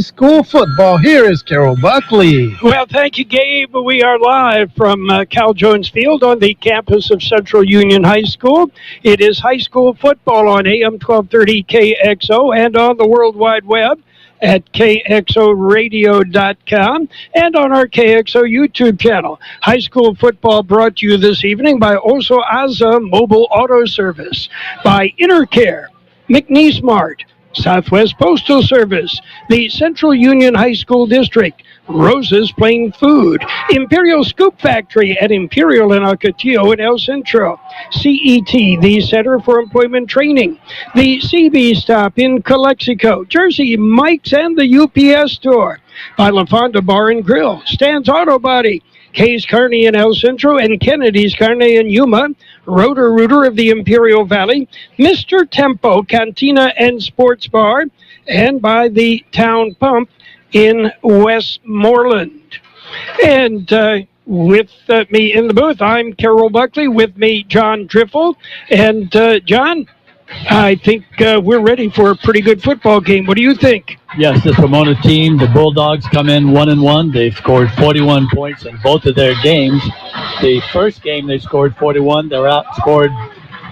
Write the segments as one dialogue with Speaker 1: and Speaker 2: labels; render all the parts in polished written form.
Speaker 1: School football. Here is Carroll Buckley.
Speaker 2: Well, thank you, Gabe. We are live from Cal Jones Field on the campus of Central Union High School. It is high school football on AM 1230 KXO and on the World Wide Web at kxoradio.com and on our KXO YouTube channel. High school football brought to you this evening by Oso Aza Mobile Auto Service, by Intercare, McNeese Mart, Southwest Postal Service, the Central Union High School District, Rose's Plain Food, Imperial Scoop Factory at Imperial in Ocotillo and El Centro, CET, the Center for Employment Training, the CB Stop in Calexico, Jersey Mike's and the UPS Store, by La Fonda Bar and Grill, Stan's Auto Body, Kay's Carney in El Centro and Kennedy's Carney in Yuma, Rotor-Rooter of the Imperial Valley, Mr. Tempo Cantina and Sports Bar, and by the Town Pump in Westmoreland. And with me in the booth, I'm Carroll Buckley. With me, John Driffill. And John, I think we're ready for a pretty good football game. What do you think?
Speaker 3: Yes, this Ramona team, the Bulldogs come in 1-1. They've scored 41 points in both of their games. The first game they scored 41. They were outscored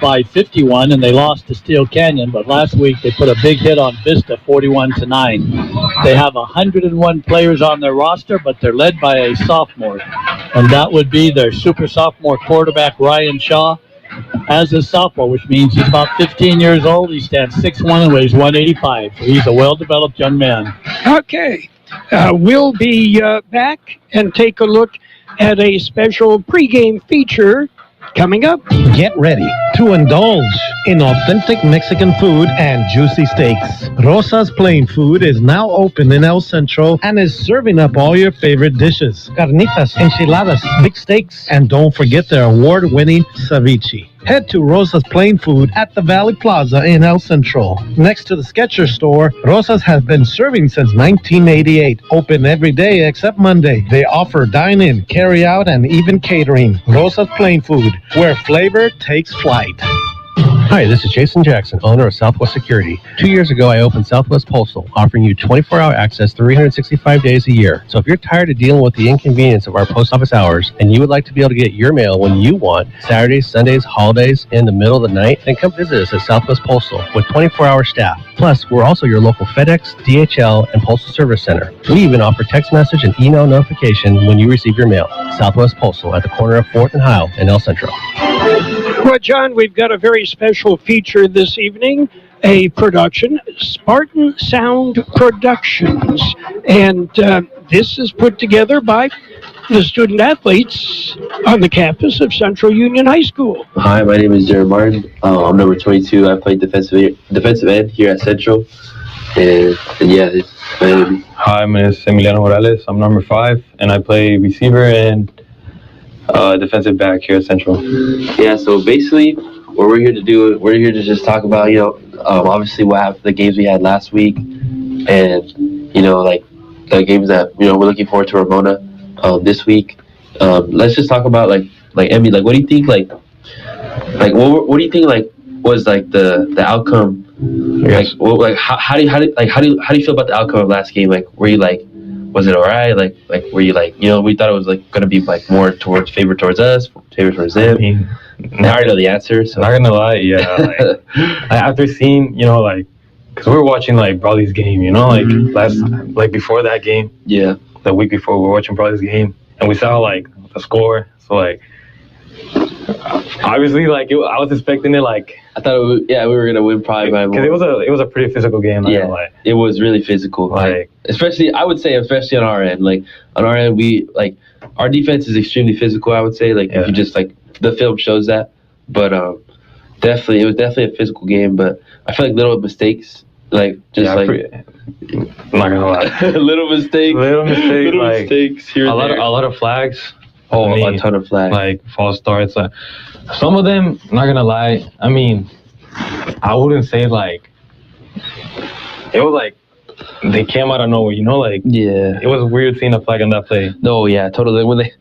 Speaker 3: by 51, and they lost to Steel Canyon. But last week they put a big hit on Vista, 41-9. They have 101 players on their roster, but they're led by a sophomore, and that would be their super sophomore quarterback, Ryan Shaw. As a sophomore, which means he's about 15 years old. He stands 6'1" and weighs 185. So he's a well-developed young man.
Speaker 2: Okay. We'll be back and take a look at a special pregame feature coming up.
Speaker 1: Get ready to indulge in authentic Mexican food and juicy steaks. Rosa's Plain Food is now open in El Centro and is serving up all your favorite dishes. Carnitas, enchiladas, big steaks, and don't forget their award-winning ceviche. Head to Rosa's Plain Food at the Valley Plaza in El Centro. Next to the Skechers store, Rosa's has been serving since 1988. Open every day except Monday. They offer dine-in, carry-out, and even catering. Rosa's Plain Food, where flavor takes flight.
Speaker 4: Hi, this is Jason Jackson, owner of Southwest Security. 2 years ago, I opened Southwest Postal, offering you 24-hour access 365 days a year. So if you're tired of dealing with the inconvenience of our post office hours, and you would like to be able to get your mail when you want, Saturdays, Sundays, holidays, in the middle of the night, then come visit us at Southwest Postal with 24-hour staff. Plus, we're also your local FedEx, DHL, and Postal Service Center. We even offer text message and email notification when you receive your mail. Southwest Postal at the corner of 4th and Heil in El Centro.
Speaker 2: Well, John, we've got a very special feature this evening, a production, Spartan Sound Productions. And this is put together by the student athletes on the campus of Central Union High School.
Speaker 5: Hi, my name is Jared Martin. I'm number 22. I play defensive end here at Central. And yeah, it's my name.
Speaker 6: Hi, my name is Emiliano Morales. I'm number 5, and I play receiver and defensive back here at Central.
Speaker 5: Yeah, so basically what we're here to just talk about, obviously the games we had last week, and like the games that we're looking forward to Ramona this week. Let's just talk about like Emmy, like what do you think what do you think was the outcome?
Speaker 6: Yes.
Speaker 5: How do you feel about the outcome of last game? Like, were you was it all right? Like were you we thought it was gonna be more favor towards us, favor towards them. I already know the answer. So.
Speaker 6: Not gonna lie, yeah. After seeing, because we were watching Brawley's game, before that game.
Speaker 5: Yeah.
Speaker 6: The week before, we were watching Brawley's game, and we saw the score. So obviously, I was expecting it. I
Speaker 5: thought we were gonna win probably by more.
Speaker 6: Because it was a pretty physical game. Not gonna lie.
Speaker 5: It was really physical. Especially on our end. On our end, we our defense is extremely physical. I would say if you just the film shows that. But it was definitely a physical game. But I feel little mistakes. I'm not
Speaker 6: gonna lie.
Speaker 5: Little mistakes here.
Speaker 6: A lot of flags.
Speaker 5: A ton of flags.
Speaker 6: False starts. Some of them, not gonna lie, I mean, I wouldn't say it was they came out of nowhere. You know, like
Speaker 5: Yeah.
Speaker 6: it was weird seeing a flag on that play.
Speaker 5: No, yeah, totally. When they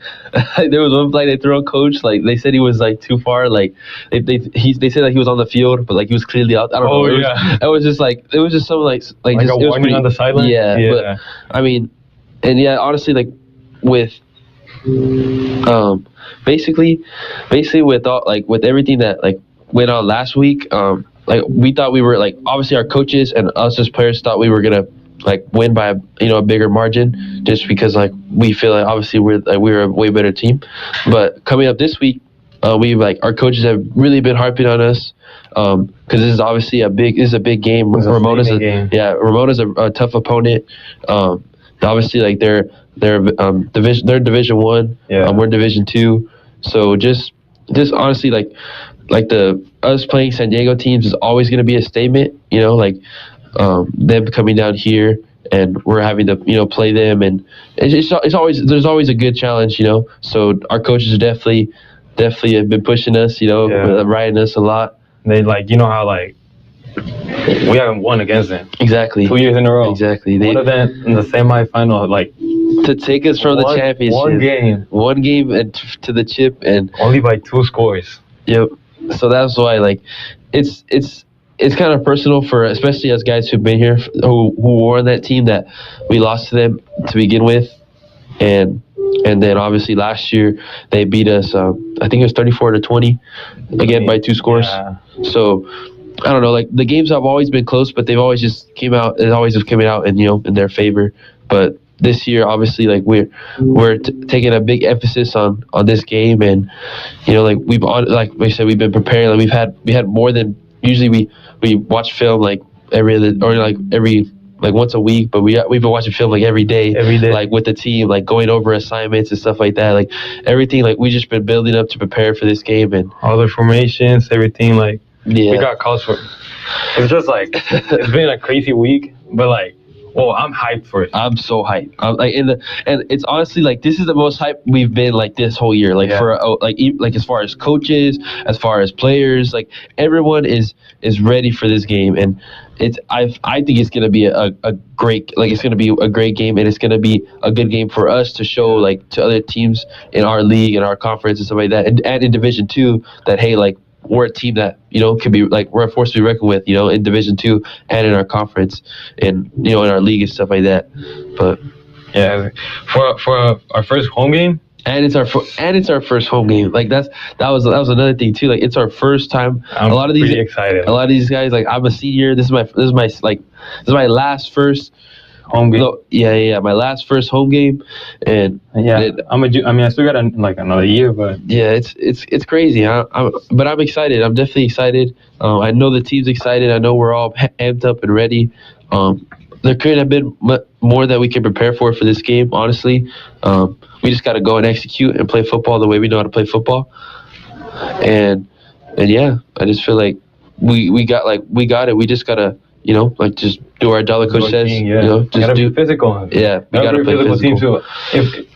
Speaker 5: there was one play they threw on coach, like they said he was like too far, like they said that he was on the field, but like he was clearly out. I don't know. It was just something like just,
Speaker 6: a
Speaker 5: it was
Speaker 6: warning
Speaker 5: pretty,
Speaker 6: on the sideline.
Speaker 5: Yeah, but I mean, and yeah, honestly, like with basically with all like with everything that like went on last week, like we thought we were like obviously our coaches and us as players thought we were gonna like win by a bigger margin, just because like we feel like obviously we're a way better team. But coming up this week, we like our coaches have really been harping on us, because this is obviously a big game. Ramona's a tough opponent. Obviously like they're Division 1. We're Division 2. So just honestly like us playing San Diego teams is always going to be a statement, like them coming down here and we're having to play them, and it's always there's always a good challenge, so our coaches definitely have been pushing us, riding us a lot.
Speaker 6: They like how like we haven't won against them
Speaker 5: exactly
Speaker 6: 2 years in a row.
Speaker 5: Exactly.
Speaker 6: One of them in the semifinal, like
Speaker 5: to take us from the championship, one game and to the chip, and
Speaker 6: only by 2 scores.
Speaker 5: Yep. So that's why like it's kind of personal for especially us guys who've been here, who were on that team that we lost to them to begin with, and then obviously last year they beat us. I think it was 34-20, again by 2 scores.
Speaker 6: Yeah.
Speaker 5: So I don't know, like the games have always been close, but they've always just came out. It always just coming out and in their favor. But this year, obviously, like we're taking a big emphasis on this game, and like like we said, we've been preparing. Like we had more than usually. We watch film like every once a week, but we've been watching film like every day, like with the team, like going over assignments and stuff like that, like everything. Like we just been building up to prepare for this game, and
Speaker 6: all the formations, everything. Like we got calls for. It's just like it's been a crazy week, but like. Oh, I'm hyped for it.
Speaker 5: I'm so hyped. I'm like and it's honestly like this is the most hyped we've been like this whole year. Like for like as far as coaches, as far as players, like everyone is ready for this game, and I think it's gonna be a great it's gonna be a great game, and it's gonna be a good game for us to show like to other teams in our league and our conference and stuff like that, and in Division 2 that hey like. We're a team that can be like we're a force to be reckoned with, in Division 2 and in our conference, and in our league and stuff like that. But
Speaker 6: yeah, for our first home game,
Speaker 5: and it's our first home game. Like that was another thing too. Like it's our first time.
Speaker 6: I'm pretty excited.
Speaker 5: A lot of these guys, like I'm a senior. This is my last first
Speaker 6: home game.
Speaker 5: So, yeah, my last first home game, and
Speaker 6: I still got another year, but
Speaker 5: yeah, it's crazy. But I'm excited. I'm definitely excited. I know the team's excited. I know we're all amped up and ready. There couldn't have been more that we can prepare for this game. Honestly, we just got to go and execute and play football the way we know how to play football. And yeah, I just feel like we got it. We just gotta. Just do our job. The coach says, just
Speaker 6: gotta be physical.
Speaker 5: Yeah, we gotta play physical.
Speaker 6: Team too.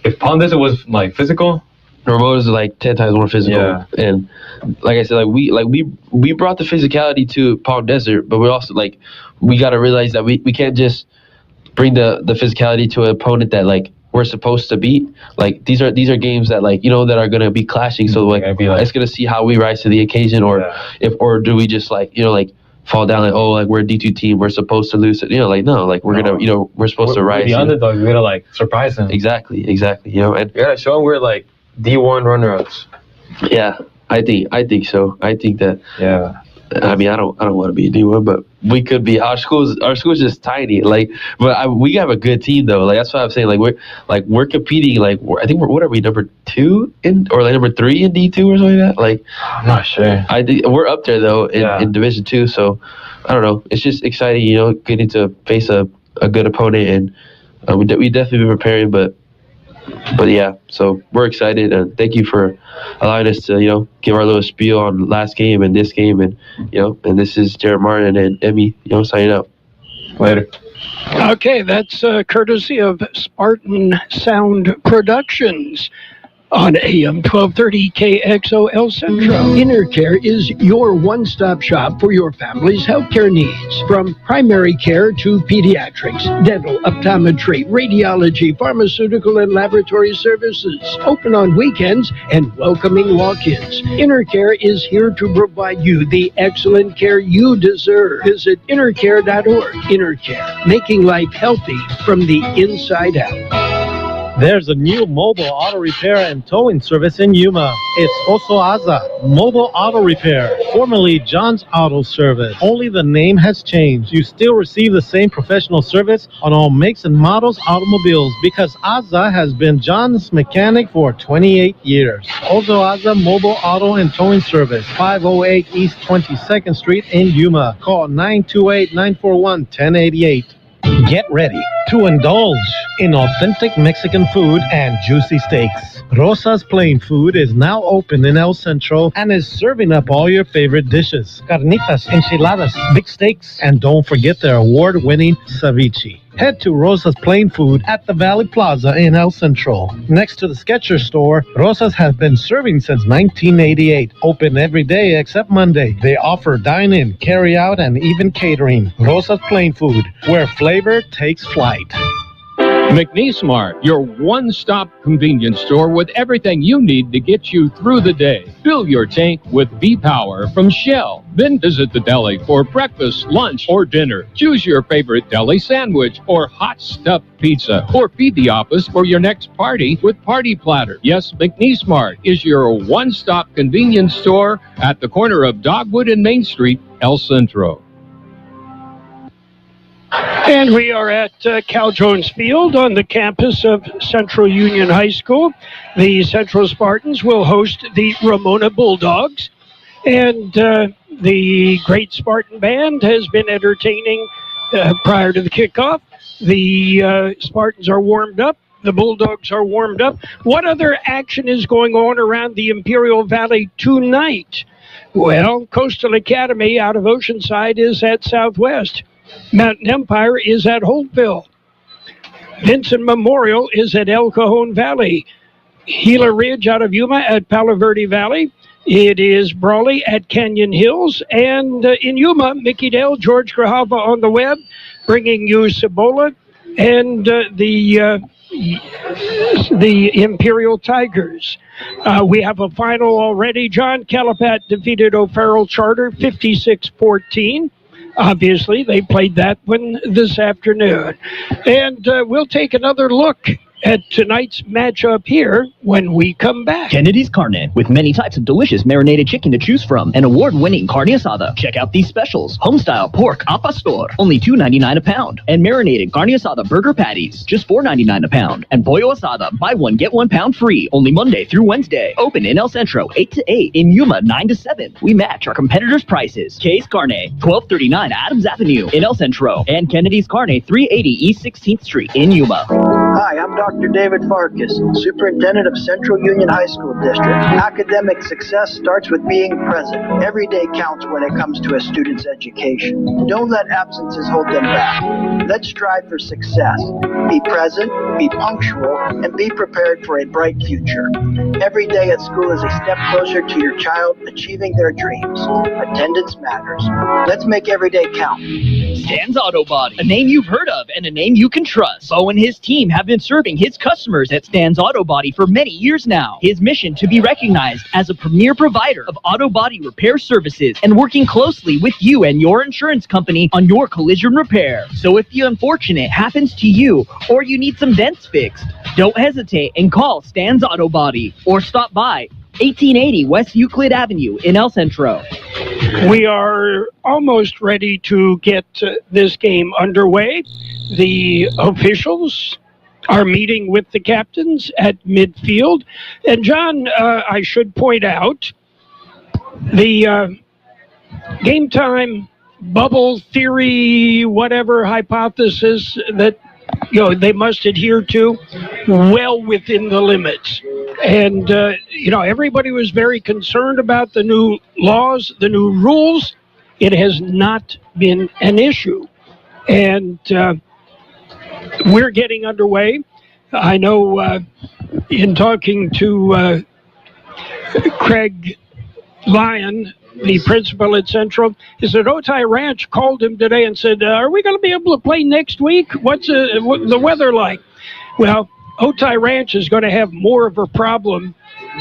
Speaker 6: If Palm Desert was like physical,
Speaker 5: Ramona's is like 10 times more physical.
Speaker 6: Yeah.
Speaker 5: And like I said, we brought the physicality to Palm Desert, but we also we gotta realize that we can't just bring the physicality to an opponent that we're supposed to beat. Like these are games that that are gonna be clashing. So it's gonna see how we rise to the occasion, or do we just fall down we're a D2 team, we're supposed to lose it. We're gonna we're supposed to rise.
Speaker 6: The underdog, we gotta surprise them.
Speaker 5: Exactly. And
Speaker 6: we gotta show them we're D1 runner-ups.
Speaker 5: Yeah, I think so. I think that.
Speaker 6: Yeah.
Speaker 5: I mean, I don't want to be a D1, but we could be. Our school's just tiny. But we have a good team though. That's what I'm saying. We're competing. I think what are we, number 2 or number 3 in D2 or something like that?
Speaker 6: I'm not sure.
Speaker 5: I think we're up there though in Division 2. So I don't know. It's just exciting, getting to face a good opponent, and we definitely been preparing, but yeah, so we're excited, and thank you for allowing us to give our little spiel on last game and this game, and and this is Jared Martin and Emmy signing out.
Speaker 6: Later.
Speaker 2: Okay, that's courtesy of Spartan Sound Productions. On AM 1230 KXO El Centro, InnerCare is your one-stop shop for your family's healthcare needs. From primary care to pediatrics, dental, optometry, radiology, pharmaceutical and laboratory services. Open on weekends and welcoming walk-ins. InnerCare is here to provide you the excellent care you deserve. Visit innercare.org. InnerCare, making life healthy from the inside out.
Speaker 1: There's a new mobile auto repair and towing service in Yuma. It's Oso Aza Mobile Auto Repair, formerly John's Auto Service. Only the name has changed. You still receive the same professional service on all makes and models automobiles because Aza has been John's mechanic for 28 years. Oso Aza Mobile Auto and Towing Service, 508 East 22nd Street in Yuma. Call 928-941-1088. Get ready to indulge in authentic Mexican food and juicy steaks. Rosa's Plain Food is now open in El Centro and is serving up all your favorite dishes. Carnitas, enchiladas, big steaks, and don't forget their award-winning ceviche. Head to Rosa's Plain Food at the Valley Plaza in El Centro. Next to the Skechers store, Rosa's has been serving since 1988. Open every day except Monday. They offer dine-in, carry-out, and even catering. Rosa's Plain Food, where flavor takes flight.
Speaker 7: McNeese Mart, your one-stop convenience store with everything you need to get you through the day. Fill your tank with V-Power from Shell. Then visit the deli for breakfast, lunch, or dinner. Choose your favorite deli sandwich or hot stuffed pizza. Or feed the office for your next party with Party Platter. Yes, McNeese Mart is your one-stop convenience store at the corner of Dogwood and Main Street, El Centro.
Speaker 2: And we are at Cal Jones Field on the campus of Central Union High School. The Central Spartans will host the Ramona Bulldogs. And the Great Spartan Band has been entertaining prior to the kickoff. The Spartans are warmed up. The Bulldogs are warmed up. What other action is going on around the Imperial Valley tonight? Well, Coastal Academy out of Oceanside is at Southwest. Mountain Empire is at Holtville. Vincent Memorial is at El Cajon Valley. Gila Ridge out of Yuma at Palo Verde Valley. It is Brawley at Canyon Hills. And in Yuma, Mickey Dale, George Grajava on the web, bringing you Cibola and the Imperial Tigers. We have a final already. John Calapat defeated O'Farrell Charter 56-14. Obviously, they played that one this afternoon. And we'll take another look at tonight's matchup here when we come back.
Speaker 8: Kennedy's Carne, with many types of delicious marinated chicken to choose from, and award-winning carne asada. Check out these specials. Homestyle pork al pastor, only $2.99 a pound. And marinated carne asada burger patties, just $4.99 a pound. And pollo asada, buy one, get 1 pound free, only Monday through Wednesday. Open in El Centro, 8 to 8. In Yuma, 9 to 7. We match our competitors' prices. K's Carne, 1239 Adams Avenue in El Centro. And Kennedy's Carne, 380 East 16th Street in Yuma.
Speaker 9: Hi, I'm Dr. David Farkas, Superintendent of Central Union High School District. Academic success starts with being present. Every day counts when it comes to a student's education. Don't let absences hold them back. Let's strive for success. Be present, be punctual, and be prepared for a bright future. Every day at school is a step closer to your child achieving their dreams. Attendance matters. Let's make every day count.
Speaker 8: Stan's Auto Body, a name you've heard of and a name you can trust. Bo and his team have been serving his customers at Stan's Auto Body for many years now. His mission to be recognized as a premier provider of auto body repair services and working closely with you and your insurance company on your collision repair. So if the unfortunate happens to you or you need some dents fixed, don't hesitate and call Stan's Auto Body or stop by 1880 West Euclid Avenue in El Centro.
Speaker 2: We are almost ready to get this game underway. The officials are meeting with the captains at midfield. And John, I should point out, the game time bubble theory, whatever hypothesis that they must adhere to, well within the limits. And, everybody was very concerned about the new laws, the new rules. It has not been an issue. And we're getting underway. I know in talking to Craig Lyon, the principal at Centro, is that Otay Ranch called him today and said, are we going to be able to play next week? What's the weather like? Well, Otay Ranch is going to have more of a problem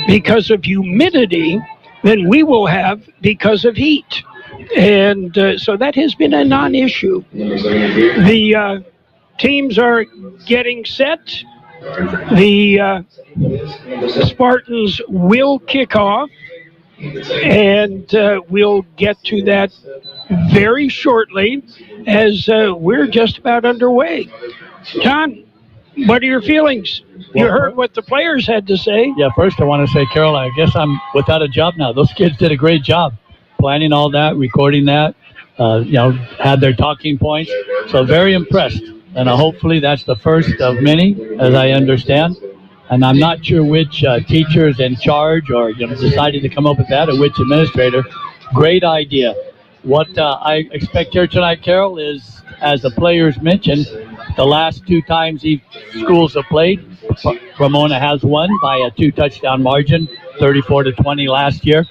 Speaker 2: because of humidity than we will have because of heat. And so that has been a non-issue. The teams are getting set. The Spartans will kick off, and we'll get to that very shortly as we're just about underway. John, what are your feelings? You heard what the players had to say.
Speaker 3: Yeah, first I want to say, Carroll, I guess I'm without a job now. Those kids did a great job planning all that, recording that, had their talking points. So very impressed. And hopefully that's the first of many, as I understand. And I'm not sure which teacher is in charge or decided to come up with that, or which administrator. Great idea. What I expect here tonight, Carroll, is, as the players mentioned, the last two times these schools have played, Ramona has won by a 2-touchdown margin, 34-20 last year.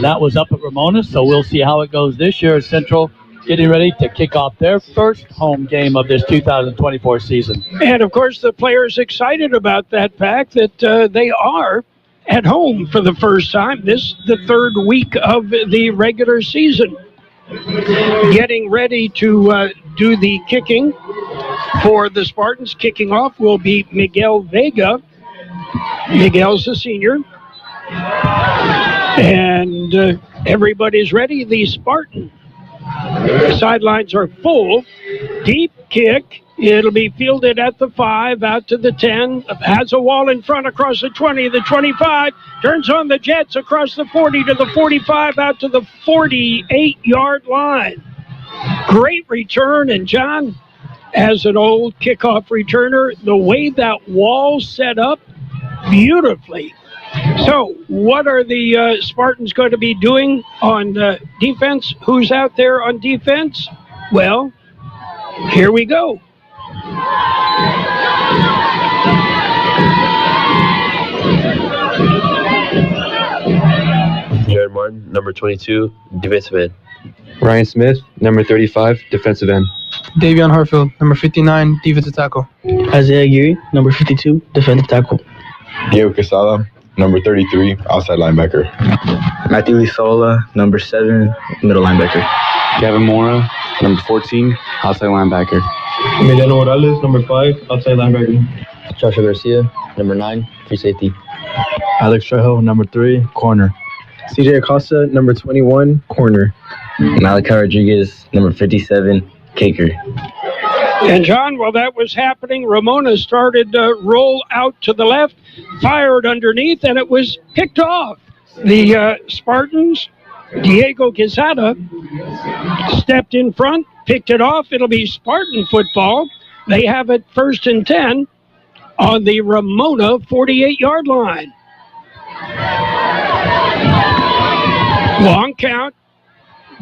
Speaker 3: That was up at Ramona, so we'll see how it goes this year as Central getting ready to kick off their first home game of this 2024 season.
Speaker 2: And, of course, the players excited about that fact that they are at home for the first time. This the third week of the regular season. Getting ready to do the kicking for the Spartans. Kicking off will be Miguel Vega. Miguel's a senior. And everybody's ready. The Spartan sidelines are full. Deep kick. It'll be fielded at the 5, out to the 10. Has a wall in front across the 20, the 25. Turns on the Jets across the 40 to the 45, out to the 48-yard line. Great return. And, John, as an old kickoff returner, the way that wall set up, beautifully. So, what are the Spartans going to be doing on defense? Who's out there on defense? Well, here we go.
Speaker 5: Jared Martin, number 22, defensive end.
Speaker 10: Ryan Smith, number 35, defensive end.
Speaker 11: Davion Hartfield, number 59, defensive tackle.
Speaker 12: Isaiah Geary, number 52, defensive tackle.
Speaker 13: Diego Quesada, number 33, outside linebacker.
Speaker 14: Matthew Lisola, number 7, middle linebacker.
Speaker 15: Gavin Mora, number 14, outside linebacker.
Speaker 16: Emiliano Morales, number 5, outside linebacker.
Speaker 17: Joshua Garcia, number 9, free safety.
Speaker 18: Alex Trejo, number 3, corner.
Speaker 19: CJ Acosta, number 21, corner.
Speaker 14: Malachi Rodriguez, number 57, kicker.
Speaker 2: And, John, while that was happening, Ramona started to roll out to the left, fired underneath, and it was picked off. The Spartans, Diego Quezada, stepped in front, picked it off. It'll be Spartan football. They have it 1st and 10 on the Ramona 48-yard line. Long count.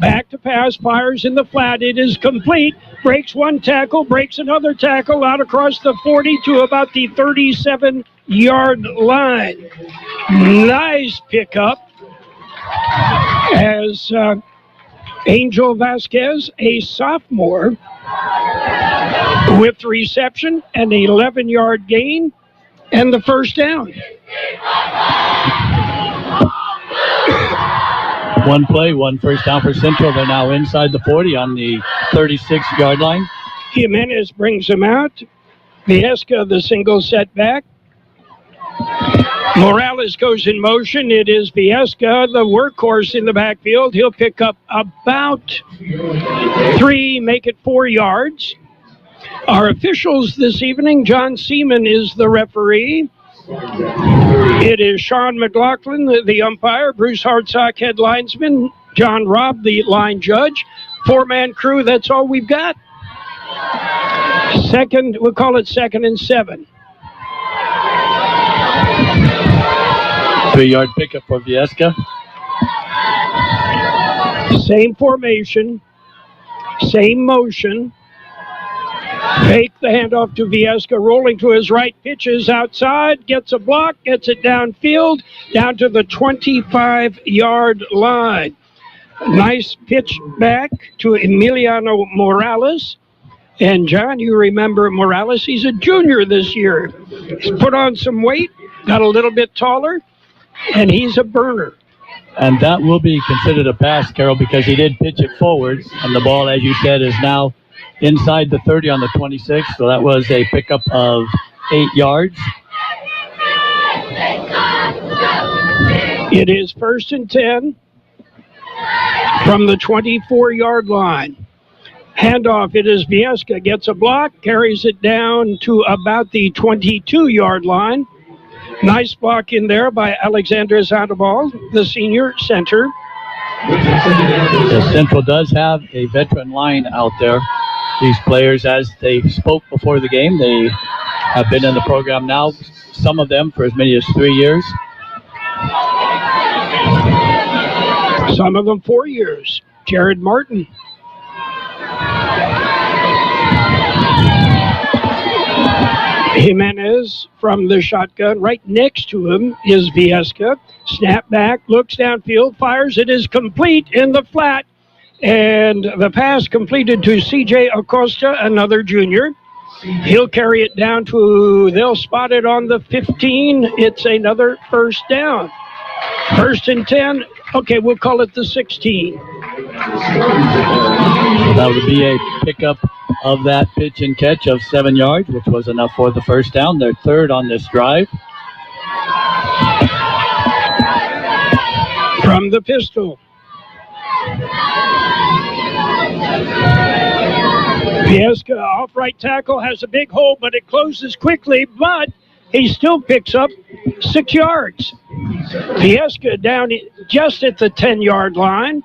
Speaker 2: Back to pass, fires in the flat. It is complete. Breaks one tackle, breaks another tackle out across the 40 to about the 37-yard line. Nice pickup as Angel Vasquez, a sophomore, with reception, an 11-yard gain, and the first down.
Speaker 3: One play, one first down for Central. They're now inside the 40 on the 36-yard line.
Speaker 2: Jimenez brings them out. Viesca, the single setback. Morales goes in motion. It is Viesca, the workhorse in the backfield. He'll pick up about 3, make it 4 yards. Our officials this evening, John Seaman is the referee. It is Sean McLaughlin, the umpire, Bruce Hartsock, head linesman, John Robb, the line judge. 4-man crew, that's all we've got. We'll call it 2nd and 7.
Speaker 3: 3-yard pickup for Viesca.
Speaker 2: Same formation, same motion. Fake the handoff to Viesca, rolling to his right, pitches outside, gets a block, gets it downfield, down to the 25-yard line. Nice pitch back to Emiliano Morales. And John, you remember Morales, he's a junior this year. He's put on some weight, got a little bit taller, and he's a burner.
Speaker 3: And that will be considered a pass, Carroll, because he did pitch it forward, and the ball, as you said, is now inside the 30 on the 26, so that was a pickup of 8 yards.
Speaker 2: It is 1st and 10 from the 24-yard line. Handoff, it is Viesca, gets a block, carries it down to about the 22-yard line. Nice block in there by Alexander Sandoval, the senior center.
Speaker 3: The Central does have a veteran line out there. These players, as they spoke before the game, they have been in the program now, some of them for as many as 3 years.
Speaker 2: Some of them 4 years. Jared Martin. Jimenez from the shotgun. Right next to him is Viesca. Snap back, looks downfield, fires. It is complete in the flat. And the pass completed to C.J. Acosta, another junior. He'll carry it down to, they'll spot it on the 15. It's another first down. 1st and 10. Okay, we'll call it the 16.
Speaker 3: That would be a pickup of that pitch and catch of 7 yards, which was enough for the first down. They're third on this drive.
Speaker 2: From the pistol. Viesca off right tackle, has a big hole, but it closes quickly, but he still picks up 6 yards. Viesca down just at the 10-yard line.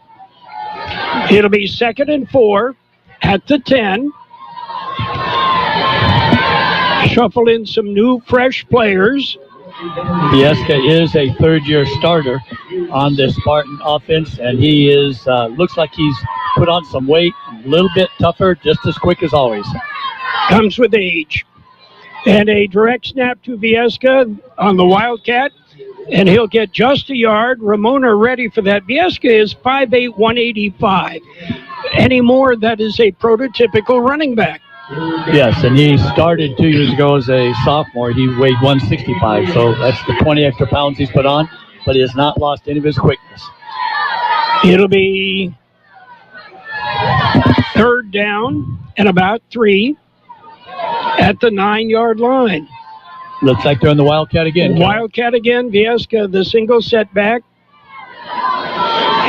Speaker 2: It'll be 2nd and 4 at the 10. Shuffle in some new, fresh players.
Speaker 3: Viesca is a third-year starter on this Spartan offense, and he is looks like he's put on some weight, a little bit tougher, just as quick as always.
Speaker 2: Comes with age. And a direct snap to Viesca on the Wildcat, and he'll get just a yard. Ramona ready for that. Viesca is 5'8", 185. Any more, that is a prototypical running back.
Speaker 3: Yes, and he started 2 years ago as a sophomore. He weighed 165, so that's the 20 extra pounds he's put on, but he has not lost any of his quickness.
Speaker 2: It'll be 3rd down and about 3 at the 9-yard line.
Speaker 3: Looks like they're in the Wildcat again.
Speaker 2: Wildcat again. Viesca, the single setback.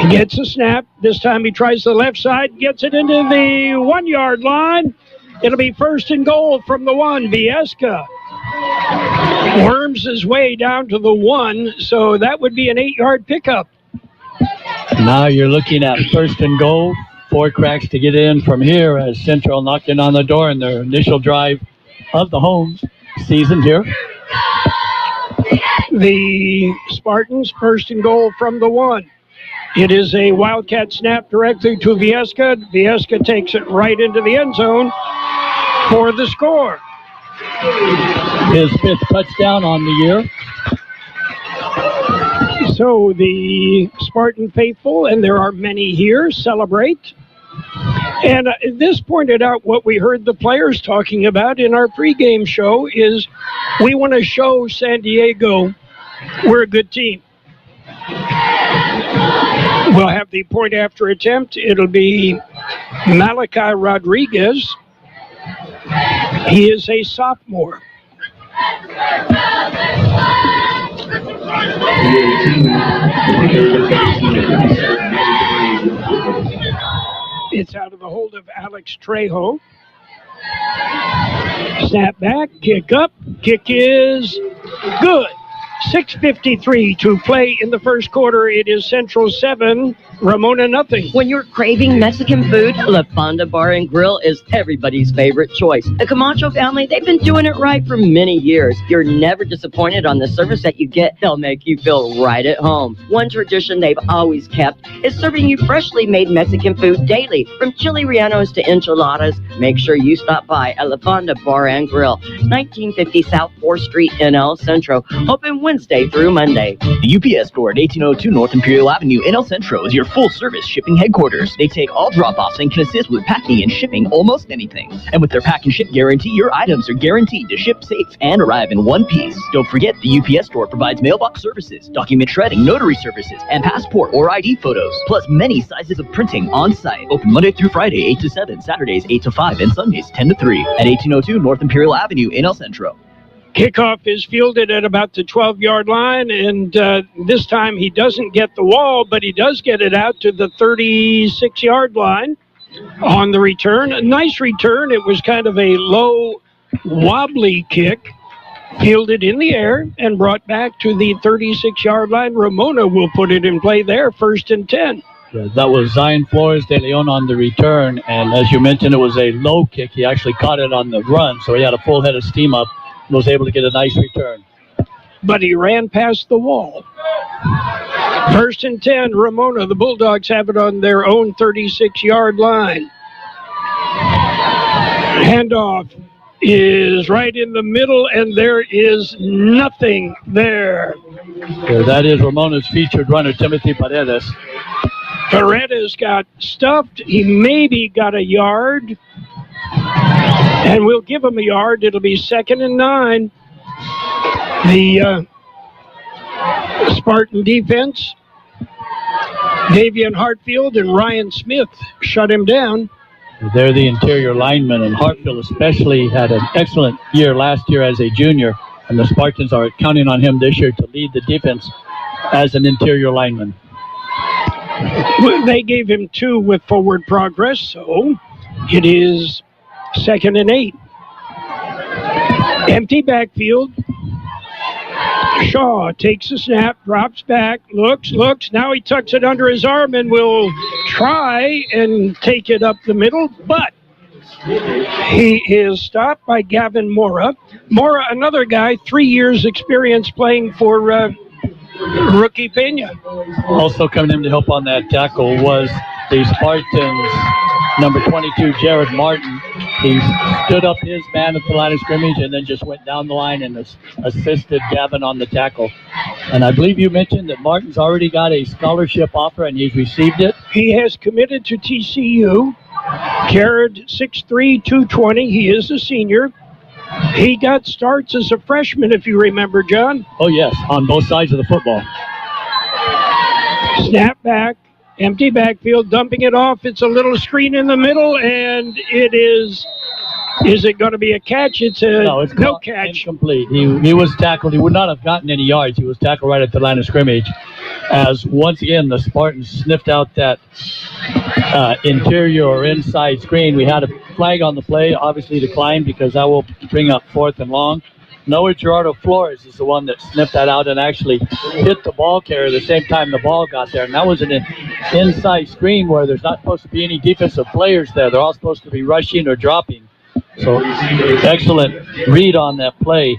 Speaker 2: He gets a snap. This time he tries the left side, gets it into the 1-yard line. It'll be 1st and goal from the 1. Viesca worms his way down to the 1, so that would be an 8-yard pickup.
Speaker 3: Now you're looking at 1st and goal. 4 cracks to get in from here as Central knocked in on the door in their initial drive of the home season here.
Speaker 2: The Spartans 1st and goal from the 1. It is a Wildcat snap directly to Viesca. Viesca takes it right into the end zone for the score.
Speaker 3: His 5th touchdown on the year.
Speaker 2: So the Spartan faithful, and there are many here, celebrate. And this pointed out what we heard the players talking about in our pregame show is we want to show San Diego we're a good team. We'll have the point after attempt. It'll be Malachi Rodriguez. He is a sophomore. It's out of the hold of Alex Trejo. Snap back, kick up, kick is good. 6:53 to play in the first quarter. It is Central 7, Ramona nothing.
Speaker 20: When you're craving Mexican food, La Fonda Bar and Grill is everybody's favorite choice. The Camacho family, they've been doing it right for many years. You're never disappointed on the service that you get. They'll make you feel right at home. One tradition they've always kept is serving you freshly made Mexican food daily, from chili rellenos to enchiladas. Make sure you stop by at La Fonda Bar and Grill, 1950 South 4th Street in El Centro, open Wednesday through Monday.
Speaker 8: The UPS store at 1802 North Imperial Avenue in El Centro is your full-service shipping headquarters. They take all drop-offs and can assist with packing and shipping almost anything. And with their pack and ship guarantee, your items are guaranteed to ship safe and arrive in one piece. Don't forget, the UPS store provides mailbox services, document shredding, notary services, and passport or ID photos, plus many sizes of printing on site. Open Monday through Friday, 8 to 7, Saturdays 8 to 5, and Sundays 10 to 3 at 1802 North Imperial Avenue in El Centro.
Speaker 2: Kickoff is fielded at about the 12-yard line, and this time he doesn't get the wall, but he does get it out to the 36-yard line on the return. A nice return. It was kind of a low, wobbly kick, fielded in the air and brought back to the 36-yard line. Ramona will put it in play there, 1st and 10.
Speaker 3: Yeah, that was Zion Flores de Leon on the return, and as you mentioned, it was a low kick. He actually caught it on the run, so he had a full head of steam up and was able to get a nice return.
Speaker 2: But he ran past the wall. 1st and 10, Ramona. The Bulldogs have it on their own 36-yard line. Handoff is right in the middle, and there is nothing there.
Speaker 3: Yeah, that is Ramona's featured runner, Timothy Paredes.
Speaker 2: Paredes got stuffed. He maybe got a yard, and we'll give him a yard. It'll be 2nd and 9. The Spartan defense, Davian Hartfield and Ryan Smith, shut him down.
Speaker 3: They're the interior linemen, and Hartfield especially had an excellent year last year as a junior, and the Spartans are counting on him this year to lead the defense as an interior lineman.
Speaker 2: They gave him 2 with forward progress, so it is 2nd and 8. Empty backfield. Shaw takes the snap, drops back, looks. Now he tucks it under his arm and will try and take it up the middle, but he is stopped by Gavin Mora. Mora, another guy, 3 years experience playing for rookie Pena.
Speaker 3: Also coming in to help on that tackle was the Spartans' number 22, Jared Martin. He stood up his man at the line of scrimmage and then just went down the line and assisted Gavin on the tackle. And I believe you mentioned that Martin's already got a scholarship offer and he's received it.
Speaker 2: He has committed to TCU. Jared, 6'3", 220. He is a senior. He got starts as a freshman, if you remember, John.
Speaker 3: Oh, yes, on both sides of the football.
Speaker 2: Snap back, empty backfield, dumping it off. It's a little screen in the middle, and it is it going to be a catch? It's no catch.
Speaker 3: Incomplete. He was tackled. He would not have gotten any yards. He was tackled right at the line of scrimmage. As once again, the Spartans sniffed out that interior or inside screen. We had a flag on the play, obviously declined because that will bring up 4th and long. Noah Gerardo Flores is the one that sniffed that out and actually hit the ball carrier the same time the ball got there. And that was an inside screen where there's not supposed to be any defensive players there. They're all supposed to be rushing or dropping. So excellent read on that play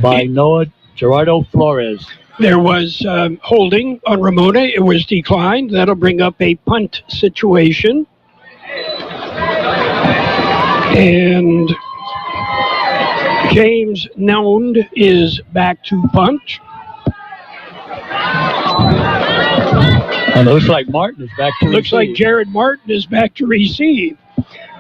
Speaker 3: by Noah Gerardo Flores.
Speaker 2: There was holding on Ramona. It was declined. That'll bring up a punt situation. And James Nound is back to punt.
Speaker 3: And it looks like Martin is back to receive.
Speaker 2: Looks like Jared Martin is back to receive.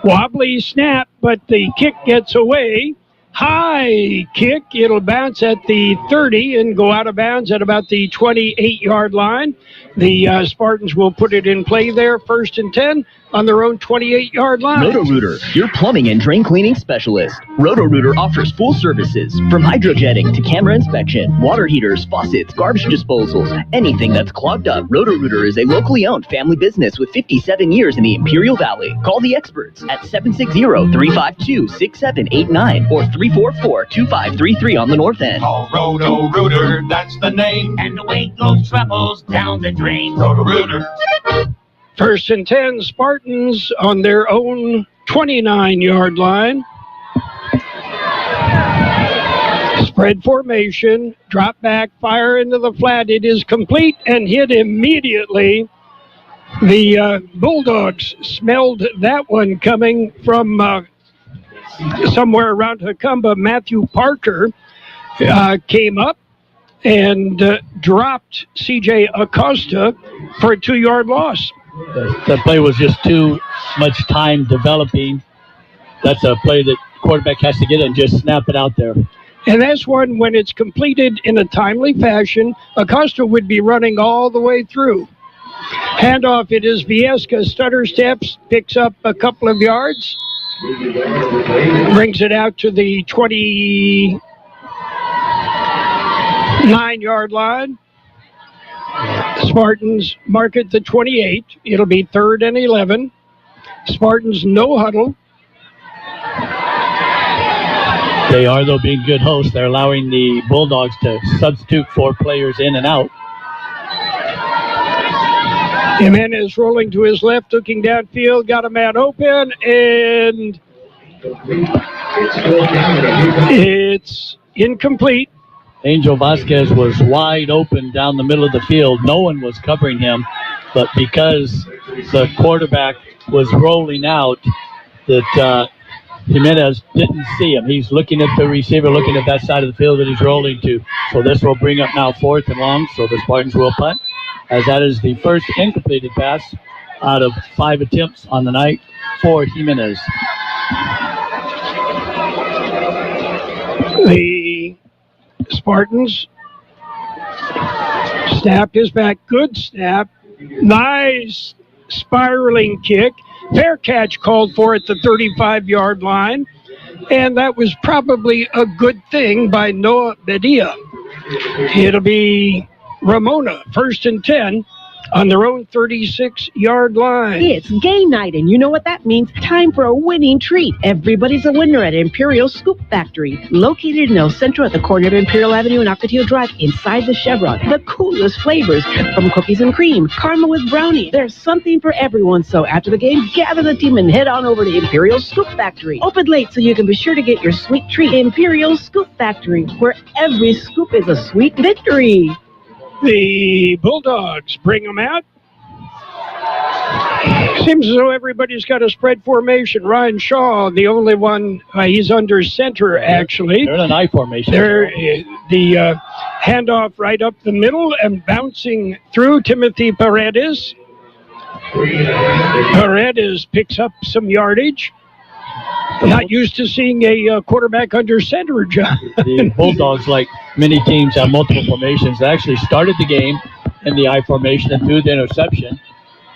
Speaker 2: Wobbly snap, but the kick gets away. High kick. It'll bounce at the 30 and go out of bounds at about the 28-yard line. The Spartans will put it in play there, 1st and 10. on their own 28-yard line.
Speaker 8: Roto-Rooter, your plumbing and drain cleaning specialist. Roto-Rooter offers full services from hydrojetting to camera inspection, water heaters, faucets, garbage disposals, anything that's clogged up. Roto-Rooter is a locally owned family business with 57 years in the Imperial Valley. Call the experts at 760-352-6789 or 344-2533 on the north end.
Speaker 21: Call Roto-Rooter, that's the name, and the weight goes travels down the drain. Roto-Rooter.
Speaker 2: 1st and 10, Spartans on their own 29-yard line. Spread formation, drop back, fire into the flat. It is complete and hit immediately. The Bulldogs smelled that one coming from somewhere around Hukumba. Matthew Parker came up and dropped C.J. Acosta for a 2-yard loss.
Speaker 3: The play was just too much time developing. That's a play that quarterback has to get and just snap it out there.
Speaker 2: And that's one, when it's completed in a timely fashion, Acosta would be running all the way through. Handoff, it is Viesca, stutter steps, picks up a couple of yards, brings it out to the 29-yard line. Spartans mark it to 28. It'll be 3rd and 11. Spartans no huddle.
Speaker 3: They are, though, being good hosts. They're allowing the Bulldogs to substitute 4 players in and out.
Speaker 2: Jimenez rolling to his left, looking downfield, got a man open, and it's incomplete.
Speaker 3: Angel Vasquez was wide open down the middle of the field. No one was covering him, but because the quarterback was rolling out, that Jimenez didn't see him. He's looking at the receiver, looking at that side of the field that he's rolling to. So this will bring up now 4th and long, so the Spartans will punt, as that is the first incompleted pass out of 5 attempts on the night for Jimenez.
Speaker 2: The Spartans snap is back. Good snap. Nice spiraling kick. Fair catch called for at the 35-yard line. And that was probably a good thing by Noah Bedia. It'll be Ramona, 1st and 10. On their own 36-yard line.
Speaker 22: It's game night, and you know what that means. Time for a winning treat. Everybody's a winner at Imperial Scoop Factory, located in El Centro at the corner of Imperial Avenue and Ocotillo Drive, inside the Chevron. The coolest flavors, from cookies and cream, caramel with brownie. There's something for everyone, so after the game, gather the team and head on over to Imperial Scoop Factory. Open late so you can be sure to get your sweet treat. Imperial Scoop Factory, where every scoop is a sweet victory.
Speaker 2: The Bulldogs bring them out. Seems as though everybody's got a spread formation. Ryan Shaw, the only one, he's under center, actually.
Speaker 3: They're in an I formation.
Speaker 2: They're the handoff right up the middle and bouncing through Timothy Paredes. Paredes picks up some yardage. Not used to seeing a quarterback under center, John.
Speaker 3: The Bulldogs, like many teams, have multiple formations. They actually started the game in the I formation and threw the interception.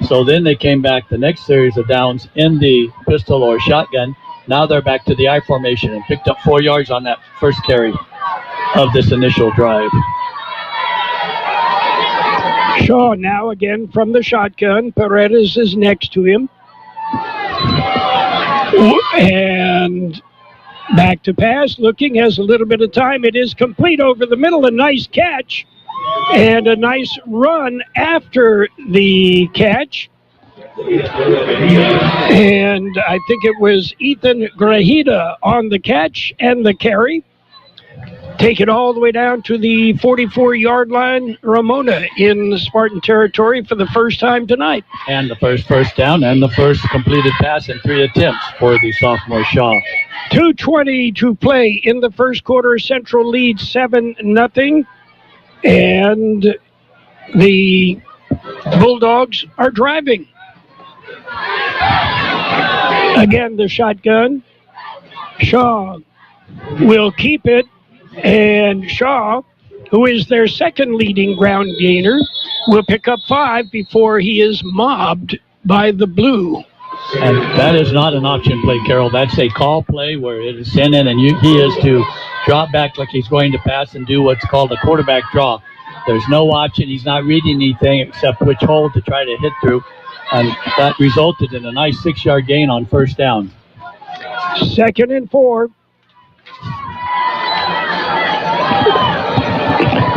Speaker 3: So then they came back the next series of downs in the pistol or shotgun. Now they're back to the I formation and picked up 4 yards on that first carry of this initial drive.
Speaker 2: Shaw now again from the shotgun. Paredes is next to him. And back to pass, looking, has a little bit of time. It is complete over the middle. A nice catch and a nice run after the catch. And I think it was Ethan Grajeda on the catch and the carry. Take it all the way down to the 44-yard line. Ramona in Spartan territory for the first time tonight.
Speaker 3: And the first down and the first completed pass in 3 attempts for the sophomore Shaw.
Speaker 2: 2:20 to play in the first quarter. Central leads 7-0. And the Bulldogs are driving. Again, the shotgun. Shaw will keep it. And Shaw, who is their second leading ground gainer, will pick up 5 before he is mobbed by the blue.
Speaker 3: And that is not an option play, Carroll. That's a call play where it is sent in, and he is to drop back like he's going to pass and do what's called a quarterback draw. There's no option. He's not reading anything except which hole to try to hit through. And that resulted in a nice 6-yard gain on first down.
Speaker 2: 2nd and 4.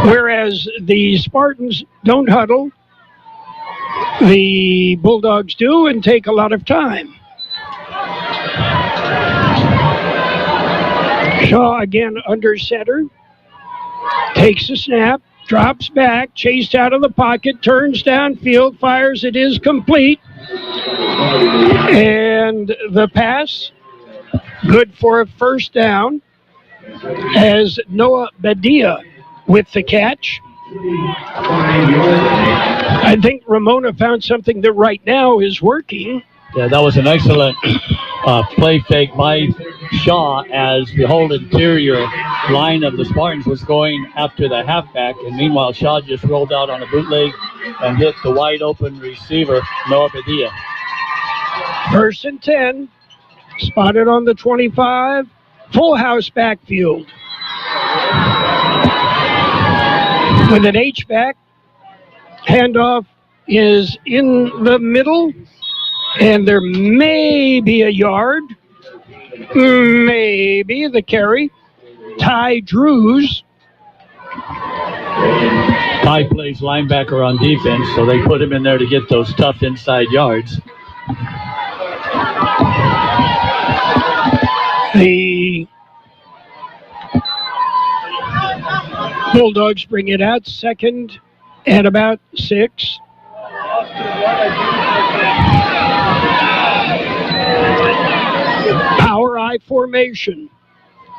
Speaker 2: Whereas the Spartans don't huddle, the Bulldogs do and take a lot of time. Shaw again under center. Takes a snap, drops back, chased out of the pocket, turns downfield, fires. It is complete. And the pass, good for a first down, as Noah Badia with the catch. I think Ramona found something that right now is working.
Speaker 3: Yeah, that was an excellent play fake by Shaw as the whole interior line of the Spartans was going after the halfback, and meanwhile Shaw just rolled out on a bootleg and hit the wide open receiver, Noah Badia.
Speaker 2: 1st and 10, spotted on the 25, full house backfield. With an H-back, handoff is in the middle, and there may be a yard. Maybe the carry. Ty Drews.
Speaker 3: Ty plays linebacker on defense, so they put him in there to get those tough inside yards.
Speaker 2: The Bulldogs bring it out, 2nd and about 6. Power I formation.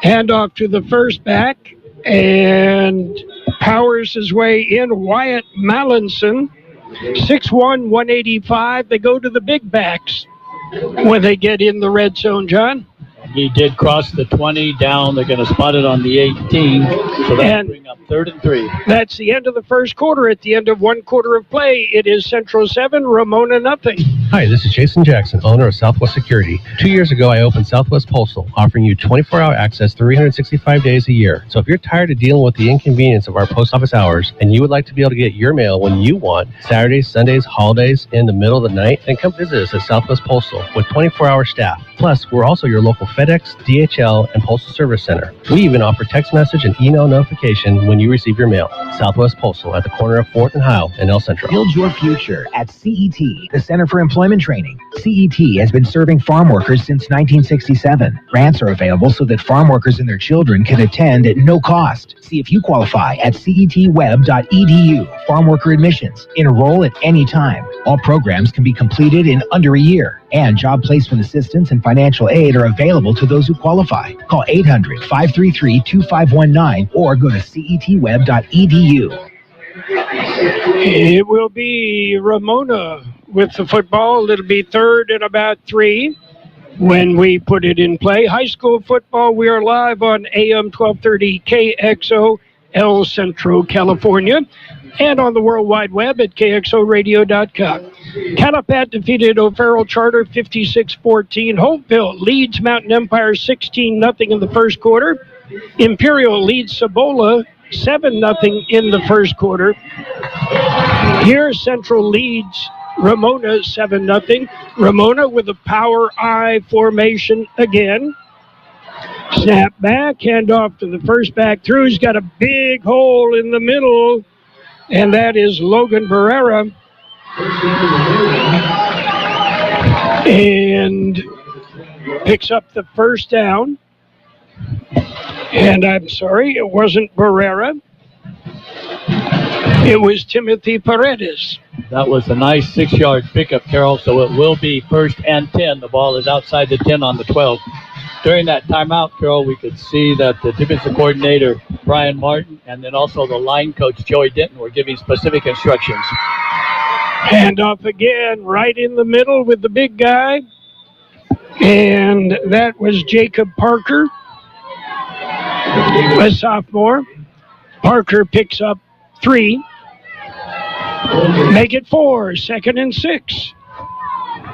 Speaker 2: Handoff to the first back, and powers his way in. Wyatt Mallinson, 6'1", 185. They go to the big backs when they get in the red zone, John.
Speaker 3: He did cross the 20 down. They're going to spot it on the 18. So that'll bring up 3rd and 3.
Speaker 2: That's the end of the first quarter. At the end of 1 quarter of play, it is Centro 7, Ramona nothing.
Speaker 4: Hi, this is Jason Jackson, owner of Southwest Security. 2 years ago, I opened Southwest Postal, offering you 24-hour access 365 days a year. So if you're tired of dealing with the inconvenience of our post office hours and you would like to be able to get your mail when you want, Saturdays, Sundays, holidays, in the middle of the night, then come visit us at Southwest Postal with 24-hour staff. Plus, we're also your local FedEx, DHL, and Postal Service Center. We even offer text message and email notification when you receive your mail. Southwest Postal at the corner of 4th and Howell in El Centro.
Speaker 6: Build your future at CET, the Center for Employment Training. CET has been serving farm workers since 1967. Grants are available so that farm workers and their children can attend at no cost. See if you qualify at cetweb.edu. Farm worker admissions. Enroll at any time. All programs can be completed in under a year. And job placement assistance and financial aid are available to those who qualify. Call 800-533-2519 or go to cetweb.edu.
Speaker 2: It will be Ramona with the football. It'll be 3rd and about 3 when we put it in play. High school football, we are live on AM 1230 KXO, El Centro, California, and on the World Wide Web at kxoradio.com. Calapat defeated O'Farrell Charter 56-14. Hopeville leads Mountain Empire 16-0 in the first quarter. Imperial leads Cibola 7-0 in the first quarter. Here, Central leads Ramona 7-0. Ramona with a power I formation again. Snap back, hand off to the first back through. He's got a big hole in the middle, and that is Logan Barrera. And picks up the first down. And I'm sorry, it wasn't Barrera. It was Timothy Paredes.
Speaker 3: That was a nice 6-yard pickup, Carroll, so it will be 1st and 10. The ball is outside the 10 on the 12. During that timeout, Carroll, we could see that the defensive coordinator, Brian Martin, and then also the line coach, Joey Denton, were giving specific instructions.
Speaker 2: Hand off again, right in the middle with the big guy. And that was Jacob Parker, a sophomore. Parker picks up 3. Make it 4, 2nd and 6.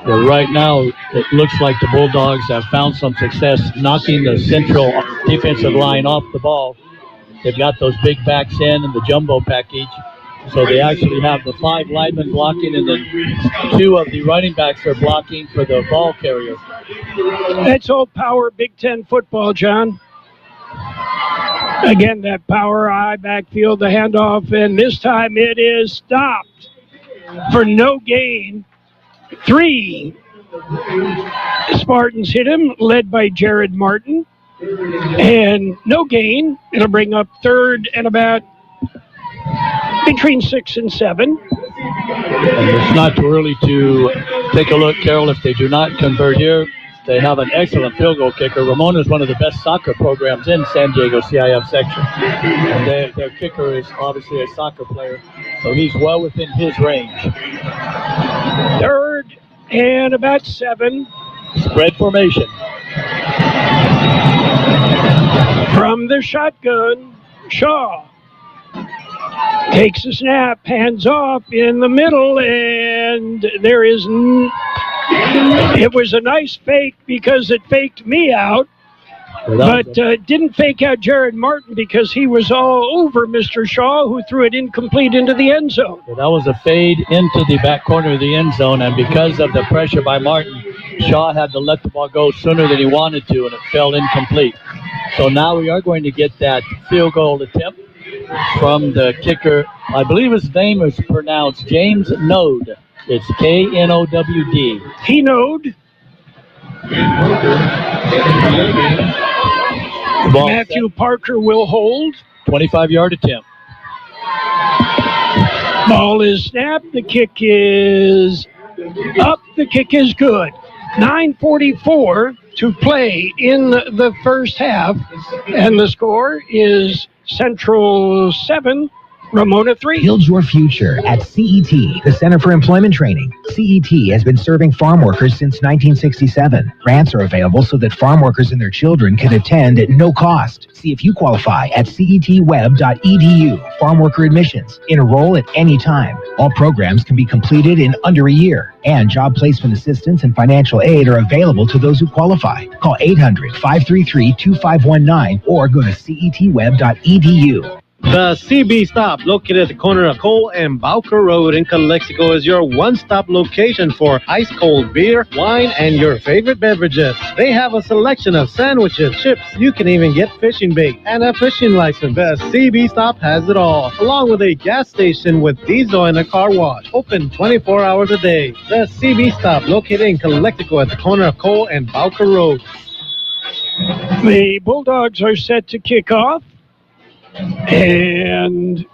Speaker 3: Well, right now, it looks like the Bulldogs have found some success knocking the Central defensive line off the ball. They've got those big backs in and the jumbo package. So they actually have the 5 linemen blocking, and then 2 of the running backs are blocking for the ball carrier.
Speaker 2: That's all power Big Ten football, John. Again, that power I backfield, the handoff, and this time it is stopped for no gain. 3 Spartans hit him, led by Jared Martin, and no gain. It'll bring up 3rd and about between 6 and 7.
Speaker 3: And it's not too early to take a look, Carroll. If they do not convert here, they have an excellent field goal kicker. Ramona is one of the best soccer programs in San Diego CIF section. And their kicker is obviously a soccer player, so he's well within his range.
Speaker 2: 3rd and about 7.
Speaker 3: Spread formation.
Speaker 2: From the shotgun, Shaw takes a snap, hands off in the middle, and there is... It was a nice fake because it faked me out, but didn't fake out Jared Martin because he was all over Mr. Shaw, who threw it incomplete into the end zone.
Speaker 3: That was a fade into the back corner of the end zone, and because of the pressure by Martin, Shaw had to let the ball go sooner than he wanted to, and it fell incomplete. So now we are going to get that field goal attempt from the kicker. I believe his name is pronounced James Node. It's K-N-O-W-D.
Speaker 2: He knowed. Matthew Parker will hold.
Speaker 3: 25-yard attempt.
Speaker 2: Ball is snapped. The kick is up. The kick is good. 9:44 to play in the first half. And the score is Central 7, Ramona 3.
Speaker 6: Build your future at CET, the Center for Employment Training. CET has been serving farm workers since 1967. Grants are available so that farm workers and their children can attend at no cost. See if you qualify at cetweb.edu. Farm worker admissions. Enroll at any time. All programs can be completed in under a year. And job placement assistance and financial aid are available to those who qualify. Call 800-533-2519 or go to cetweb.edu.
Speaker 1: The CB Stop, located at the corner of Cole and Bowker Road in Calexico, is your one-stop location for ice-cold beer, wine, and your favorite beverages. They have a selection of sandwiches, chips. You can even get fishing bait and a fishing license. The CB Stop has it all, along with a gas station with diesel and a car wash. Open 24 hours a day. The CB Stop, located in Calexico at the corner of Cole and Bowker Road.
Speaker 2: The Bulldogs are set to kick off. And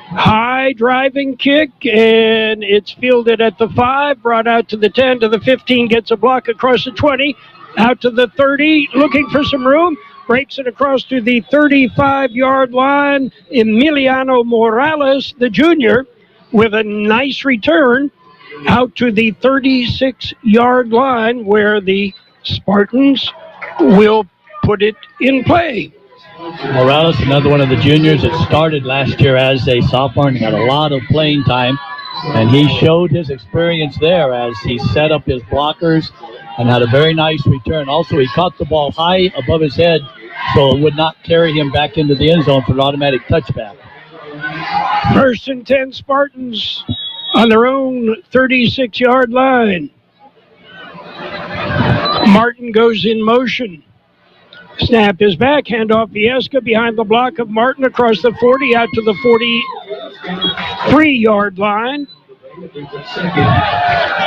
Speaker 2: high driving kick, and it's fielded at the 5, brought out to the 10, to the 15, gets a block across the 20, out to the 30, looking for some room, breaks it across to the 35-yard line. Emiliano Morales, the junior, with a nice return out to the 36-yard line where the Spartans will put it in play.
Speaker 3: Morales, another one of the juniors that started last year as a sophomore and had a lot of playing time, and he showed his experience there as he set up his blockers and had a very nice return. Also, he caught the ball high above his head so it would not carry him back into the end zone for an automatic touchback.
Speaker 2: 1st and 10 Spartans on their own 36-yard line. Martin goes in motion. Snap is back, handoff Viesca behind the block of Martin across the 40 out to the 43-yard line.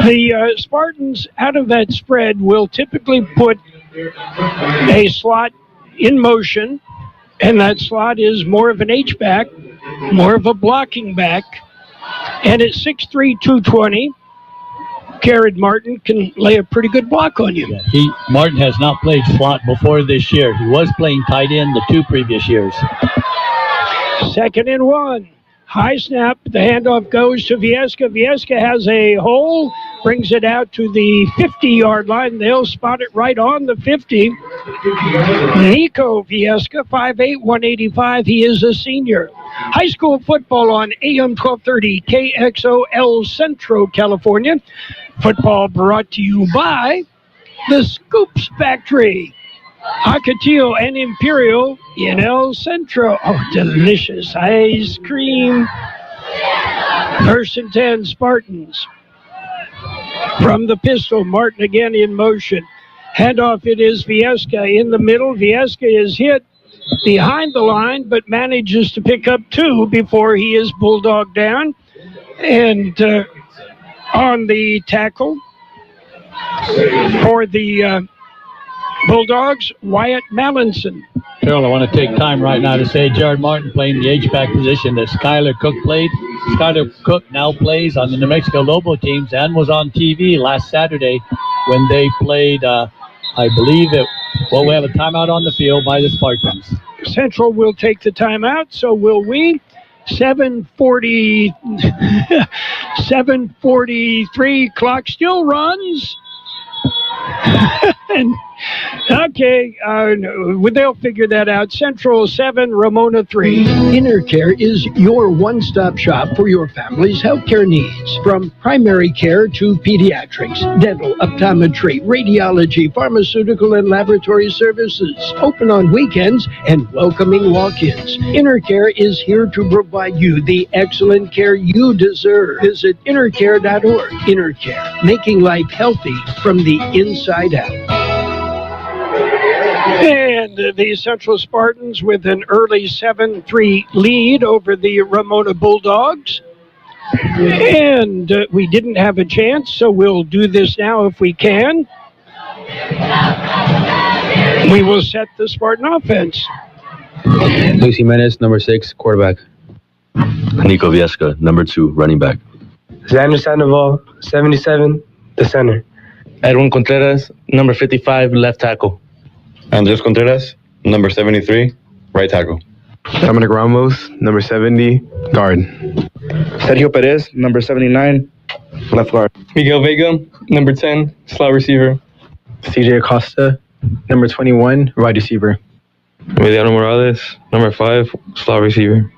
Speaker 2: The Spartans out of that spread will typically put a slot in motion, and that slot is more of an H-back, more of a blocking back, and at 6'3", 220. Jared Martin can lay a pretty good block on you.
Speaker 3: Yeah, Martin has not played slot before this year. He was playing tight end the 2 previous years.
Speaker 2: 2nd and 1. High snap. The handoff goes to Viesca. Viesca has a hole, brings it out to the 50-yard line. They'll spot it right on the 50. Nico Viesca, 5'8", 185. He is a senior. High school football on AM 1230 KXO El Centro, California. Football brought to you by the Scoops Factory. Ocotillo and Imperial in El Centro. Oh, delicious ice cream. 1st and 10 Spartans. From the pistol, Martin again in motion. Handoff, it is Viesca in the middle. Viesca is hit behind the line, but manages to pick up 2 before he is bulldogged down. And on the tackle for the Bulldogs, Wyatt Mallinson.
Speaker 3: Carroll, I want to take time right now to say Jared Martin playing the H-back position that Skylar Cook played. Skylar Cook now plays on the New Mexico Lobo teams and was on TV last Saturday when they played, I believe it, well, we have a timeout on the field by the Spartans.
Speaker 2: Central will take the timeout, so will we. 7:43, clock still runs. And okay, they'll figure that out. Central 7, Ramona 3. InnerCare is your one-stop shop for your family's healthcare needs. From primary care to pediatrics, dental, optometry, radiology, pharmaceutical, and laboratory services. Open on weekends and welcoming walk-ins. InnerCare is here to provide you the excellent care you deserve. Visit innercare.org. InnerCare, making life healthy from the inside out. And the Central Spartans with an early 7-3 lead over the Ramona Bulldogs. And we didn't have a chance, so we'll do this now if we can. We will set the Spartan offense.
Speaker 10: Luis Jimenez, number 6, quarterback.
Speaker 7: Nico Viesca, number 2, running back.
Speaker 11: Xander Sandoval, 77, the center.
Speaker 10: Edwin Contreras, number 55, left tackle.
Speaker 13: Andres Contreras, number 73, right tackle.
Speaker 19: Dominic Ramos, number 70, guard.
Speaker 11: Sergio Perez, number 79, left guard.
Speaker 16: Miguel Vega, number 10, slot receiver.
Speaker 19: CJ Acosta, number 21, wide receiver.
Speaker 10: Emiliano Morales, number 5, slot receiver.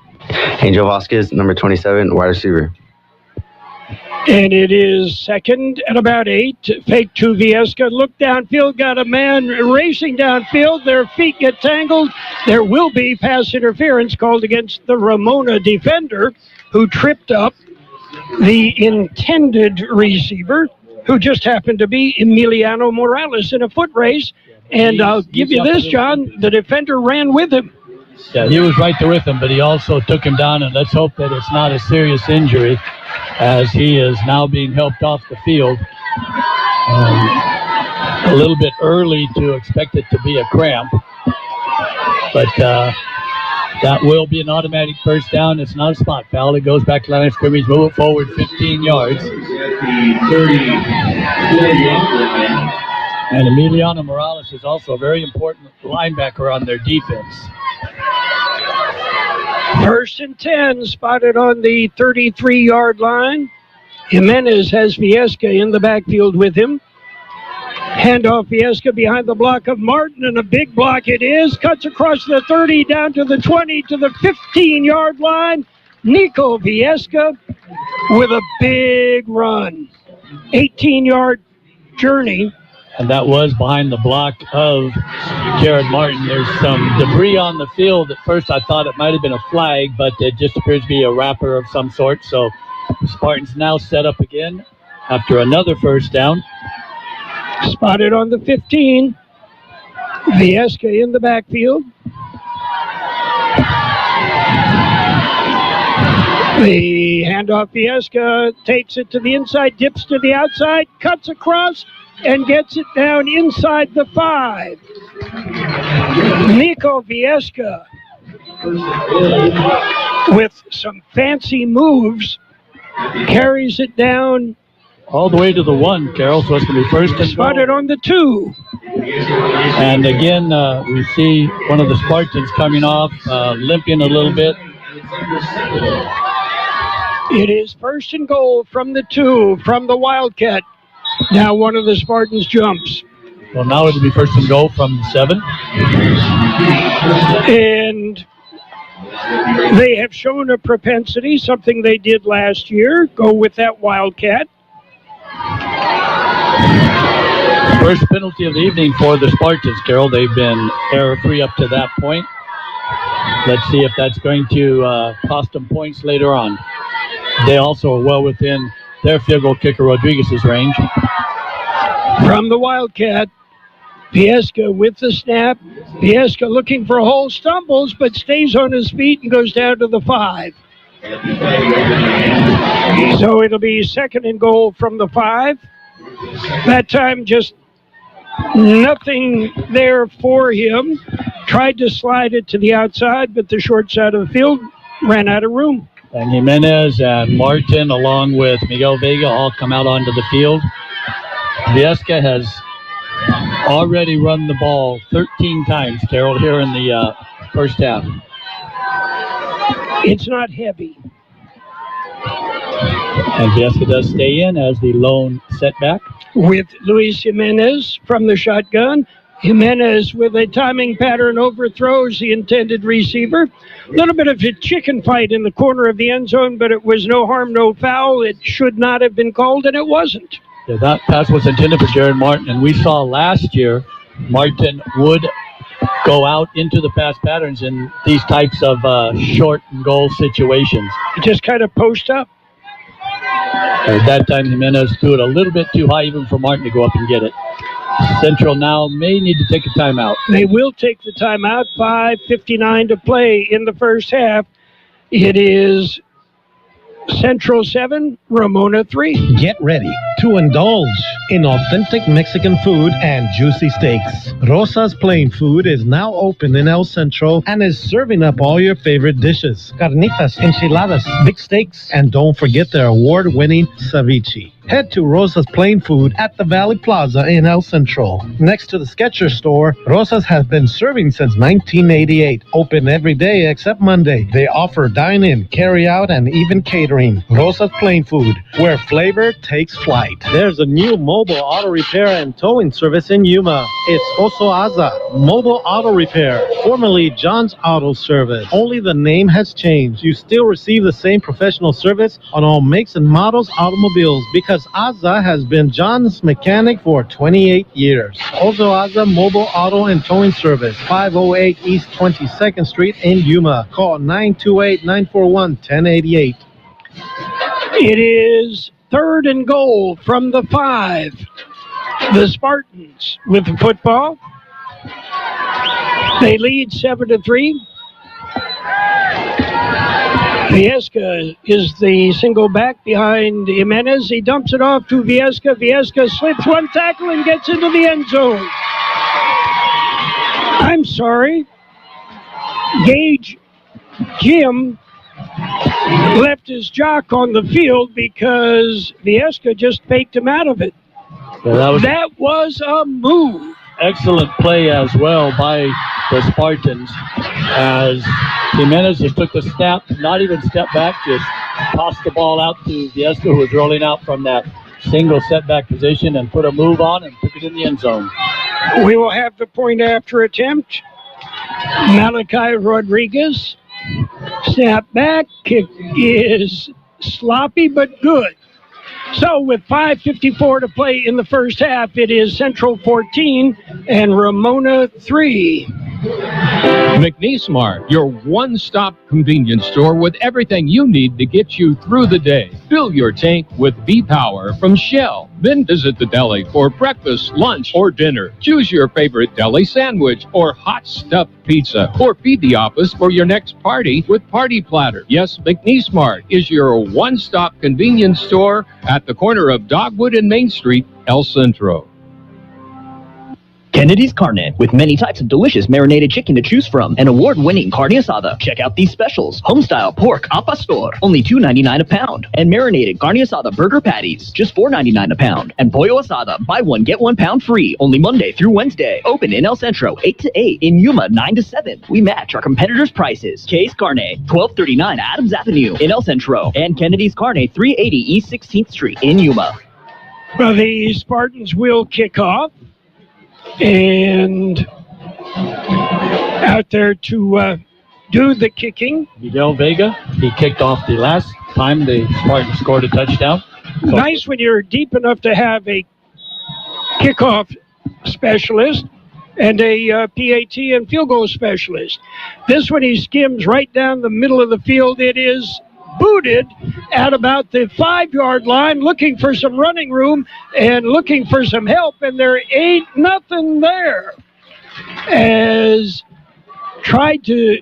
Speaker 17: Angel Vasquez, number 27, wide receiver.
Speaker 2: And it is second and about 8. Fake to Viesca. Look downfield. Got a man racing downfield. Their feet get tangled. There will be pass interference called against the Ramona defender who tripped up the intended receiver, who just happened to be Emiliano Morales in a foot race. And I'll give you this, John. The defender ran with him.
Speaker 3: Yeah, he was right there with him, but he also took him down, and let's hope that it's not a serious injury as he is now being helped off the field. A little bit early to expect it to be a cramp, but that will be an automatic first down. It's not a spot foul. It goes back to line of scrimmage, move it forward 15 yards. And Emiliano Morales is also a very important linebacker on their defense.
Speaker 2: 1st and 10, spotted on the 33-yard line. Jimenez has Viesca in the backfield with him. Handoff Viesca behind the block of Martin, and a big block it is. Cuts across the 30, down to the 20, to the 15-yard line. Nico Viesca with a big run. 18-yard journey.
Speaker 3: And that was behind the block of Jared Martin. There's some debris on the field. At first I thought it might have been a flag, but it just appears to be a wrapper of some sort. So the Spartans now set up again after another first down.
Speaker 2: Spotted on the 15. Viesca in the backfield. The handoff, Viesca takes it to the inside, dips to the outside, cuts across, and gets it down inside the 5. Nico Viesca with some fancy moves carries it down
Speaker 3: all the way to the 1, Carroll, so it's going to be first and
Speaker 2: spotted on the 2.
Speaker 3: And again, we see one of the Spartans coming off, limping a little bit.
Speaker 2: It is first and goal from the 2, from the Wildcat. Now one of the Spartans jumps.
Speaker 3: Well, now it'll be first and goal from the 7.
Speaker 2: And They have shown a propensity, something they did last year, go with that Wildcat.
Speaker 3: First penalty of the evening for the Spartans, Carroll. They've been error-free up to that point. Let's see if that's going to cost them points later on. They also are well within their field goal kicker Rodriguez's range.
Speaker 2: From the Wildcat, Viesca with the snap. Viesca looking for a hole, stumbles, but stays on his feet and goes down to the 5. So it'll be 2nd and goal from the 5. That time just nothing there for him. Tried to slide it to the outside, but the short side of the field ran out of room.
Speaker 3: And Jimenez and Martin, along with Miguel Vega, all come out onto the field. Viesca has already run the ball 13 times, Carroll, here in the first half.
Speaker 2: It's not heavy.
Speaker 3: And Viesca does stay in as the lone setback.
Speaker 2: With Luis Jimenez from the shotgun. Jimenez with a timing pattern overthrows the intended receiver. A little bit of a chicken fight in the corner of the end zone, but it was no harm, no foul. It should not have been called, and it wasn't.
Speaker 3: Yeah, that pass was intended for Jared Martin, and we saw last year Martin would go out into the pass patterns in these types of short and goal situations.
Speaker 2: He just kind of post up.
Speaker 3: At that time, Jimenez threw it a little bit too high even for Martin to go up and get it. Central now may need to take a timeout.
Speaker 2: They will take the timeout. 5:59 to play in the first half. It is Central 7, Ramona 3.
Speaker 1: Get ready to indulge in authentic Mexican food and juicy steaks. Rosa's Plain Food is now open in El Centro and is serving up all your favorite dishes. Carnitas, enchiladas, big steaks, and don't forget their award-winning ceviche. Head to Rosa's Plain Food at the Valley Plaza in El Centro. Next to the Skechers store, Rosa's has been serving since 1988. Open every day except Monday. They offer dine-in, carry-out, and even catering. Rosa's Plain Food, where flavor takes flight. There's a new mobile auto repair and towing service in Yuma. It's Osoaza Mobile Auto Repair, formerly John's Auto Service. Only the name has changed. You still receive the same professional service on all makes and models automobiles because Aza has been John's mechanic for 28 years. Osoaza Mobile Auto and Towing Service, 508 East 22nd Street in Yuma. Call 928-941-1088.
Speaker 2: It is 3rd and goal from the 5. The Spartans with the football. They lead 7-3. Viesca is the single back behind Jimenez. He dumps it off to Viesca. Viesca slips one tackle and gets into the end zone. I'm sorry. Gage Jim left his jock on the field because Viesca just faked him out of it.
Speaker 3: Yeah,
Speaker 2: that was a move.
Speaker 3: Excellent play as well by the Spartans as Jimenez just took the snap, not even step back, just tossed the ball out to Viesca, who was rolling out from that single setback position, and put a move on and took it in the end zone.
Speaker 2: We will have the point after attempt. Malachi Rodriguez. Snap back. Kick is sloppy but good. So with 5:54 to play in the first half, it is Central 14 and Ramona 3.
Speaker 5: McNeese Mart, your one-stop convenience store with everything you need to get you through the day. Fill your tank with V-Power from Shell. Then visit the deli for breakfast, lunch, or dinner. Choose your favorite deli sandwich or hot stuffed pizza. Or feed the office for your next party with Party Platter. Yes, McNeese Mart is your one-stop convenience store at the corner of Dogwood and Main Street, El Centro.
Speaker 8: Kennedy's Carne, with many types of delicious marinated chicken to choose from, and award-winning carne asada. Check out these specials. Homestyle pork al pastor, only $2.99 a pound. And marinated carne asada burger patties, just $4.99 a pound. And pollo asada, buy one, get 1 pound free, only Monday through Wednesday. Open in El Centro, 8 to 8. In Yuma, 9 to 7. We match our competitors' prices. K's Carne, 1239 Adams Avenue in El Centro. And Kennedy's Carne, 380 East 16th Street in Yuma.
Speaker 2: Well, the Spartans will kick off. And out there to do the kicking.
Speaker 3: Miguel Vega, he kicked off the last time the Spartans scored a touchdown. So
Speaker 2: Nice when you're deep enough to have a kickoff specialist and a PAT and field goal specialist. This one, he skims right down the middle of the field. It is booted at about the 5-yard line, looking for some running room and looking for some help, and there ain't nothing there. As tried to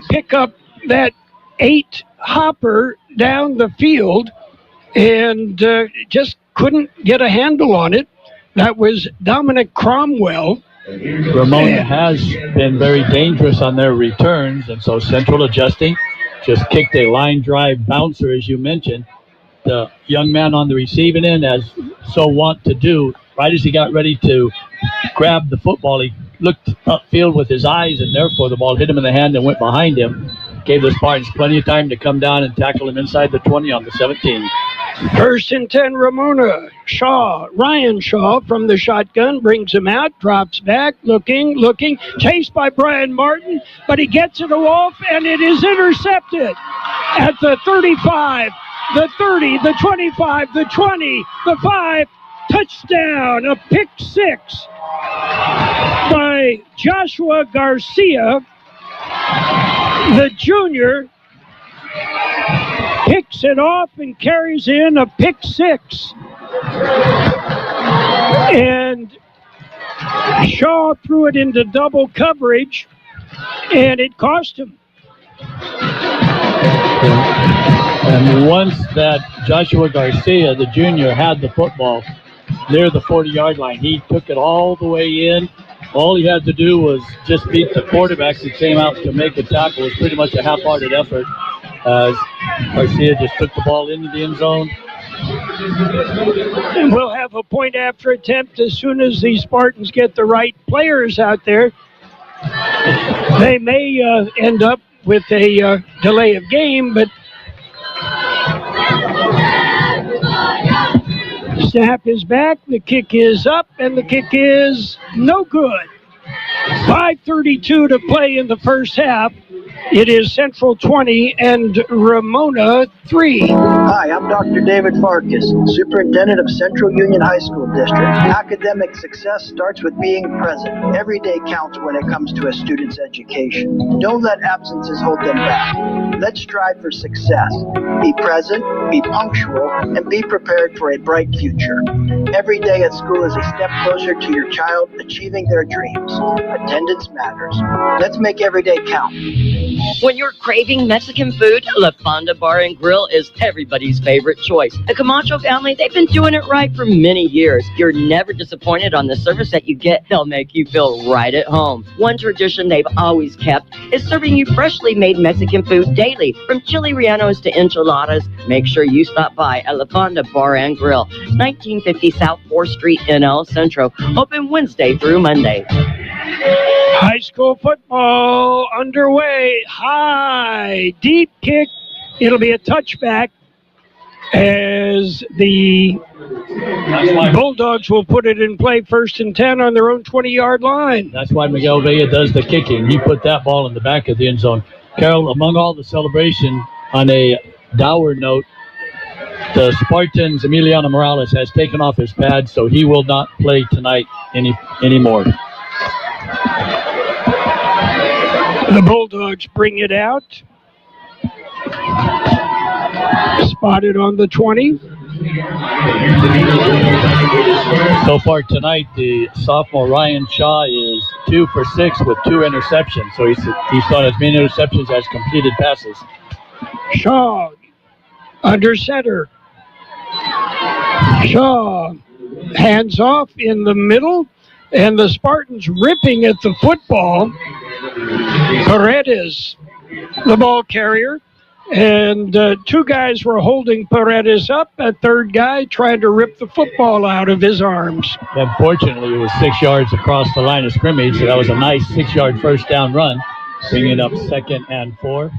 Speaker 2: pick up that 8 hopper down the field and just couldn't get a handle on it. That was Dominic Cromwell.
Speaker 3: Ramona has been very dangerous on their returns, and so Central adjusting. Just kicked a line drive bouncer, as you mentioned. The young man on the receiving end, as so want to do, right as he got ready to grab the football, he looked upfield with his eyes, and therefore the ball hit him in the hand and went behind him. Gave the Spartans plenty of time to come down and tackle him inside the 20 on the 17.
Speaker 2: 1st and 10, Ramona. Ryan Shaw from the shotgun brings him out, drops back, looking, chased by Brian Martin, but he gets it off, and it is intercepted at the 35, the 30, the 25, the 20, the 5, touchdown, a pick 6 by Joshua Garcia. The junior picks it off and carries in a pick 6. And Shaw threw it into double coverage, and it cost him.
Speaker 3: And once that Joshua Garcia, the junior, had the football near the 40-yard line, he took it all the way in. All he had to do was just beat the quarterbacks that came out to make a tackle. It was pretty much a half-hearted effort as Garcia just took the ball into the end zone.
Speaker 2: And we'll have a point after attempt as soon as the Spartans get the right players out there. They may end up with a delay of game, but snap is back, the kick is up, and the kick is no good. 5:32 to play in the first half. It is Central 20 and Ramona 3.
Speaker 9: Hi, I'm Dr. David Farkas, Superintendent of Central Union High School District. Academic success starts with being present. Every day counts when it comes to a student's education. Don't let absences hold them back. Let's strive for success. Be present, be punctual, and be prepared for a bright future. Every day at school is a step closer to your child achieving their dreams. Attendance matters. Let's make every day count.
Speaker 20: When you're craving Mexican food, La Fonda Bar and Grill is everybody's favorite choice. The Camacho family, they've been doing it right for many years. You're never disappointed on the service that you get. They'll make you feel right at home. One tradition they've always kept is serving you freshly made Mexican food daily. From chili rellenos to enchiladas, make sure you stop by at La Fonda Bar and Grill, 1950 South 4th Street in El Centro. Open Wednesday through Monday.
Speaker 2: High school football underway. High, deep kick. It'll be a touchback as the Bulldogs will put it in play 1st and 10 on their own 20-yard line.
Speaker 3: That's why Miguel Vega does the kicking. He put that ball in the back of the end zone. Carroll, among all the celebration, on a dour note, the Spartans, Emiliano Morales, has taken off his pad, so he will not play tonight anymore.
Speaker 2: The Bulldogs bring it out. Spotted on the 20.
Speaker 3: So far tonight, the sophomore Ryan Shaw is 2 for 6 with 2 interceptions. So he's thrown as many interceptions as completed passes.
Speaker 2: Shaw under center. Shaw hands off in the middle, and the Spartans ripping at the football. Paredes, the ball carrier, and 2 guys were holding Paredes up. A 3rd guy tried to rip the football out of his arms.
Speaker 3: Unfortunately, it was 6 yards across the line of scrimmage, so that was a nice 6-yard first down run, bringing up 2nd and 4.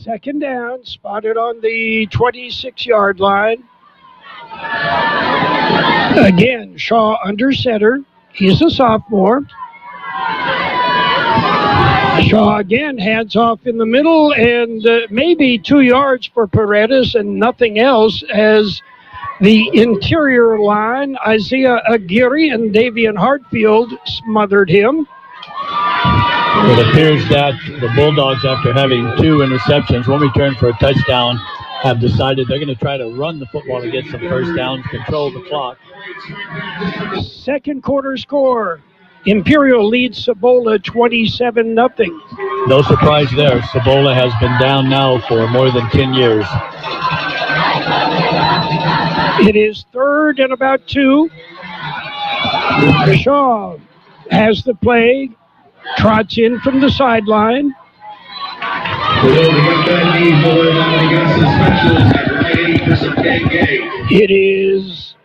Speaker 2: Second down, spotted on the 26-yard line. Again, Shaw under center. He's a sophomore. Shaw again, hands off in the middle, and maybe 2 yards for Paredes and nothing else as the interior line, Isaiah Aguirre and Davian Hartfield smothered him.
Speaker 3: It appears that the Bulldogs, after having 2 interceptions, one return for a touchdown, have decided they're going to try to run the football to get some first downs, control the clock.
Speaker 2: Second quarter score. Imperial leads Cibola 27-0.
Speaker 3: No surprise there. Cibola has been down now for more than 10 years.
Speaker 2: It is 3rd and about 2. Shaw has the play, trots in from the sideline. It is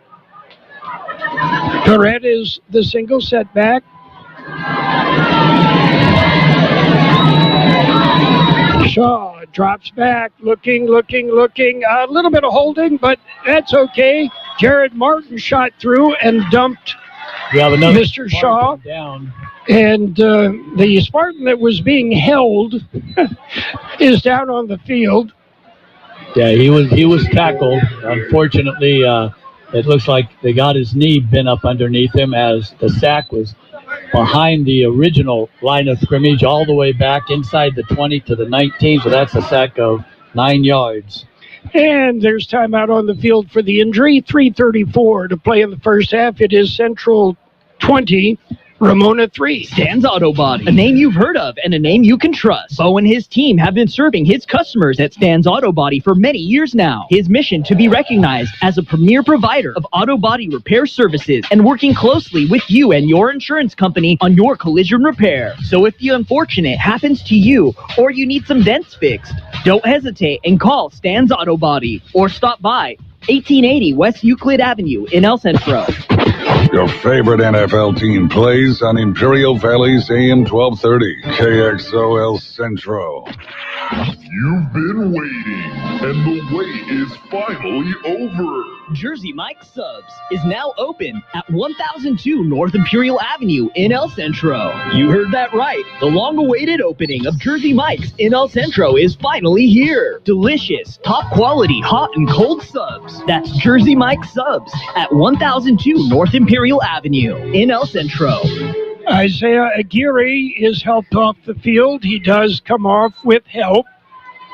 Speaker 2: Paredes, the single setback. Shaw drops back, looking. A little bit of holding, but that's okay. Jared Martin shot through and dumped Mr. Shaw.
Speaker 3: Down.
Speaker 2: And the Spartan that was being held is down on the field.
Speaker 3: Yeah, he was tackled. Unfortunately, it looks like they got his knee bent up underneath him as the sack was behind the original line of scrimmage all the way back inside the 20 to the 19. So that's a sack of 9 yards.
Speaker 2: And there's timeout on the field for the injury. 3:34 to play in the first half. It is Central 20, Ramona 3.
Speaker 8: Stan's Auto Body, a name you've heard of and a name you can trust. Bo and his team have been serving his customers at Stan's Auto Body for many years now. His mission to be recognized as a premier provider of auto body repair services and working closely with you and your insurance company on your collision repair. So if the unfortunate happens to you or you need some dents fixed, don't hesitate and call Stan's Auto Body or stop by 1880 West Euclid Avenue in El Centro.
Speaker 12: Your favorite NFL team plays on Imperial Valley's AM 1230, KXO El Centro.
Speaker 21: You've been waiting, and the wait is finally over.
Speaker 8: Jersey Mike's Subs is now open at 1002 North Imperial Avenue in El Centro. You heard that right. The long-awaited opening of Jersey Mike's in El Centro is finally here. Delicious, top-quality, hot and cold subs. That's Jersey Mike's Subs at 1002 North Imperial Avenue in El Centro.
Speaker 2: Isaiah Aguirre is helped off the field. He does come off with help.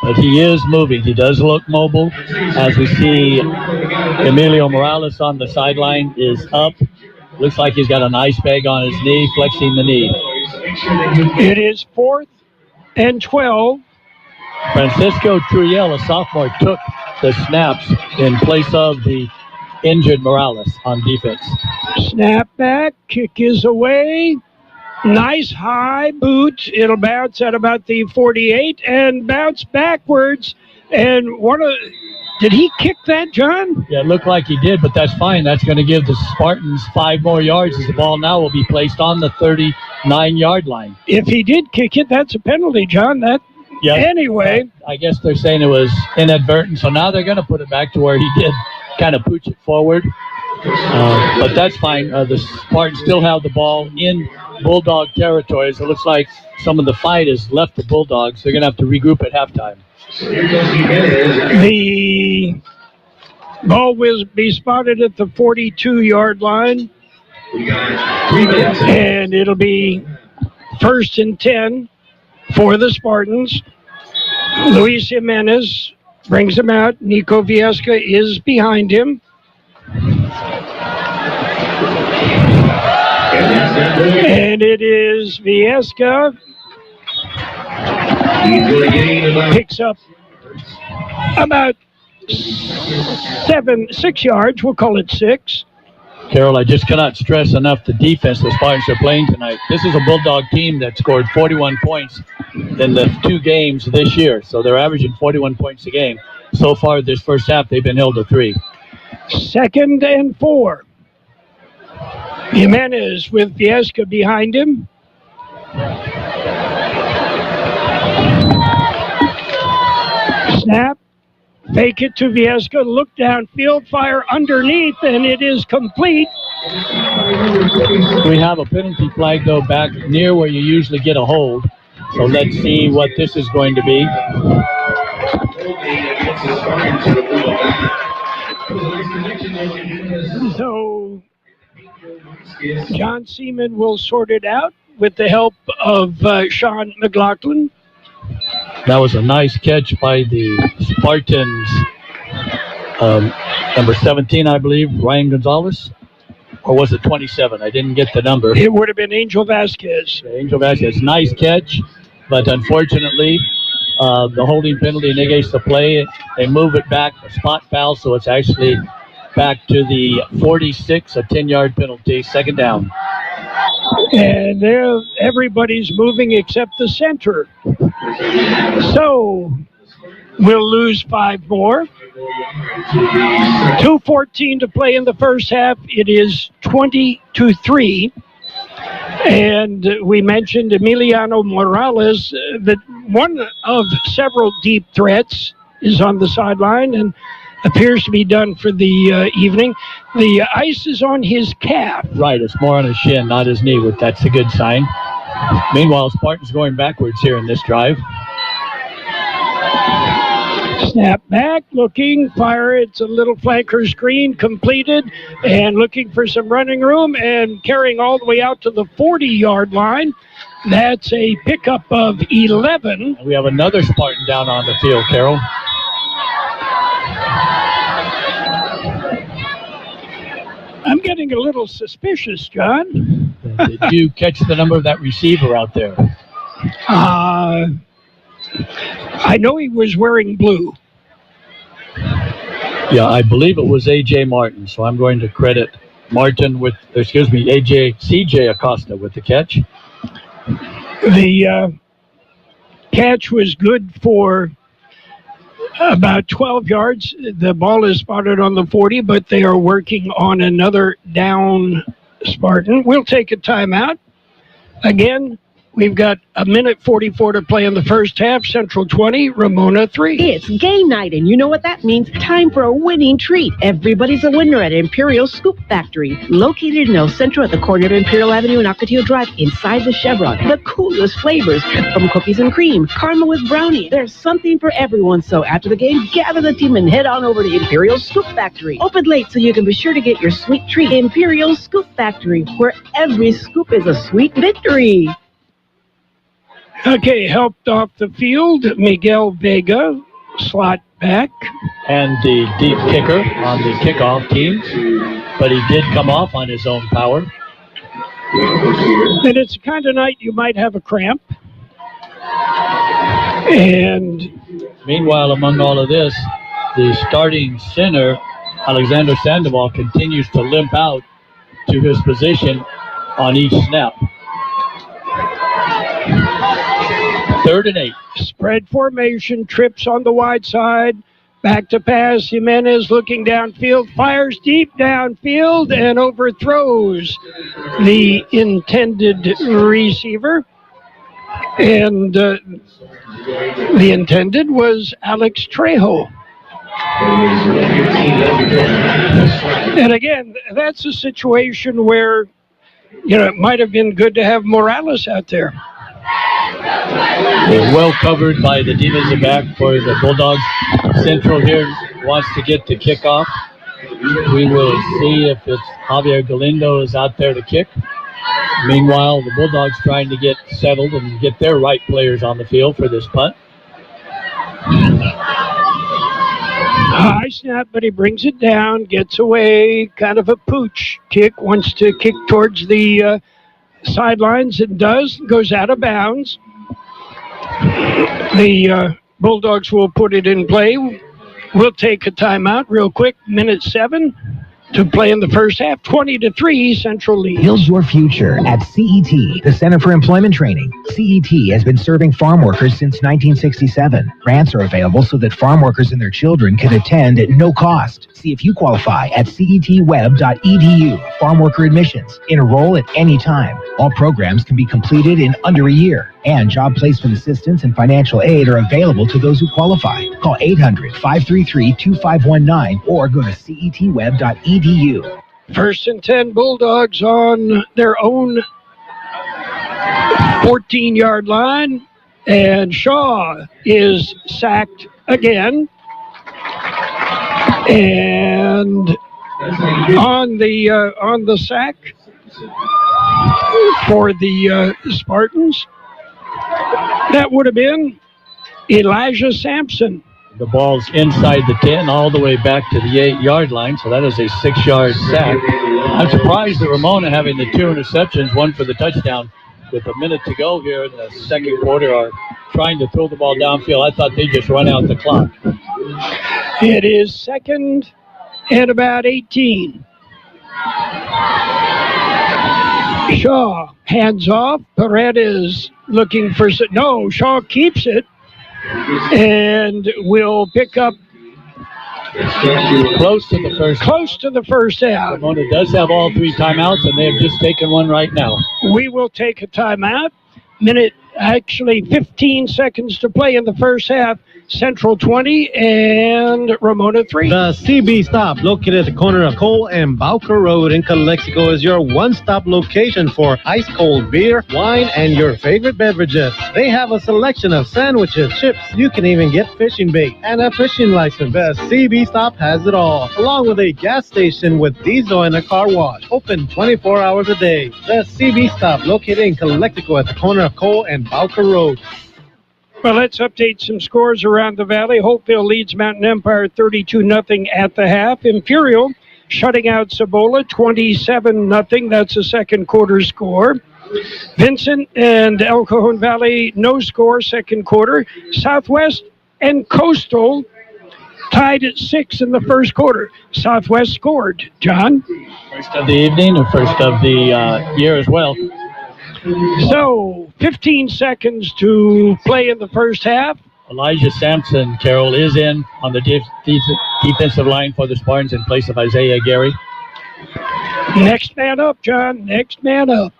Speaker 3: But he is moving. He does look mobile. As we see, Emilio Morales on the sideline is up. Looks like he's got an ice bag on his knee, flexing the knee.
Speaker 2: It is 4th and 12.
Speaker 3: Francisco Trujillo, a sophomore, took the snaps in place of the injured Morales on defense.
Speaker 2: Snap back, kick is away. Nice high boot. It'll bounce at about the 48 and bounce backwards. And did he kick that, John?
Speaker 3: Yeah, it looked like he did, but that's fine. That's going to give the Spartans 5 more yards as the ball now will be placed on the 39-yard line.
Speaker 2: If he did kick it, that's a penalty, John. Anyway.
Speaker 3: I guess they're saying it was inadvertent, so now they're going to put it back to where he did kind of pooch it forward. But that's fine. The Spartans still have the ball in Bulldog territory. It looks like some of the fight has left the Bulldogs. They're going to have to regroup at halftime.
Speaker 2: The ball will be spotted at the 42-yard line. And it'll be 1st and 10 for the Spartans. Luis Jimenez brings him out. Nico Viesca is behind him. And it is Viesca. Picks up about 6 yards. We'll call it 6.
Speaker 3: Carroll, I just cannot stress enough the defense the Spartans are playing tonight. This is a Bulldog team that scored 41 points in the 2 games this year. So they're averaging 41 points a game. So far this first half, they've been held to 3.
Speaker 2: 2nd and 4. Jimenez with Viesca behind him. Snap. Fake it to Viesca. Look downfield. Fire underneath. And it is complete
Speaker 3: We have a penalty flag, though, back near where you usually get a hold. So let's see what this is going to be.
Speaker 2: So John Seaman will sort it out with the help of Sean McLaughlin.
Speaker 3: That was a nice catch by the Spartans. Number 17, I believe, Ryan Gonzalez. Or was it 27? I didn't get the number.
Speaker 2: It would have been Angel Vasquez.
Speaker 3: Angel Vasquez, nice catch. But unfortunately, the holding penalty negates the play. They move it back, a spot foul, so it's actually back to the 46, a 10-yard penalty, second down.
Speaker 2: And there, everybody's moving except the center. So we'll lose 5 more. 2:14 to play in the first half. It is 20-3. And we mentioned Emiliano Morales, that one of several deep threats is on the sideline and appears to be done for the evening. The ice is on his calf.
Speaker 3: Right, it's more on his shin, not his knee, but that's a good sign. Meanwhile, Spartans going backwards here in this drive.
Speaker 2: Snap back, looking, fire. It's a little flanker screen completed, and looking for some running room and carrying all the way out to the 40-yard line. That's a pickup of 11.
Speaker 3: We have another Spartan down on the field, Carroll.
Speaker 2: I'm getting a little suspicious, John.
Speaker 3: Did you catch the number of that receiver out there?
Speaker 2: I know he was wearing blue.
Speaker 3: Yeah, I believe it was A.J. Martin, so I'm going to credit Martin with, C.J. Acosta with the catch.
Speaker 2: The catch was good for about 12 yards. The ball is spotted on the 40, but they are working on another down Spartan. We'll take a timeout. Again, we've got 1:44 to play in the first half. Central 20, Ramona 3.
Speaker 22: It's game night, and you know what that means. Time for a winning treat. Everybody's a winner at Imperial Scoop Factory, located in El Centro at the corner of Imperial Avenue and Ocotillo Drive, inside the Chevron. The coolest flavors, from cookies and cream, caramel with brownie. There's something for everyone, so after the game, gather the team and head on over to Imperial Scoop Factory. Open late so you can be sure to get your sweet treat. Imperial Scoop Factory, where every scoop is a sweet victory.
Speaker 2: Okay, helped off the field, Miguel Vega, slot back.
Speaker 3: And the deep kicker on the kickoff team, but he did come off on his own power.
Speaker 2: And it's the kind of night you might have a cramp. And
Speaker 3: meanwhile, among all of this, the starting center, Alexander Sandoval, continues to limp out to his position on each snap.
Speaker 2: 3rd and 8. Spread formation, trips on the wide side. Back to pass. Jimenez looking downfield, fires deep downfield, and overthrows the intended receiver. And the intended was Alex Trejo. And again, that's a situation where, it might have been good to have Morales out there.
Speaker 3: Well covered by the defensive back for the Bulldogs. Central here wants to get the kickoff. We will see if it's Javier Galindo is out there to kick. Meanwhile, the Bulldogs trying to get settled and get their right players on the field for this punt.
Speaker 2: High snap, but he brings it down, gets away, kind of a pooch kick, wants to kick towards the sidelines and goes out of bounds. The Bulldogs will put it in play. We'll take a timeout real quick. 7 to play in the first half. 20-3, Central lead.
Speaker 6: Build your future at CET, the Center for Employment Training. CET has been serving farm workers since 1967. Grants are available so that farm workers and their children can attend at no cost. See if you qualify at cetweb.edu. Farm worker admissions. Enroll at any time. All programs can be completed in under a year. And job placement assistance and financial aid are available to those who qualify. Call 800-533-2519 or go to cetweb.edu.
Speaker 2: First and 10 Bulldogs on their own 14-yard line. And Shaw is sacked again. And on the sack for the Spartans, that would have been Elijah Sampson.
Speaker 3: The ball's inside the 10 all the way back to the 8-yard line, so that is a 6-yard sack. I'm surprised that Ramona, having the 2 interceptions, one for the touchdown, with a minute to go here in the second quarter, are trying to throw the ball downfield. I thought they just run out the clock.
Speaker 2: It is second and about 18. Shaw hands off. Paredes looking for... No, Shaw keeps it and will pick up
Speaker 3: close to the first
Speaker 2: down.
Speaker 3: Ramona does have all 3 timeouts, and they have just taken one right now.
Speaker 2: We will take a timeout. 15 seconds to play in the first half. Central 20 and Ramona 3.
Speaker 1: The CB Stop, located at the corner of Cole and Bowker Road in Calexico, is your one-stop location for ice-cold beer, wine, and your favorite beverages. They have a selection of sandwiches, chips. You can even get fishing bait and a fishing license. The CB Stop has it all, along with a gas station with diesel and a car wash. Open 24 hours a day. The CB Stop, located in Calexico at the corner of Cole and Bowker Road.
Speaker 2: Well, let's update some scores around the valley. Hopeville leads Mountain Empire 32-0 at the half. Imperial shutting out Cibola 27-0. That's a second quarter score. Vincent and El Cajon Valley, no score, second quarter. Southwest and Coastal tied at 6 in the first quarter. Southwest scored. John?
Speaker 3: First of the evening and first of the year as well.
Speaker 2: So, 15 seconds to play in the first half.
Speaker 3: Elijah Sampson, Carroll, is in on the defensive line for the Spartans in place of Isaiah Gary.
Speaker 2: Next man up, John. Next man up.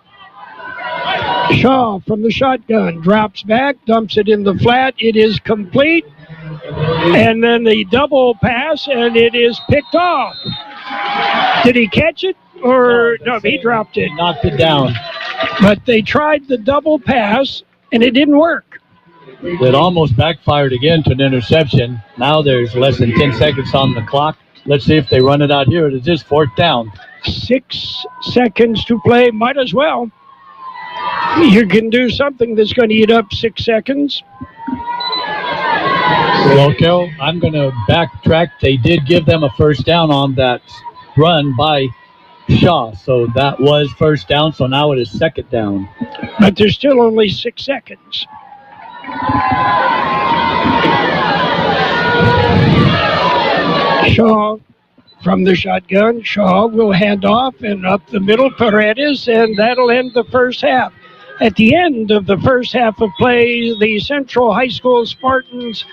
Speaker 2: Shaw from the shotgun drops back, dumps it in the flat. It is complete. And then the double pass, and it is picked off. Did he catch it? Or no, he dropped it.
Speaker 3: Knocked it down.
Speaker 2: But they tried the double pass, and it didn't work.
Speaker 3: It almost backfired again to an interception. Now there's less than 10 seconds on the clock. Let's see if they run it out here. It is just 4th down.
Speaker 2: 6 seconds to play. Might as well. You can do something that's going to eat up 6 seconds.
Speaker 3: Well, Carroll, I'm going to backtrack. They did give them a first down on that run by Shaw, so that was first down, so now it is second down.
Speaker 2: But there's still only 6 seconds. Shaw from the shotgun. Shaw will hand off and up the middle, Paredes, and that'll end the first half. At the end of the first half of play, the Central High School Spartans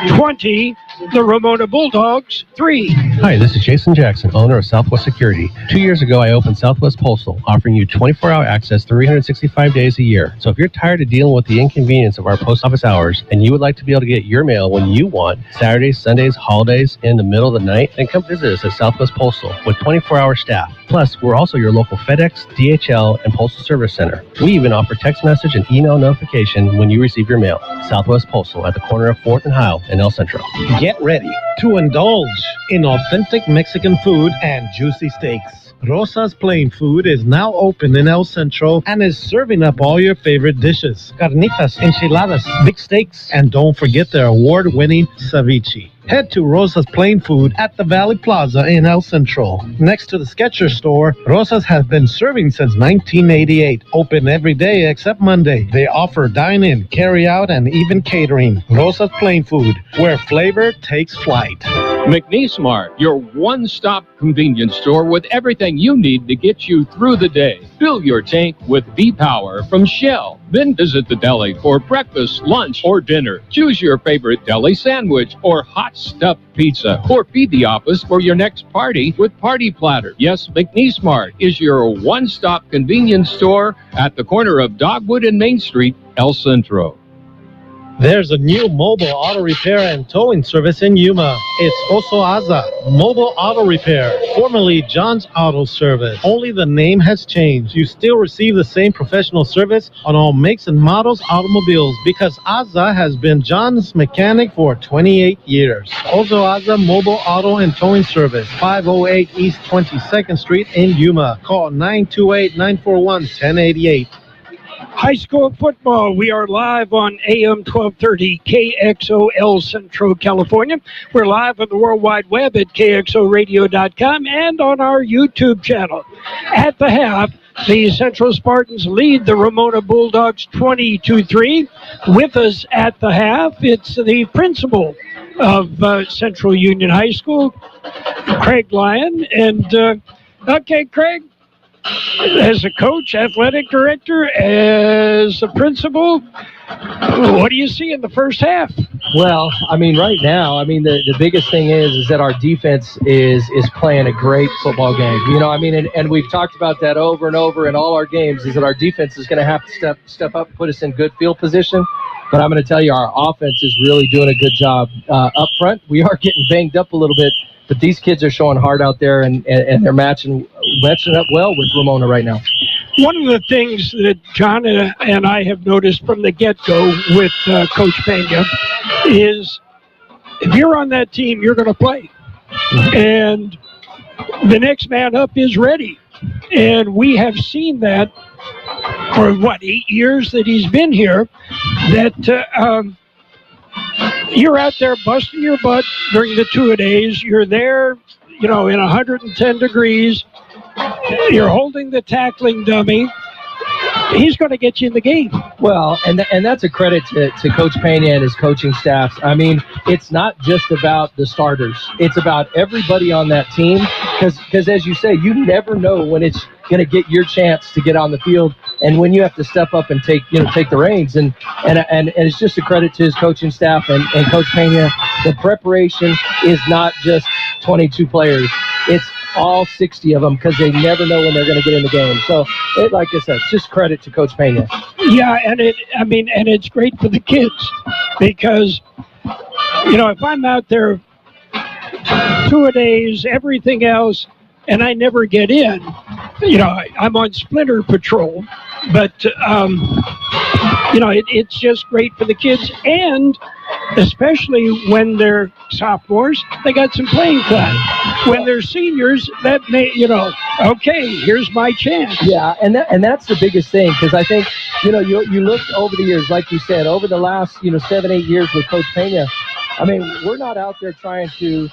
Speaker 2: 20, the Ramona Bulldogs 3.
Speaker 4: Hi, this is Jason Jackson, owner of Southwest Security. 2 years ago, I opened Southwest Postal, offering you 24-hour access 365 days a year. So if you're tired of dealing with the inconvenience of our post office hours and you would like to be able to get your mail when you want, Saturdays, Sundays, holidays, in the middle of the night, then come visit us at Southwest Postal with 24-hour staff. Plus, we're also your local FedEx, DHL, and Postal Service Center. We even offer text message and email notification when you receive your mail. Southwest Postal at the corner of 4th and Howell in El Centro.
Speaker 1: Get ready to indulge in authentic Mexican food and juicy steaks. Rosa's Plain Food is now open in El Centro and is serving up all your favorite dishes. Carnitas, enchiladas, big steaks, and don't forget their award-winning ceviche. Head to Rosa's Plain Food at the Valley Plaza in El Centro. Next to the Skechers store, Rosa's has been serving since 1988. Open every day except Monday. They offer dine-in, carry-out, and even catering. Rosa's Plain Food, where flavor takes flight.
Speaker 5: McNeese Mart, your one-stop convenience store with everything you need to get you through the day. Fill your tank with V-Power from Shell. Then visit the deli for breakfast, lunch, or dinner. Choose your favorite deli sandwich or hot stuffed pizza, or feed the office for your next party with Party Platter. Yes, McNeese Mart is your one-stop convenience store at the corner of Dogwood and Main Street, El Centro.
Speaker 1: There's a new mobile auto repair and towing service in Yuma. It's Oso Aza Mobile Auto Repair, formerly John's Auto Service. Only the name has changed. You still receive the same professional service on all makes and models automobiles because Aza has been John's mechanic for 28 years. Oso Aza Mobile Auto and Towing Service, 508 East 22nd Street in Yuma. Call 928-941-1088.
Speaker 2: High school football. We are live on AM 1230 KXO Centro, California. We're live on the World Wide Web at kxoradio.com and on our YouTube channel. At the half, the Central Spartans lead the Ramona Bulldogs 20-3. With us at the half, it's the principal of Central Union High School, Craig Lyon. And, okay, Craig, as a coach, athletic director, as a principal, what do you see in the first half?
Speaker 15: Well, I mean, right now, I mean, the biggest thing is that our defense is playing a great football game. You know, I mean, and we've talked about that over and over in all our games, is that our defense is going to have to step up, put us in good field position. But I'm going to tell you, our offense is really doing a good job up front. We are getting banged up a little bit, but these kids are showing heart out there, and they're matching up well with Ramona right now.
Speaker 2: One of the things that John and I have noticed from the get-go with Coach Pena is if you're on that team, you're going to play. And the next man up is ready. And we have seen that for, 8 years that he's been here, that you're out there busting your butt during the two-a-days. You're there, in 110 degrees. You're holding the tackling dummy. He's going to get you in the game.
Speaker 15: Well, and that's a credit to Coach Pena and his coaching staff. I mean, it's not just about the starters. It's about everybody on that team because as you say, you never know when it's going to get your chance to get on the field and when you have to step up and take the reins. And it's just a credit to his coaching staff and Coach Pena. The preparation is not just 22 players. It's all 60 of them because they never know when they're going to get in the game. So, like I said, just credit to Coach Pena.
Speaker 2: Yeah, and it's great for the kids because, if I'm out there two-a-days, everything else, and I never get in, I'm on splinter patrol. But, it's just great for the kids, and especially when they're sophomores, they got some playing time. When they're seniors, that may, okay, here's my chance.
Speaker 15: Yeah, and that's the biggest thing, because I think, you look over the years, like you said, over the last, 7-8 years with Coach Pena, I mean, we're not out there trying to,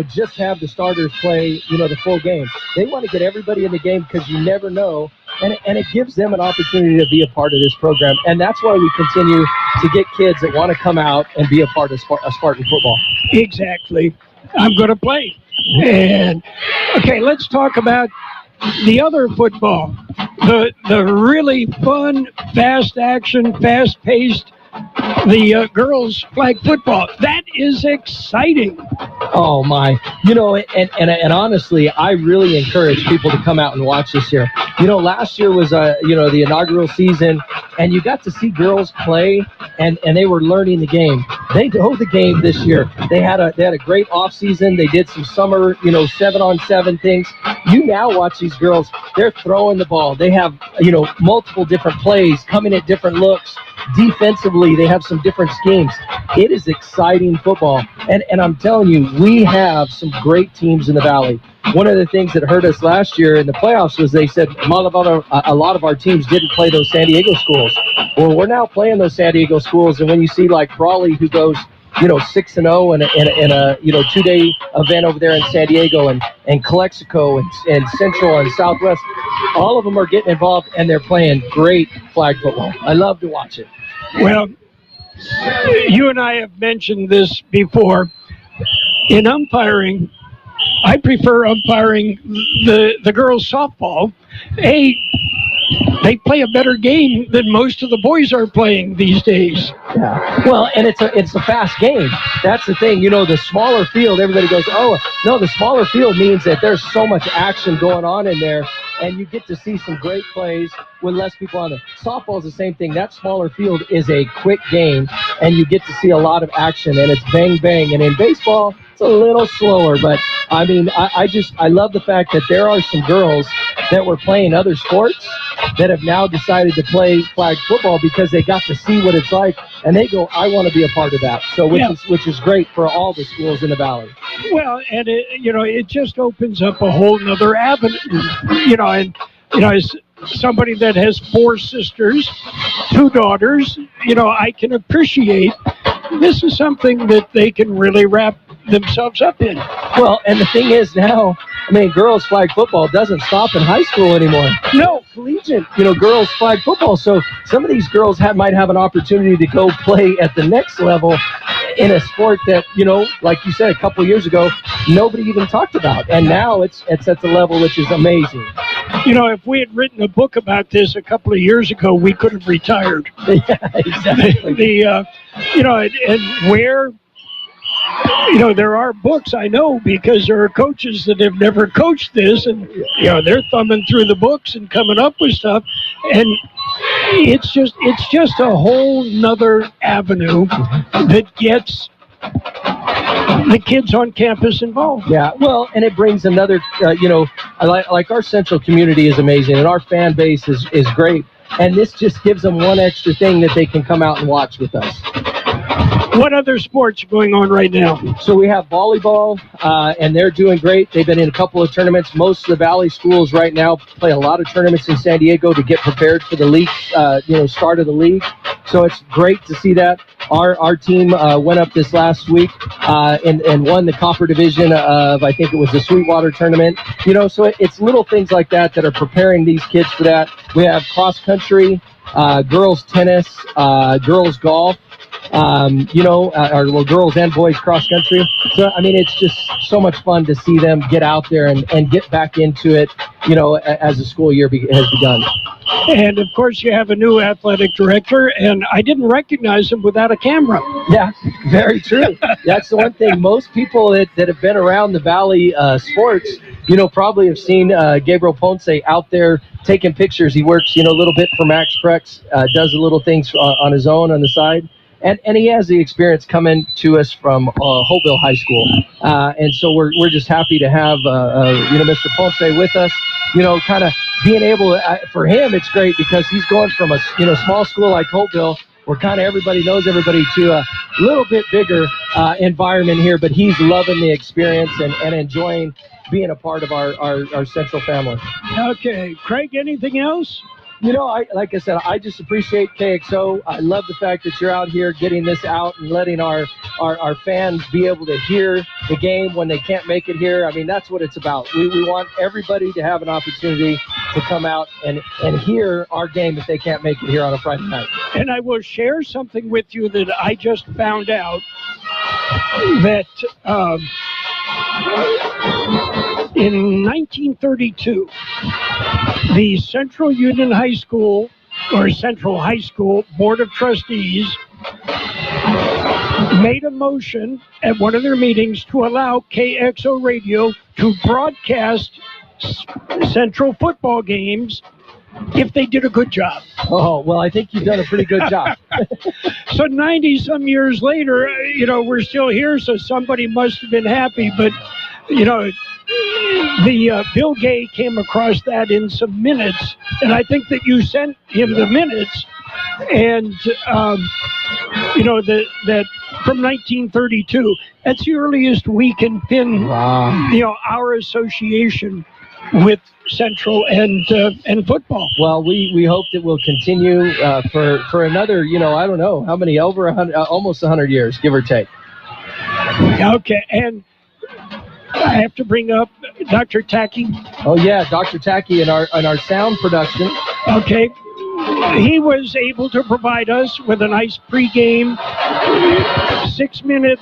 Speaker 15: just have the starters play, the full game. They want to get everybody in the game because you never know, and it gives them an opportunity to be a part of this program. And that's why we continue to get kids that want to come out and be a part of Spartan football.
Speaker 2: Exactly. I'm going to play. And, okay, let's talk about the other football, the really fun, fast action, fast-paced, the girls' flag football. That is exciting.
Speaker 15: Oh, my. And honestly, I really encourage people to come out and watch this year. Last year was, the inaugural season, and you got to see girls play, and they were learning the game. They know the game this year. They had a great off season. They did some summer, 7-on-7 things. You now watch these girls. They're throwing the ball. They have, multiple different plays, coming at different looks. Defensively, they have some different schemes. It is exciting football. And I'm telling you, we have some great teams in the Valley. One of the things that hurt us last year in the playoffs was they said a lot of our teams didn't play those San Diego schools. Well, we're now playing those San Diego schools, and when you see like Brawley, who goes 6-0 in a 2-day event over there in San Diego, and Calexico and Central and Southwest, all of them are getting involved, and they're playing great flag football. I love to watch it.
Speaker 2: Well, you and I have mentioned this before. In umpiring, I prefer umpiring the girls' softball. They play a better game than most of the boys are playing these days.
Speaker 15: Yeah. Well, and it's a fast game. That's the thing. The smaller field, everybody goes, oh, no, the smaller field means that there's so much action going on in there, and you get to see some great plays with less people on it. Softball is the same thing. That smaller field is a quick game, and you get to see a lot of action, and it's bang, bang. And in baseball, it's a little slower, but I mean, I love the fact that there are some girls that were playing other sports that have now decided to play flag football because they got to see what it's like, and they go, I want to be a part of that. So which is great for all the schools in the Valley.
Speaker 2: Well, and it just opens up a whole nother avenue, as somebody that has 4 sisters, 2 daughters, I can appreciate this is something that they can really wrap themselves up in.
Speaker 15: Well, and the thing is now, I mean, girls flag football doesn't stop in high school anymore.
Speaker 2: No.
Speaker 15: Collegiate, girls flag football. So some of these girls might have an opportunity to go play at the next level in a sport that, like you said, a couple years ago, nobody even talked about. And now it's at the level which is amazing.
Speaker 2: If we had written a book about this a couple of years ago, we could have retired.
Speaker 15: Yeah, exactly.
Speaker 2: And where... there are books, I know, because there are coaches that have never coached this, and they're thumbing through the books and coming up with stuff, and it's just a whole nother avenue that gets the kids on campus involved.
Speaker 15: Yeah, well, and it brings another, like our Central community is amazing, and our fan base is great, and this just gives them one extra thing that they can come out and watch with us.
Speaker 2: What other sports are going on right now?
Speaker 15: So we have volleyball, and they're doing great. They've been in a couple of tournaments. Most of the Valley schools right now play a lot of tournaments in San Diego to get prepared for the league, start of the league. So it's great to see that. Our team went up this last week and won the Copper Division of, I think it was the Sweetwater tournament. So it's little things like that are preparing these kids for that. We have cross country, girls tennis, girls golf. Girls and boys cross country. So, I mean, it's just so much fun to see them get out there and get back into it, as the school year has begun.
Speaker 2: And, of course, you have a new athletic director, and I didn't recognize him without a camera.
Speaker 15: Yeah, very true. That's the one thing. Most people that have been around the Valley sports, probably have seen Gabriel Ponce out there taking pictures. He works, a little bit for Max Prex, does a little things on his own on the side. And he has the experience coming to us from Hopeville High School. And so we're just happy to have, Mr. Ponce with us, kind of being able to, for him, it's great because he's going from a, small school like Hopeville where kind of everybody knows everybody to a little bit bigger environment here, but he's loving the experience and enjoying being a part of our Central family.
Speaker 2: Okay. Craig, anything else?
Speaker 15: Like I said, I just appreciate KXO. I love the fact that you're out here getting this out and letting our fans be able to hear the game when they can't make it here. I mean, that's what it's about. We want everybody to have an opportunity to come out and hear our game if they can't make it here on a Friday night.
Speaker 2: And I will share something with you that I just found out that in 1932, the Central Union High School, or Central High School Board of Trustees, made a motion at one of their meetings to allow KXO Radio to broadcast Central football games if they did a good job.
Speaker 15: Oh, well, I think you've done a pretty good job.
Speaker 2: So 90-some years later, we're still here, so somebody must have been happy. But, the Bill Gay came across that in some minutes, and I think that you sent him the minutes, and, that from 1932, that's the earliest we can pin, our association with Central and football.
Speaker 15: Well, we hope that we'll continue for another, I don't know how many, over 100, almost 100 years, give or take.
Speaker 2: Okay, and I have to bring up Dr. Tacky.
Speaker 15: Oh yeah, Dr. Tacky in our sound production.
Speaker 2: Okay, he was able to provide us with a nice pregame 6-minute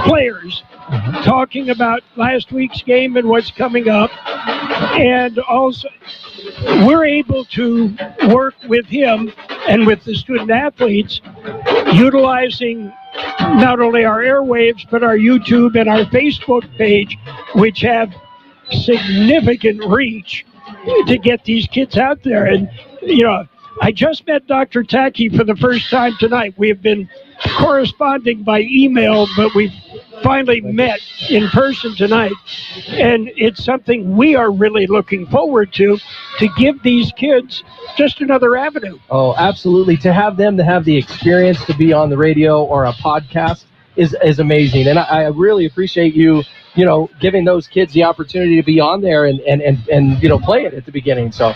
Speaker 2: players talking about last week's game and what's coming up. And also, we're able to work with him and with the student athletes, utilizing not only our airwaves, but our YouTube and our Facebook page, which have significant reach to get these kids out there. And, I just met Dr. Tacky for the first time tonight. We have been corresponding by email, but we've finally met in person tonight. And it's something we are really looking forward to give these kids just another avenue.
Speaker 15: Oh, absolutely. To have the experience to be on the radio or a podcast is amazing. And I really appreciate you giving those kids the opportunity to be on there and play it at the beginning. So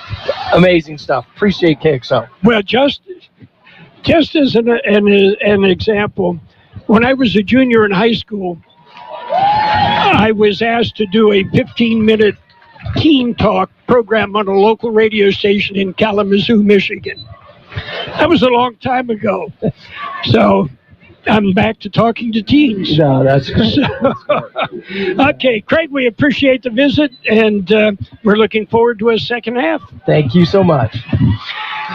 Speaker 15: amazing stuff. Appreciate Kxo.
Speaker 2: Well, just as an example, when I was a junior in high school, I was asked to do a 15-minute teen talk program on a local radio station in Kalamazoo, Michigan. That was a long time ago. So I'm back to talking to teens.
Speaker 15: No, that's great.
Speaker 2: Okay, Craig, we appreciate the visit, and we're looking forward to a second half.
Speaker 15: Thank you so much.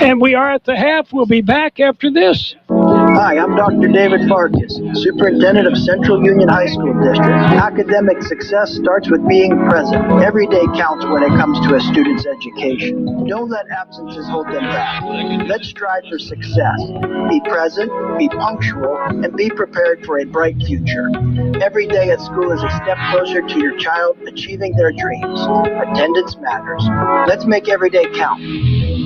Speaker 2: And we are at the half. We'll be back after this.
Speaker 9: Hi, I'm Dr. David Farkas, Superintendent of Central Union High School District. Academic success starts with being present. Every day counts when it comes to a student's education. Don't let absences hold them back. Let's strive for success. Be present, be punctual, and be prepared for a bright future. Every day at school is a step closer to your child achieving their dreams. Attendance matters. Let's make every day count.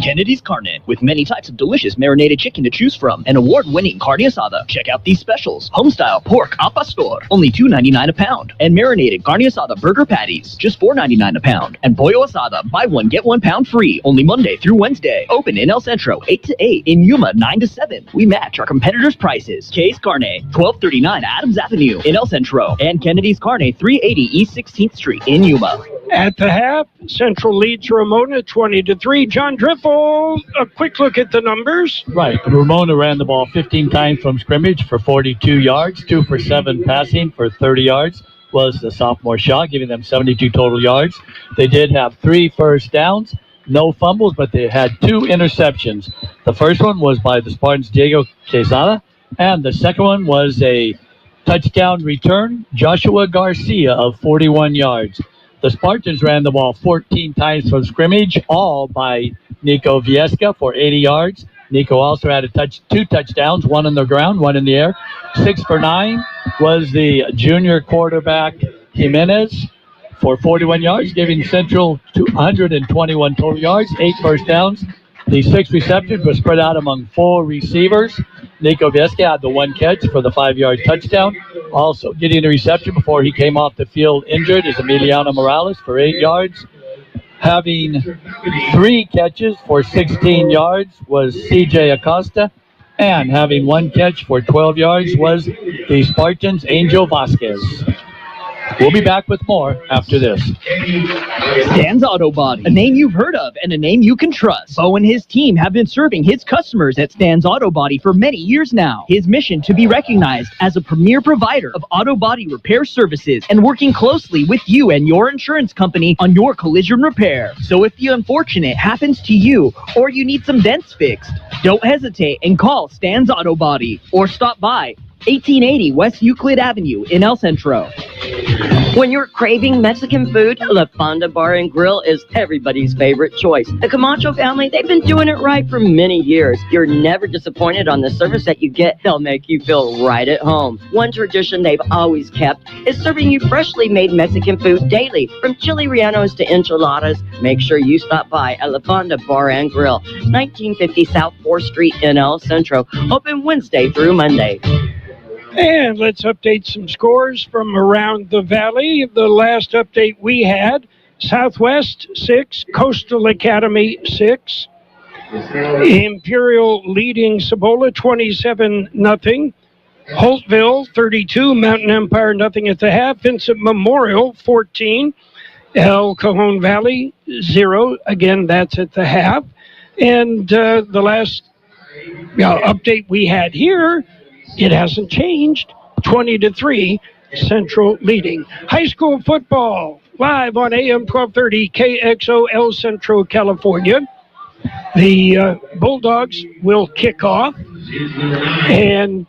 Speaker 8: Kennedy's Carne, with many types of delicious marinated chicken to choose from, and award-winning carne asada. Check out these specials: homestyle pork al pastor, only $2.99 a pound, and marinated carne asada burger patties, just $4.99 a pound, and pollo asada, buy one get 1 pound free, only Monday through Wednesday. Open in El Centro 8 to 8, in Yuma 9 to 7. We match our competitors' prices. K's Carne, 1239 Adams Avenue in El Centro, and Kennedy's Carne, 380 East 16th Street in Yuma.
Speaker 2: At the half, Central leads Ramona 20-3. John Driffill, a quick look at the numbers.
Speaker 3: Right. Ramona ran the ball 15 times from scrimmage for 42 yards, 2 for 7 passing for 30 yards was the sophomore shot, giving them 72 total yards. They did have 3 first downs, no fumbles, but they had 2 interceptions. The first one was by the Spartans' Diego Quezada, and the second one was a touchdown return, Joshua Garcia of 41 yards. The Spartans ran the ball 14 times from scrimmage, all by Nico Viesca for 80 yards. Nico also had 2 touchdowns, 1 on the ground, 1 in the air. 6 for 9 was the junior quarterback Jimenez for 41 yards, giving Central 221 total yards, 8 first downs. The 6 receptions were spread out among 4 receivers. Nico Viesca had the 1 catch for the 5-yard touchdown. Also getting a reception before he came off the field injured is Emiliano Morales for 8 yards. Having 3 catches for 16 yards was CJ Acosta. And having 1 catch for 12 yards was the Spartans' Angel Vasquez. We'll be back with more after this.
Speaker 8: Stan's Auto Body, a name you've heard of and a name you can trust. Bo and his team have been serving his customers at Stan's Auto Body for many years now. His mission to be recognized as a premier provider of auto body repair services and working closely with you and your insurance company on your collision repair. So if the unfortunate happens to you or you need some dents fixed, don't hesitate and call Stan's Auto Body or stop by 1880 West Euclid Avenue in El Centro.
Speaker 20: When you're craving Mexican food, La Fonda Bar and Grill is everybody's favorite choice. The Camacho family, they've been doing it right for many years. You're never disappointed on the service that you get. They'll make you feel right at home. One tradition they've always kept is serving you freshly made Mexican food daily. From chili rellenos to enchiladas, make sure you stop by at La Fonda Bar and Grill, 1950 South 4th Street in El Centro. Open Wednesday through Monday.
Speaker 2: And let's update some scores from around the valley. The last update we had, Southwest 6, Coastal Academy 6. Imperial leading Cibola 27-0. Holtville 32, Mountain Empire nothing at the half. Vincent Memorial 14. El Cajon Valley 0. Again, that's at the half. And the last update we had here, it hasn't changed. 20-3, Central leading. High school football, live on AM 1230 KXO El Centro, California. The Bulldogs will kick off. And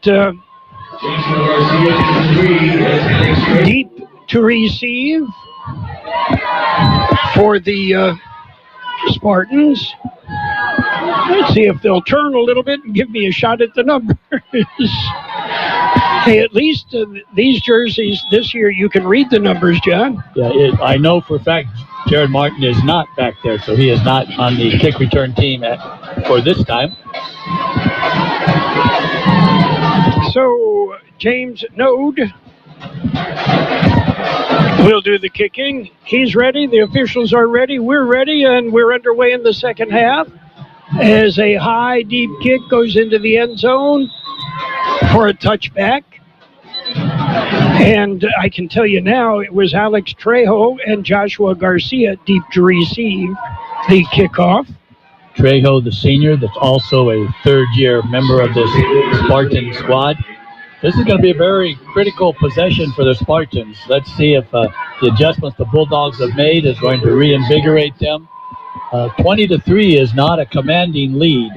Speaker 2: deep to receive for the Spartans. Let's see if they'll turn a little bit and give me a shot at the numbers. Hey, at least these jerseys this year, you can read the numbers, John.
Speaker 3: Yeah, I know for a fact Jared Martin is not back there, so he is not on the kick return team for this time.
Speaker 2: So, James Node will do the kicking. He's ready. The officials are ready. We're ready, and we're underway in the second half as a high, deep kick goes into the end zone for a touchback. And I can tell you now, it was Alex Trejo and Joshua Garcia deep to receive the kickoff.
Speaker 3: Trejo, the senior, that's also a third-year member of this Spartan squad. This is going to be a very critical possession for the Spartans. Let's see if the adjustments the Bulldogs have made is going to reinvigorate them. 20-3 is not a commanding lead.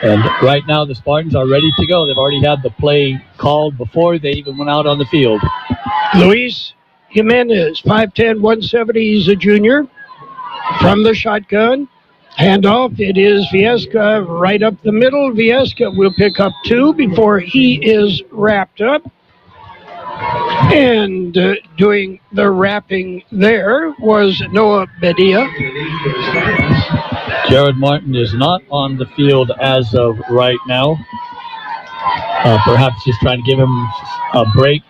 Speaker 3: And right now the Spartans are ready to go. They've already had the play called before they even went out on the field.
Speaker 2: Luis Jimenez, 5'10", 170. He's a junior. From the shotgun. Handoff, it is Viesca right up the middle. Viesca will pick up 2 before he is wrapped up. And doing the wrapping there was Noah Bedia.
Speaker 3: Jared Martin is not on the field as of right now. Perhaps just trying to give him a break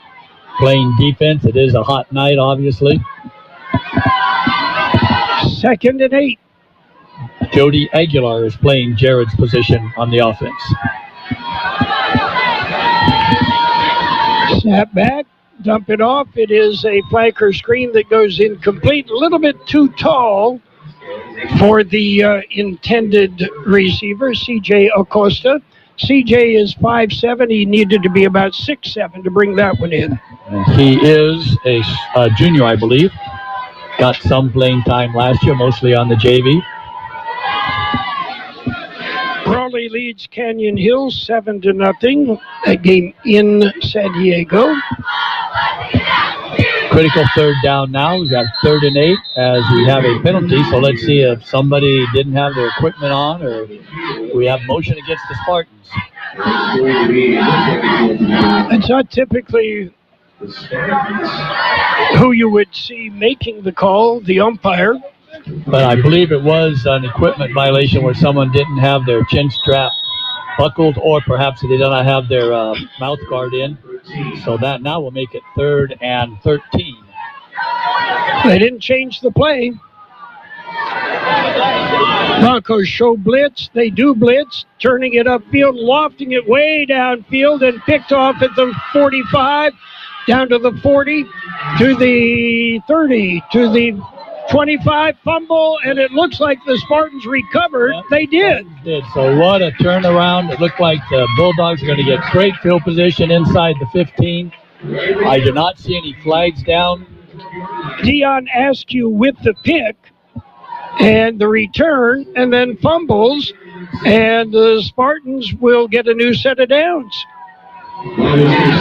Speaker 3: playing defense. It is a hot night, obviously.
Speaker 2: 2nd and 8.
Speaker 3: Jody Aguilar is playing Jared's position on the offense.
Speaker 2: Snap back, dump it off. It is a flanker screen that goes incomplete, a little bit too tall for the intended receiver, C.J. Acosta. C.J. is 5'7". He needed to be about 6'7" to bring that one in.
Speaker 3: And he is a junior, I believe. Got some playing time last year, mostly on the JV.
Speaker 2: Raleigh leads Canyon Hills 7-0. A game in San Diego.
Speaker 3: Critical third down now. We've got 3rd and 8 as we have a penalty. So let's see if somebody didn't have their equipment on or we have motion against the Spartans.
Speaker 2: It's not typically who you would see making the call, the umpire.
Speaker 3: But I believe it was an equipment violation where someone didn't have their chin strap buckled, or perhaps they did not have their mouth guard in. So that now will make it 3rd and 13.
Speaker 2: They didn't change the play. Broncos show blitz. They do blitz, turning it upfield, lofting it way downfield, and picked off at the 45, down to the 40, to the 30, to the 25, fumble, and it looks like the Spartans recovered. Yep. They did.
Speaker 3: So what a turnaround. It looked like the Bulldogs are going to get great field position inside the 15. I do not see any flags down.
Speaker 2: Dion Askew with the pick and the return, and then fumbles, and the Spartans will get a new set of downs.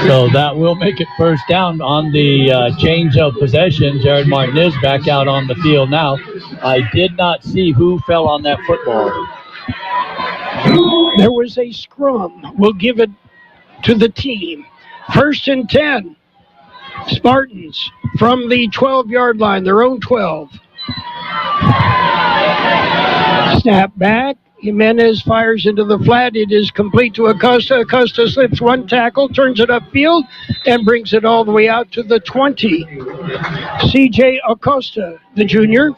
Speaker 3: So that will make it 1st down on the change of possession. Jared Martin is back out on the field now. I did not see who fell on that football.
Speaker 2: There was a scrum. We'll give it to the team. 1st and 10. Spartans from the 12-yard line, their own 12. Snap back. Jimenez fires into the flat. It is complete to Acosta. Acosta slips one tackle, turns it upfield, and brings it all the way out to the 20. C.J. Acosta, the junior.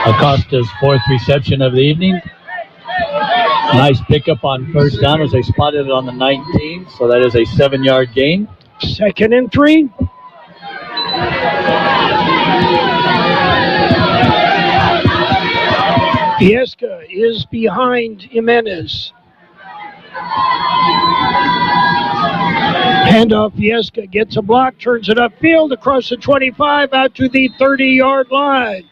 Speaker 3: Acosta's 4th reception of the evening. Nice pickup on 1st down as they spotted it on the 19, so that is a 7-yard gain.
Speaker 2: 2nd and 3. Viesca is behind Jimenez. Handoff, Viesca gets a block, turns it upfield across the 25 out to the 30-yard line.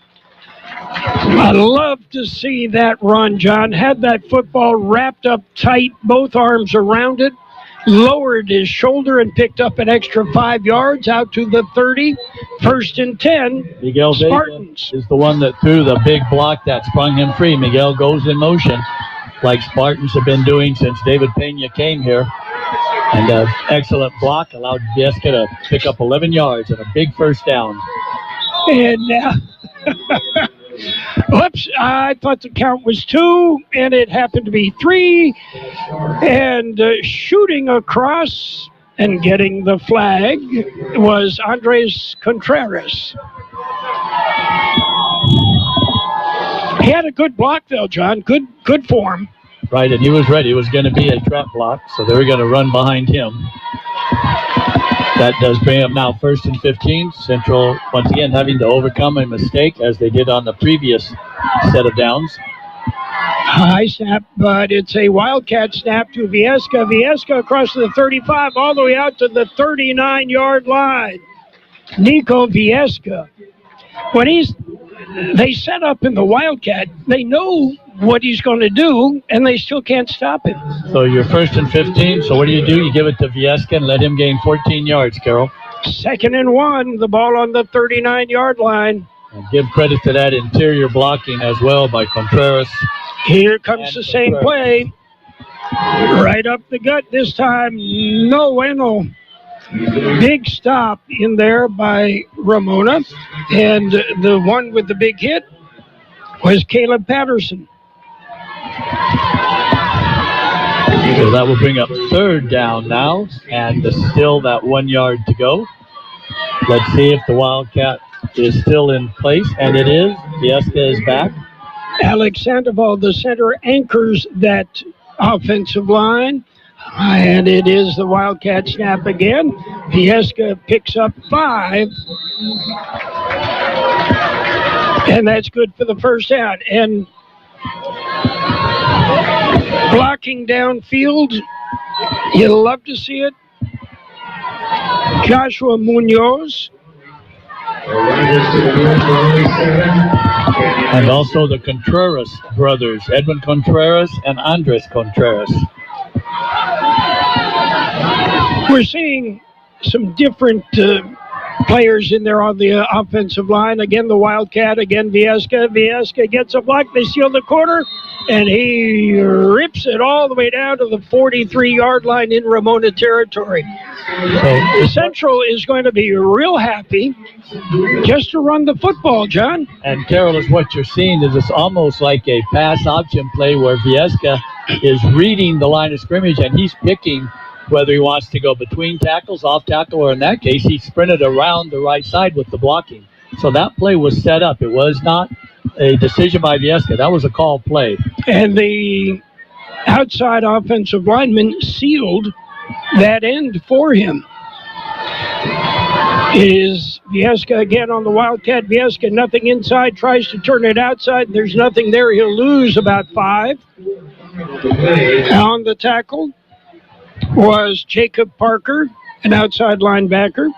Speaker 2: I love to see that run, John. Had that football wrapped up tight, both arms around it, lowered his shoulder and picked up an extra 5 yards out to the 30. 1st and 10.
Speaker 3: Miguel
Speaker 2: Spartans
Speaker 3: Vega is the one that threw the big block that sprung him free. Miguel goes in motion like Spartans have been doing since David Pena came here. And an excellent block allowed Viesca to pick up 11 yards and a big first down.
Speaker 2: And whoops, I thought the count was 2, and it happened to be 3. And shooting across and getting the flag was Andres Contreras. He had a good block, though, John. Good form.
Speaker 3: Right, and he was ready. It was going to be a trap block, so they were going to run behind him. That does bring up now 1st and 15. Central, once again, having to overcome a mistake as they did on the previous set of downs.
Speaker 2: High snap, but it's a Wildcat snap to Viesca. Viesca across the 35 all the way out to the 39-yard line. Nico Viesca. When they set up in the Wildcat, they know what he's going to do, and they still can't stop him.
Speaker 3: So you're 1st and 15, so what do? You give it to Viesca and let him gain 14 yards, Carroll.
Speaker 2: 2nd and 1, the ball on the 39-yard line.
Speaker 3: And give credit to that interior blocking as well by Contreras.
Speaker 2: Here comes the same play. Right up the gut this time. No bueno. Big stop in there by Ramona. And the one with the big hit was Caleb Patterson.
Speaker 3: So that will bring up 3rd down now. And still that 1 yard to go. Let's see if the Wildcat is still in place. And it is. Viesca is back.
Speaker 2: Alex Sandoval, the center, anchors that offensive line. And it is the Wildcat snap again. Viesca picks up 5. And that's good for the first down. And blocking downfield, you'll love to see it. Joshua Munoz.
Speaker 3: And also the Contreras brothers, Edwin Contreras and Andres Contreras.
Speaker 2: We're seeing some different players in there on the offensive line. Again, the Wildcat. Again, Viesca. Viesca gets a block. They seal the corner, and he rips it all the way down to the 43-yard line in Ramona territory. So Central is going to be real happy just to run the football, John.
Speaker 3: And Carroll, is what you're seeing is it's almost like a pass option play where Viesca is reading the line of scrimmage, and he's picking whether he wants to go between tackles, off tackle, or in that case, he sprinted around the right side with the blocking. So that play was set up. It was not a decision by Viesca. That was a called play.
Speaker 2: And the outside offensive lineman sealed that end for him. Is Viesca again on the Wildcat. Viesca, nothing inside, tries to turn it outside. There's nothing there. He'll lose about 5. On the tackle was Jacob Parker, an outside linebacker.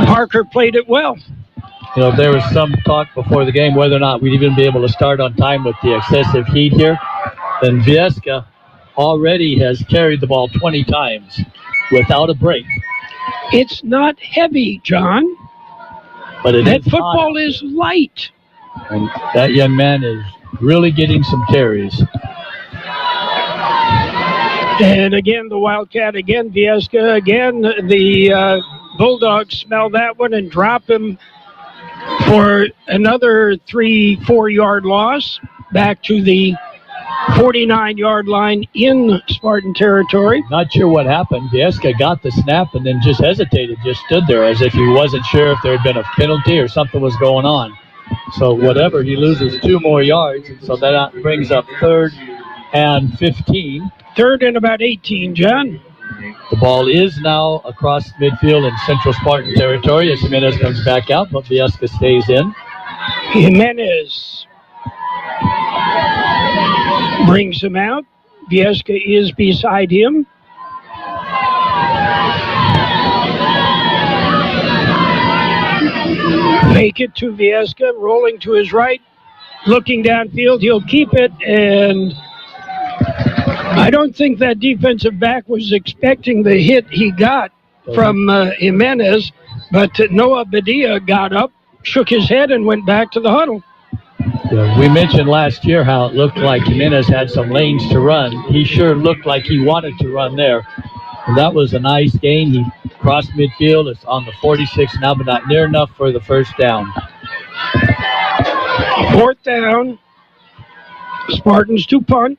Speaker 2: Parker played it well.
Speaker 3: You know, there was some talk before the game whether or not we'd even be able to start on time with the excessive heat here. Then Viesca already has carried the ball 20 times without a break.
Speaker 2: It's not heavy, John.
Speaker 3: But
Speaker 2: that football is light.
Speaker 3: And that young man is really getting some carries.
Speaker 2: And again, the Wildcat, again, Viesca, again, the Bulldogs smell that one and drop him for another 3-4 yard loss back to the 49-yard line in Spartan territory.
Speaker 3: Not sure what happened. Viesca got the snap and then just hesitated, just stood there as if he wasn't sure if there had been a penalty or something was going on. So whatever, he loses 2 more yards, and so that brings up 3rd and 15.
Speaker 2: 3rd and about 18, John.
Speaker 3: The ball is now across midfield in Central Spartan territory as Jimenez comes back out, but Viesca stays in.
Speaker 2: Jimenez brings him out. Viesca is beside him. Fake it to Viesca, rolling to his right, looking downfield. He'll keep it, and I don't think that defensive back was expecting the hit he got from Jimenez, but Noah Badia got up, shook his head, and went back to the huddle.
Speaker 3: We mentioned last year how it looked like Jimenez had some lanes to run. He sure looked like he wanted to run there. And that was a nice gain. He crossed midfield. It's on the 46 now, but not near enough for the first down.
Speaker 2: 4th down. Spartans to punt.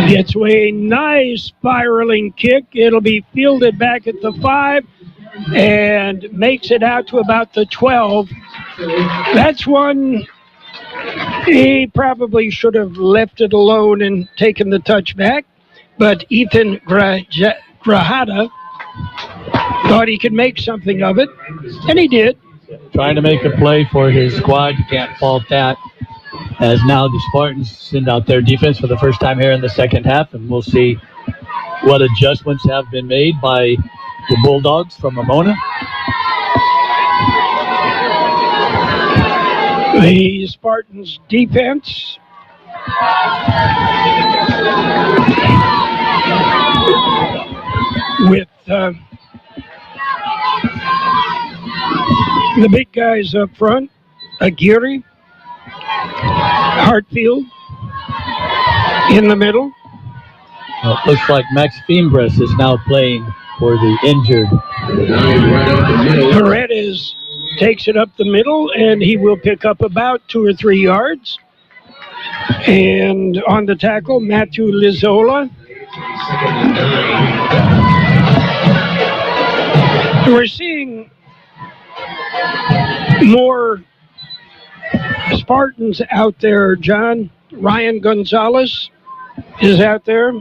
Speaker 2: Gets away a nice spiraling kick. It'll be fielded back at the 5 and makes it out to about the 12. That's one he probably should have left it alone and taken the touchback, but Ethan Grajada thought he could make something of it, and he did.
Speaker 3: Trying to make a play for his squad. You can't fault that. As now the Spartans send out their defense for the first time here in the second half, and we'll see what adjustments have been made by the Bulldogs from Ramona.
Speaker 2: The Spartans defense with the big guys up front, Aguirre, Hartfield in the middle.
Speaker 3: Well, it looks like Max Fimbres is now playing for the injured.
Speaker 2: Paredes takes it up the middle, and he will pick up about 2 or 3 yards. And on the tackle, Matthew Lizola. We're seeing more Spartans out there, John. Ryan Gonzalez is out there.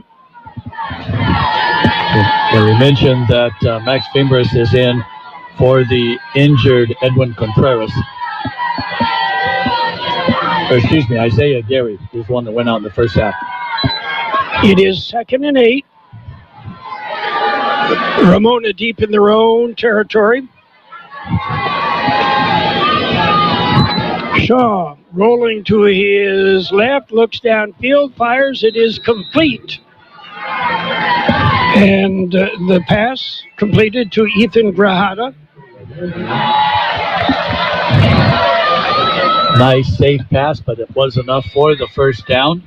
Speaker 3: We mentioned that Max Fimbres is in for the injured Edwin Contreras. Or excuse me, Isaiah Gary is one that went out in the first half.
Speaker 2: It is 2nd and 8. Ramona deep in their own territory. Shaw rolling to his left, looks downfield, fires. It is complete. And the pass completed to Ethan Grajada.
Speaker 3: Nice, safe pass, but it was enough for the first down.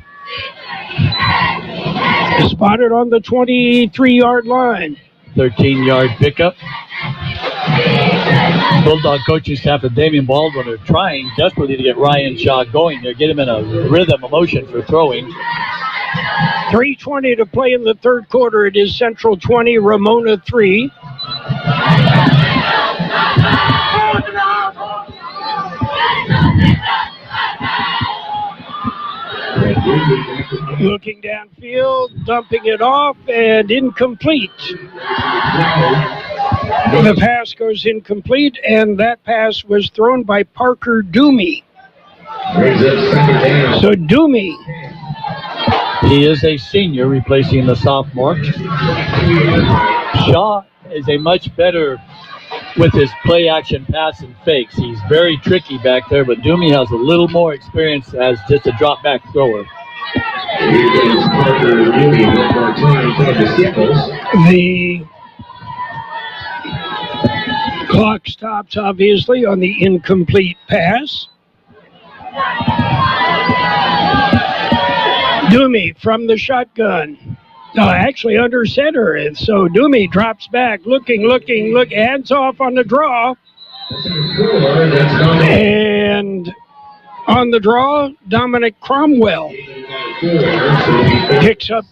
Speaker 2: Spotted on the 23-yard line.
Speaker 3: 13-yard pickup. Bulldog coaching staff and Damian Baldwin are trying desperately to get Ryan Shaw going there, get him in a rhythm, a motion for throwing.
Speaker 2: 3:20 to play in the third quarter. It is Central 20, Ramona 3. Looking downfield, dumping it off, and incomplete. The pass goes incomplete, and that pass was thrown by Parker Doomey. So Doomey.
Speaker 3: He is a senior replacing the sophomore. Shaw is a much better with his play action pass and fakes. He's very tricky back there, but Doomey has a little more experience as just a drop back thrower.
Speaker 2: The clock stops obviously on the incomplete pass. Doomey from the shotgun. Actually under center. And so Doomey drops back, looking, hands off on the draw. And on the draw, Dominic Cromwell picks up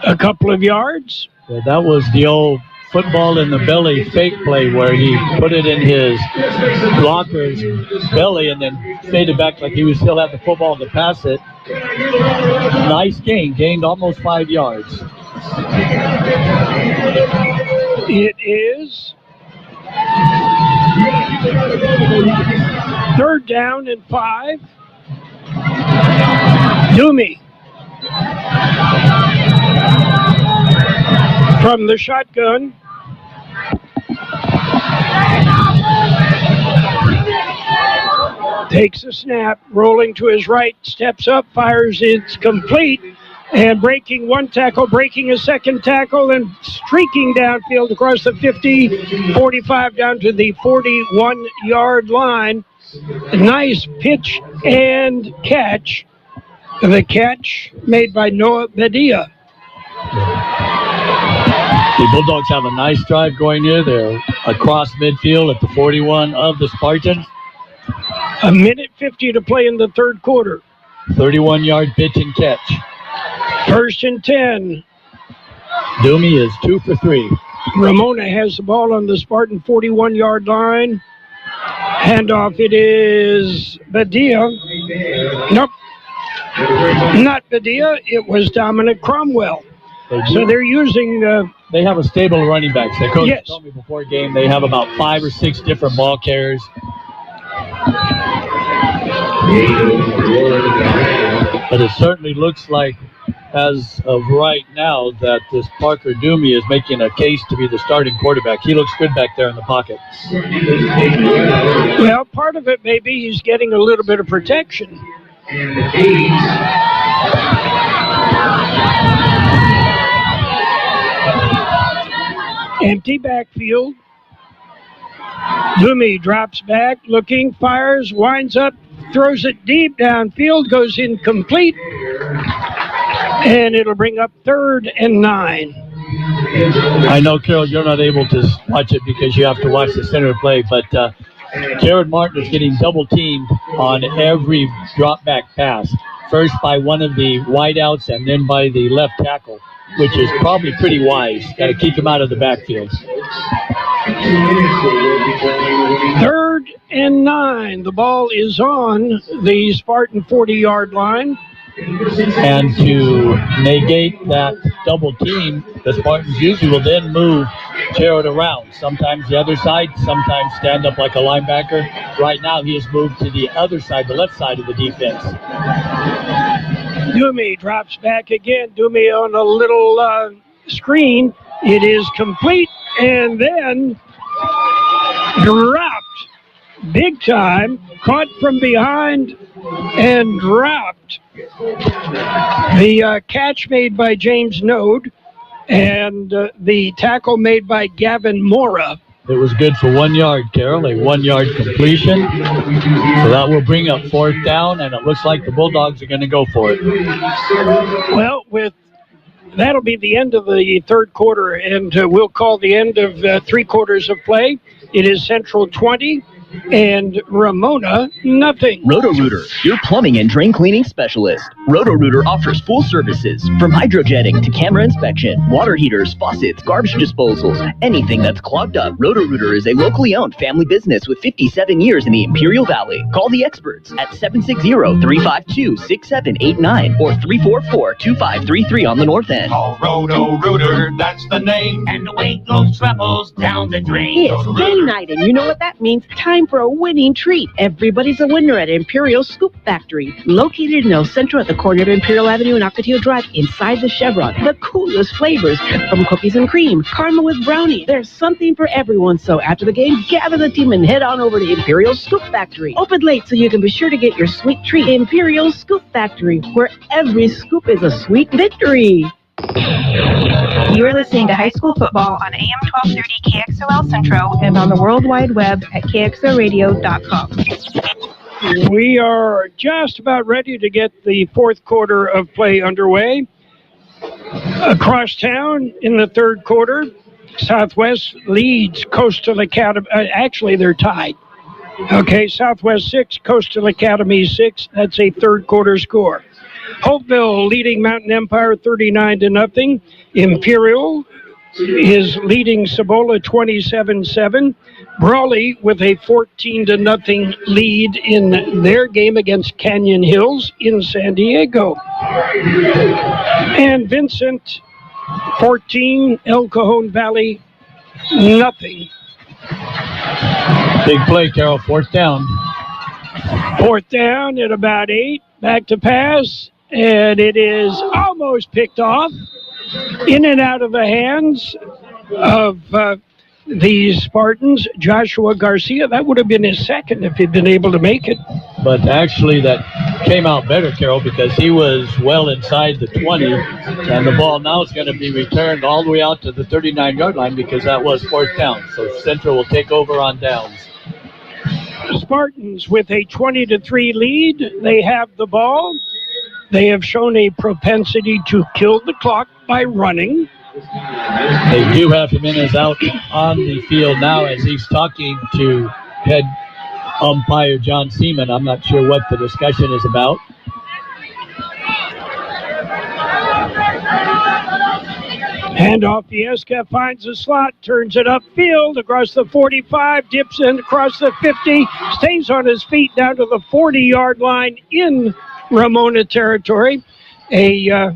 Speaker 2: a couple of yards.
Speaker 3: Yeah, that was the old football in the belly fake play where he put it in his blocker's belly and then faded back like he was still at the football to pass it. Nice gain, gained almost 5 yards.
Speaker 2: It is 3rd down and 5. Doomey from the shotgun. Takes a snap, rolling to his right, steps up, fires, it's complete. And breaking one tackle, breaking a second tackle, and streaking downfield across the 50, 45 down to the 41-yard line. A nice pitch and catch. The catch made by Noah Badia.
Speaker 3: The Bulldogs have a nice drive going here. They're across midfield at the 41 of the Spartans.
Speaker 2: A minute 50 to play in the third quarter.
Speaker 3: 31-yard pitch and catch.
Speaker 2: 1st and 10.
Speaker 3: Doomie is 2 for 3.
Speaker 2: Ramona has the ball on the Spartan 41-yard line. Handoff, it is Badia. Nope, not Badia. It was Dominic Cromwell. So they're using...
Speaker 3: they have a stable of running backs. The coach
Speaker 2: yes.
Speaker 3: told me before game they have about 5 or 6 different ball carriers. But it certainly looks like, as of right now, that this Parker Doomie is making a case to be the starting quarterback. He looks good back there in the pocket.
Speaker 2: Well, part of it maybe he's getting a little bit of protection. Empty backfield. Doomie drops back, looking, fires, winds up, throws it deep downfield, goes incomplete. And it'll bring up 3rd and 9.
Speaker 3: I know, Carroll, you're not able to watch it because you have to watch the center play, but Jared Martin is getting double-teamed on every drop-back pass. First by one of the wideouts and then by the left tackle, which is probably pretty wise. Got to keep him out of the backfield.
Speaker 2: 3rd and 9. The ball is on the Spartan 40-yard line.
Speaker 3: And to negate that double team, the Spartans usually will then move Jared around. Sometimes the other side, sometimes stand up like a linebacker. Right now he has moved to the other side, the left side of the defense.
Speaker 2: Doomie drops back again. Doomie on a little screen. It is complete and then dropped big time, caught from behind and dropped. The catch made by James Node and the tackle made by Gavin Mora.
Speaker 3: It was good for 1 yard, Carroll, a 1 yard completion. So that will bring up 4th down, and it looks like the Bulldogs are going to go for it.
Speaker 2: Well, that'll be the end of the third quarter, and we'll call the end of 3 quarters of play. It is Central 20 and Ramona nothing.
Speaker 8: Roto-Rooter, your plumbing and drain cleaning specialist. Roto-Rooter offers full services from hydrojetting to camera inspection, water heaters, faucets, garbage disposals, anything that's clogged up. Roto-Rooter is a locally owned family business with 57 years in the Imperial Valley. Call the experts at 760-352-6789 or 344-2533 on the north end.
Speaker 21: Call Roto-Rooter, that's the name, and away goes troubles down the drain.
Speaker 22: It's game night, and you know what that means. Time for a winning treat. Everybody's a winner at Imperial Scoop Factory, located in El Centro at the corner of Imperial Avenue and Ocotillo Drive inside the Chevron. The coolest flavors, from cookies and cream, caramel with brownie. There's something for everyone, so after the game, gather the team and head on over to Imperial Scoop Factory. Open late so you can be sure to get your sweet treat. Imperial Scoop Factory, where every scoop is a sweet victory.
Speaker 14: You are listening to High School Football on AM 1230 KXOL Centro and on the World Wide Web at kxoradio.com.
Speaker 2: We are just about ready to get the fourth quarter of play underway. Across town in the third quarter, Southwest leads Coastal Academy. Actually, they're tied. Okay, Southwest 6, Coastal Academy 6. That's a third quarter score. Hopeville leading Mountain Empire 39-0. Imperial is leading Cibola 27-7. Brawley with a 14-0 lead in their game against Canyon Hills in San Diego. And Vincent 14, El Cajon Valley nothing.
Speaker 3: Big play, Carroll. Fourth down.
Speaker 2: Fourth down at about 8. Back to pass. And it is almost picked off. In and out of the hands of the Spartans, Joshua Garcia. That would have been his second if he'd been able to make it.
Speaker 3: But actually that came out better, Carroll, because he was well inside the 20, and the ball now is going to be returned all the way out to the 39-yard line because that was fourth down. So Centro will take over on downs.
Speaker 2: Spartans with a 20-3 lead. They have the ball. They have shown a propensity to kill the clock by running.
Speaker 3: They do have Jimenez out on the field now as he's talking to head umpire John Seaman. I'm not sure what the discussion is about.
Speaker 2: Handoff, Viesca finds a slot, turns it upfield across the 45, dips in across the 50, stays on his feet down to the 40-yard line in Ramona territory. A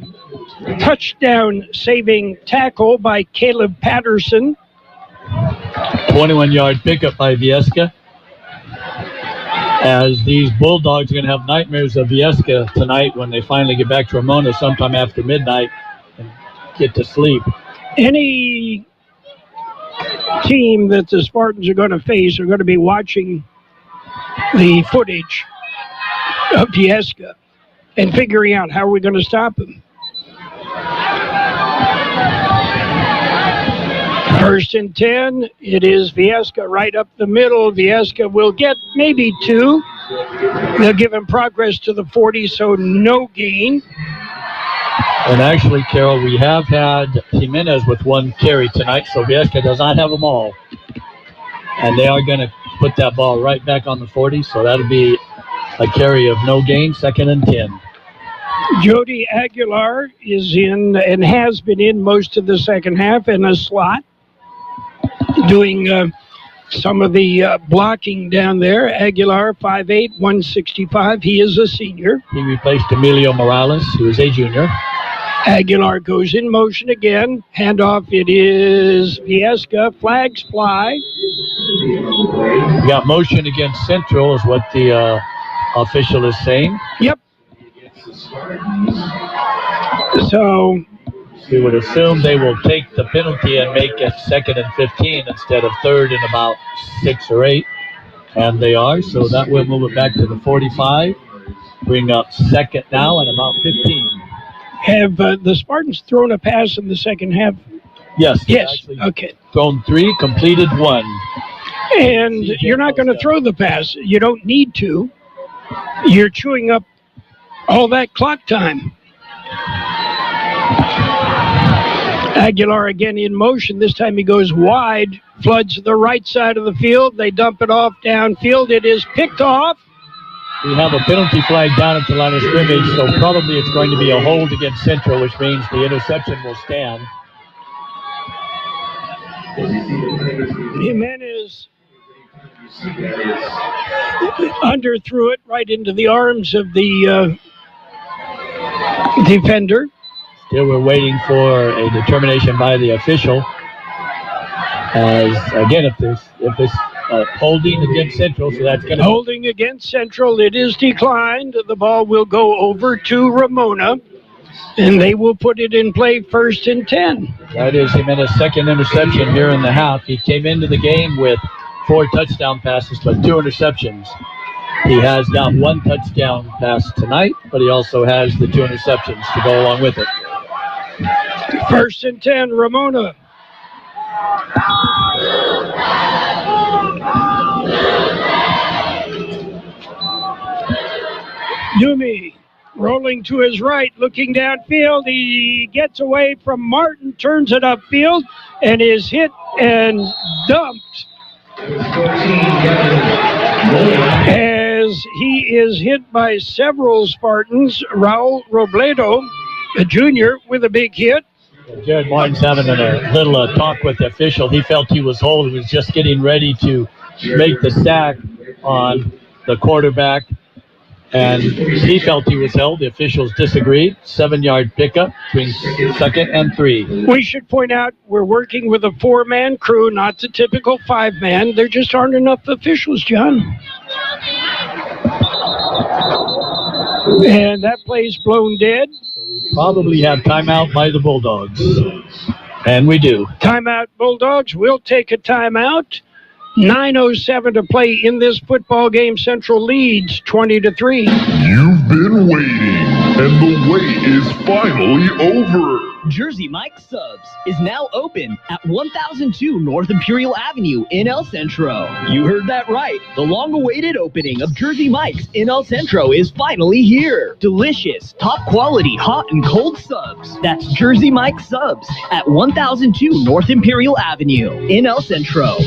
Speaker 2: touchdown-saving tackle by Caleb Patterson.
Speaker 3: 21-yard pickup by Viesca. As these Bulldogs are going to have nightmares of Viesca tonight when they finally get back to Ramona sometime after midnight and get to sleep.
Speaker 2: Any team that the Spartans are going to face are going to be watching the footage of Viesca and figuring out how we're going to stop him. First and 10, it is Viesca right up the middle. Viesca will get maybe 2. They'll give him progress to the 40, so no gain.
Speaker 3: And actually, Carroll, we have had Jimenez with 1 carry tonight, so Viesca does not have them all. And they are going to put that ball right back on the 40, so that'll be a carry of no gain, 2nd and 10.
Speaker 2: Jody Aguilar is in and has been in most of the second half in a slot, doing some of the blocking down there. Aguilar, 5'8", 165. He is a senior.
Speaker 3: He replaced Emilio Morales, who is a junior.
Speaker 2: Aguilar goes in motion again. Handoff, it is Viesca. Flags fly.
Speaker 3: We got motion against Central is what the official is saying.
Speaker 2: Yep. So
Speaker 3: we would assume they will take the penalty and make it 2nd and 15 instead of 3rd and about 6 or 8. And they are, so that will move it back to the 45. Bring up 2nd now and about 15.
Speaker 2: Have the Spartans thrown a pass in the second half?
Speaker 3: Yes.
Speaker 2: Yes. Okay.
Speaker 3: Thrown 3, completed 1.
Speaker 2: And you're not going to throw the pass. You don't need to. You're chewing up all that clock time. Aguilar again in motion. This time he goes wide, floods the right side of the field. They dump it off downfield. It is picked off.
Speaker 3: We have a penalty flag down at the line of scrimmage, so probably it's going to be a hold against Centro, which means the interception will stand.
Speaker 2: Jimenez underthrew it right into the arms of the defender.
Speaker 3: Still, we're waiting for a determination by the official. As again, if this holding against Central, so that's going to
Speaker 2: holding against Central. It is declined. The ball will go over to Ramona, and they will put it in play 1st and 10.
Speaker 3: That is Jimenez's 2nd interception here in the half. He came into the game with 4 touchdown passes, but 2 interceptions. He has got 1 touchdown pass tonight, but he also has the 2 interceptions to go along with it.
Speaker 2: 1st and 10, Ramona. Yumi rolling to his right, looking downfield. He gets away from Martin, turns it upfield, and is hit and dumped as he is hit by several Spartans. Raul Robledo, a junior, with a big hit.
Speaker 3: Jared Martin's having a little talk with the official. He felt he was hold. He was just getting ready to make the sack on the quarterback, and he felt he was held. The officials disagreed. 7-yard pickup between 2nd and 3.
Speaker 2: We should point out we're working with a 4-man crew, not the typical 5-man. There just aren't enough officials, John. And that play's blown dead.
Speaker 3: Probably have timeout by the Bulldogs. And we do.
Speaker 2: Timeout, Bulldogs. We'll take a timeout. 9:07 to play in this football game. Central leads 20-3.
Speaker 12: You've been waiting, and the wait is finally over.
Speaker 8: Jersey Mike's Subs is now open at 1002 North Imperial Avenue in El Centro. You heard that right. The long-awaited opening of Jersey Mike's in El Centro is finally here. Delicious, top-quality, hot and cold subs. That's Jersey Mike's Subs at 1002 North Imperial Avenue in El Centro.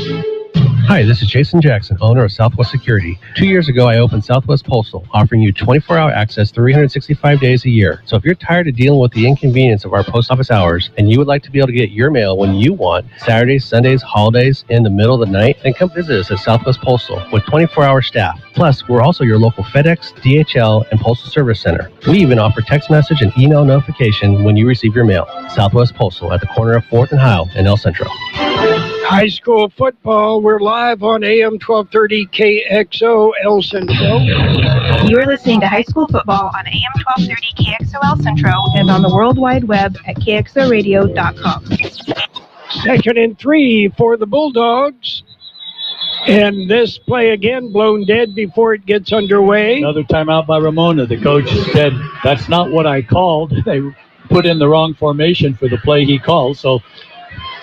Speaker 4: Hi, this is Jason Jackson, owner of Southwest Security. 2 years ago, I opened Southwest Postal, offering you 24-hour access 365 days a year. So if you're tired of dealing with the inconvenience of our post office hours and you would like to be able to get your mail when you want, Saturdays, Sundays, holidays, in the middle of the night, then come visit us at Southwest Postal with 24-hour staff. Plus, we're also your local FedEx, DHL, and Postal Service Center. We even offer text message and email notification when you receive your mail. Southwest Postal at the corner of 4th and Heil in El Centro.
Speaker 2: High school football. We're live on AM 1230 KXO El Centro.
Speaker 14: You're listening to high school football on AM 1230 KXO El Centro and on the World Wide Web at kxoradio.com.
Speaker 2: 2nd and 3 for the Bulldogs. And this play again blown dead before it gets underway.
Speaker 3: Another timeout by Ramona. The coach said, that's not what I called. They put in the wrong formation for the play he called. So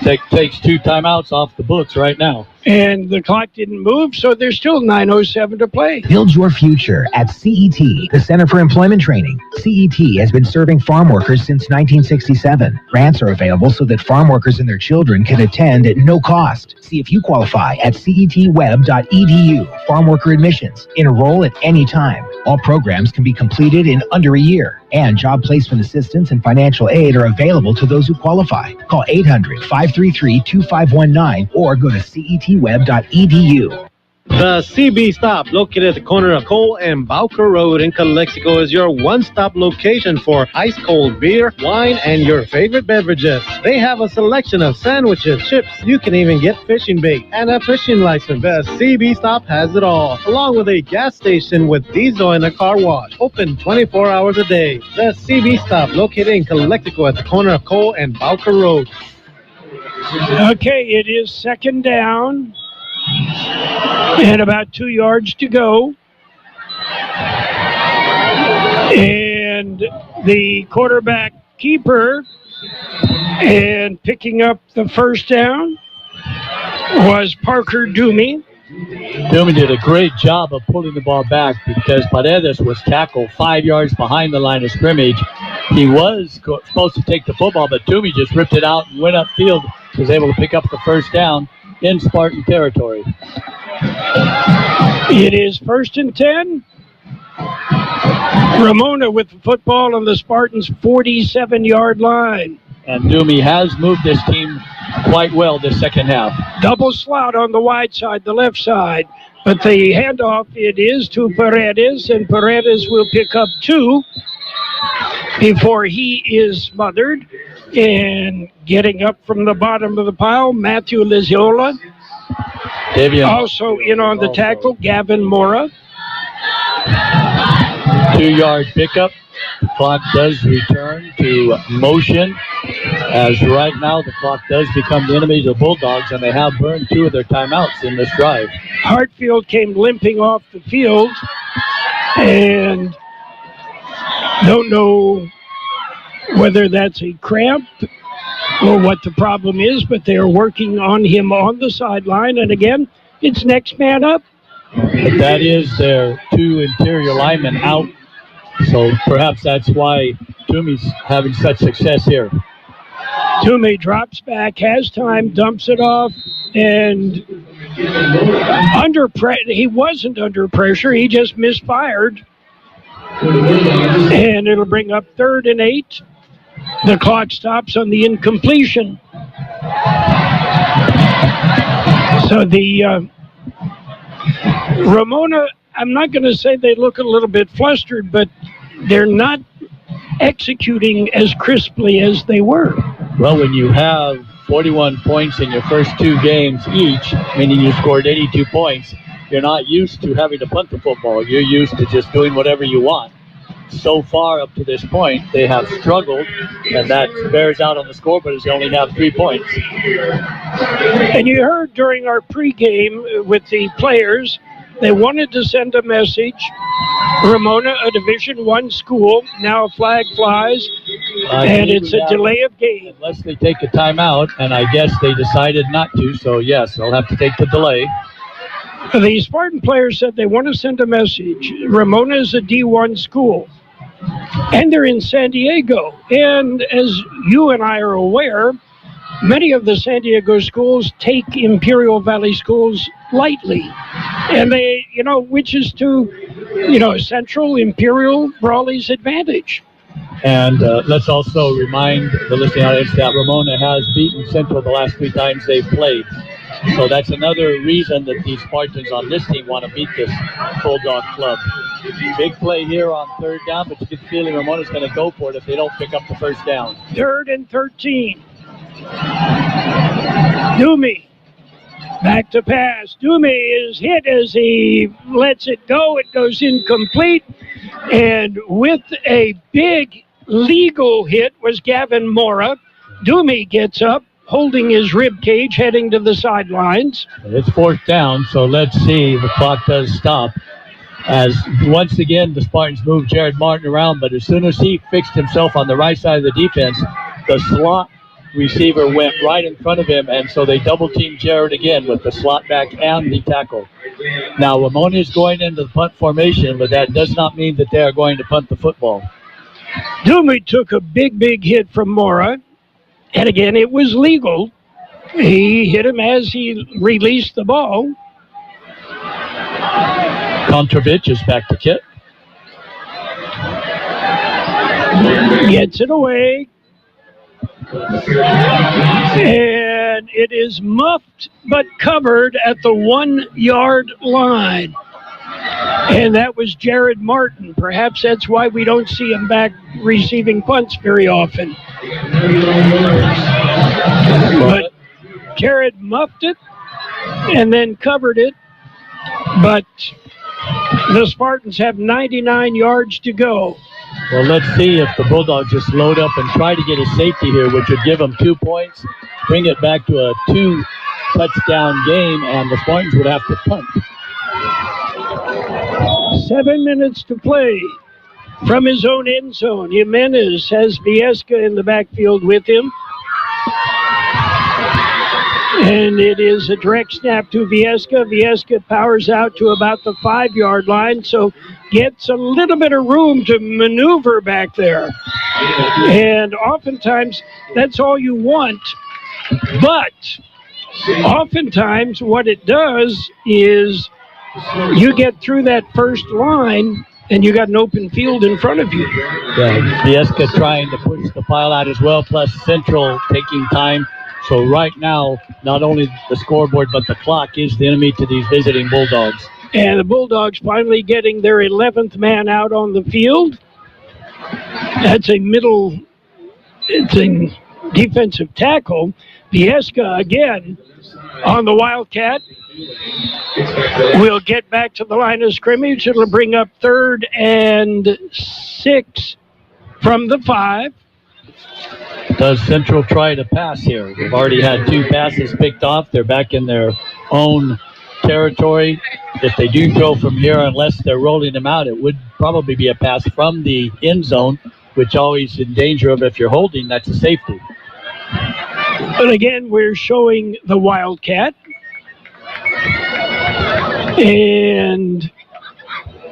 Speaker 3: takes 2 timeouts off the books right now.
Speaker 2: And the clock didn't move, so there's still 9:07 to play.
Speaker 6: Build your future at CET, the Center for Employment Training. CET has been serving farm workers since 1967. Grants are available so that farm workers and their children can attend at no cost. See if you qualify at cetweb.edu. Farm worker admissions. Enroll at any time. All programs can be completed in under a year. And job placement assistance and financial aid are available to those who qualify. Call 800-533-2519 or go to cetweb.edu.
Speaker 1: The CB Stop, located at the corner of Cole and Bowker Road in Calexico, is your one-stop location for ice-cold beer, wine, and your favorite beverages. They have a selection of sandwiches, chips. You can even get fishing bait and a fishing license. The CB Stop has it all, along with a gas station with diesel and a car wash. Open 24 hours a day. The CB Stop, located in Calexico at the corner of Cole and Bowker Road.
Speaker 2: Okay, it is 2nd down. And about 2 yards to go. And the quarterback keeper and picking up the first down was Parker Doomey.
Speaker 3: Doomey did a great job of pulling the ball back because Paredes was tackled 5 yards behind the line of scrimmage. He was supposed to take the football, but Doomey just ripped it out and went upfield, was able to pick up the first down in Spartan territory.
Speaker 2: It is 1st and 10. Ramona with the football on the Spartans' 47-yard line.
Speaker 3: And Doomey has moved this team quite well this second half.
Speaker 2: Double slot on the wide side, the left side. But the handoff, it is to Paredes, and Paredes will pick up 2 before he is smothered. And getting up from the bottom of the pile, Matthew Liziola. Also in on the tackle, Gavin Mora.
Speaker 3: 2-yard pickup. The clock does return to motion, as right now the clock does become the enemy of the Bulldogs, and they have burned 2 of their timeouts in this drive.
Speaker 2: Hartfield came limping off the field, and don't know whether that's a cramp or what the problem is, but they are working on him on the sideline. And again, it's next man up.
Speaker 3: But that is their 2 interior linemen out, so perhaps that's why Toomey's having such success here.
Speaker 2: Toomey drops back, has time, dumps it off, and he wasn't under pressure, he just misfired. And it'll bring up 3rd and 8. The clock stops on the incompletion. So the Ramona, I'm not going to say they look a little bit flustered, but they're not executing as crisply as they were.
Speaker 3: Well, when you have 41 points in your first 2 games each, meaning you scored 82 points, you're not used to having to punt the football. You're used to just doing whatever you want. so far up to this point, they have struggled, and that bears out on the scoreboard as they only have 3 points.
Speaker 2: And you heard during our pregame with the players, they wanted to send a message. Ramona, a Division I school, now a flag flies, and it's a delay of game.
Speaker 3: Unless they take a timeout, and I guess they decided not to, so yes, they'll have to take the delay.
Speaker 2: The Spartan players said they want to send a message. Ramona is a D1 school, and they're in San Diego. And as you and I are aware, many of the San Diego schools take Imperial Valley schools lightly. And they, which is to, Central, Imperial, Brawley's advantage.
Speaker 3: And let's also remind the listening audience that Ramona has beaten Central the last 3 times they've played. So that's another reason that these Spartans on this team want to beat this Bulldog club. Big play here on 3rd down, but you get the feeling Ramona's going to go for it if they don't pick up the 1st down.
Speaker 2: 3rd and 13. Doomy. Back to pass. Doomy is hit as he lets it go. It goes incomplete. And with a big legal hit was Gavin Mora. Doomy gets up, holding his rib cage, heading to the sidelines.
Speaker 3: It's 4th down, so let's see. The clock does stop. As once again, the Spartans move Jared Martin around, but as soon as he fixed himself on the right side of the defense, the slot receiver went right in front of him, and so they double-teamed Jared again with the slot back and the tackle. Now, Ramona is going into the punt formation, but that does not mean that they are going to punt the football.
Speaker 2: Doomy took a big hit from Mora, and again, it was legal. He hit him as he released the ball.
Speaker 3: Kontrovich is back to Kit.
Speaker 2: Gets it away. And it is muffed but covered at the 1-yard line. And that was Jared Martin. Perhaps that's why we don't see him back receiving punts very often. But Jared muffed it and then covered it. But the Spartans have 99 yards to go.
Speaker 3: Well, let's see if the Bulldogs just load up and try to get a safety here, which would give them 2 points, bring it back to a 2-touchdown game, and the Spartans would have to punt.
Speaker 2: 7 minutes to play from his own end zone. Jimenez has Viesca in the backfield with him. And it is a direct snap to Viesca. Viesca powers out to about the 5-yard line, so gets a little bit of room to maneuver back there. And oftentimes, that's all you want. But oftentimes, what it does is you get through that first line, and you got an open field in front of you.
Speaker 3: Yeah, Viesca trying to push the pile out as well, plus Central taking time. So right now, not only the scoreboard, but the clock is the enemy to these visiting Bulldogs.
Speaker 2: And the Bulldogs finally getting their 11th man out on the field. That's it's a defensive tackle. Viesca again on the Wildcat. We'll get back to the line of scrimmage. It'll bring up 3rd and 6 from the 5.
Speaker 3: Does Central try to pass here? They've already had 2 passes picked off. They're back in their own territory. If they do go from here, unless they're rolling them out, it would probably be a pass from the end zone, which always in danger of, if you're holding, that's a safety.
Speaker 2: But again, we're showing the Wildcat. And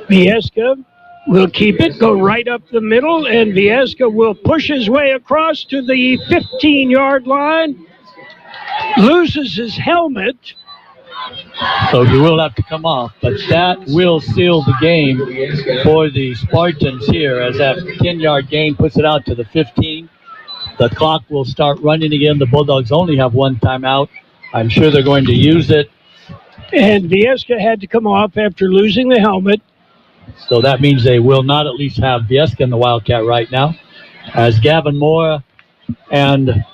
Speaker 2: Viesca will keep it, go right up the middle, and Viesca will push his way across to the 15-yard line, loses his helmet.
Speaker 3: So he will have to come off, but that will seal the game for the Spartans here, as that 10-yard gain puts it out to the 15. The clock will start running again. The Bulldogs only have 1 timeout. I'm sure they're going to use it.
Speaker 2: And Viesca had to come off after losing the helmet.
Speaker 3: So that means they will not at least have Viesca in the Wildcat right now, as Gavin Moore and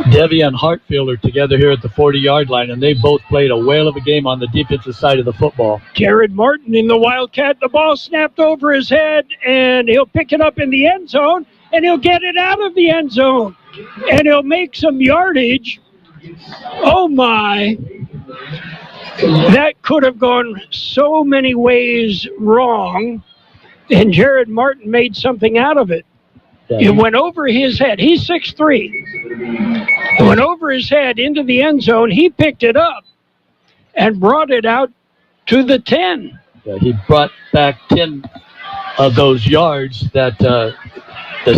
Speaker 3: Debbie and Hartfield are together here at the 40-yard line, and they both played a whale of a game on the defensive side of the football.
Speaker 2: Jared Martin in the Wildcat. The ball snapped over his head, and he'll pick it up in the end zone, and he'll get it out of the end zone, and he'll make some yardage. Oh, my. That could have gone so many ways wrong, and Jared Martin made something out of it. It went over his head. He's 6'3". It went over his head into the end zone. He picked it up and brought it out to the 10.
Speaker 3: Yeah, he brought back 10 of those yards that the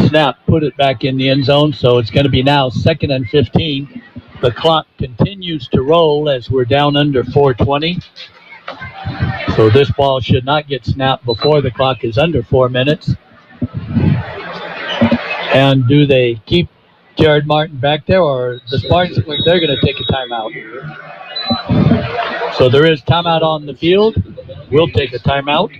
Speaker 3: snap put it back in the end zone. So it's going to be now 2nd and 15. The clock continues to roll as we're down under 4:20. So this ball should not get snapped before the clock is under 4 minutes. And do they keep Jared Martin back there, or the Spartans? They're going to take a timeout. So there is timeout on the field. We'll take a timeout.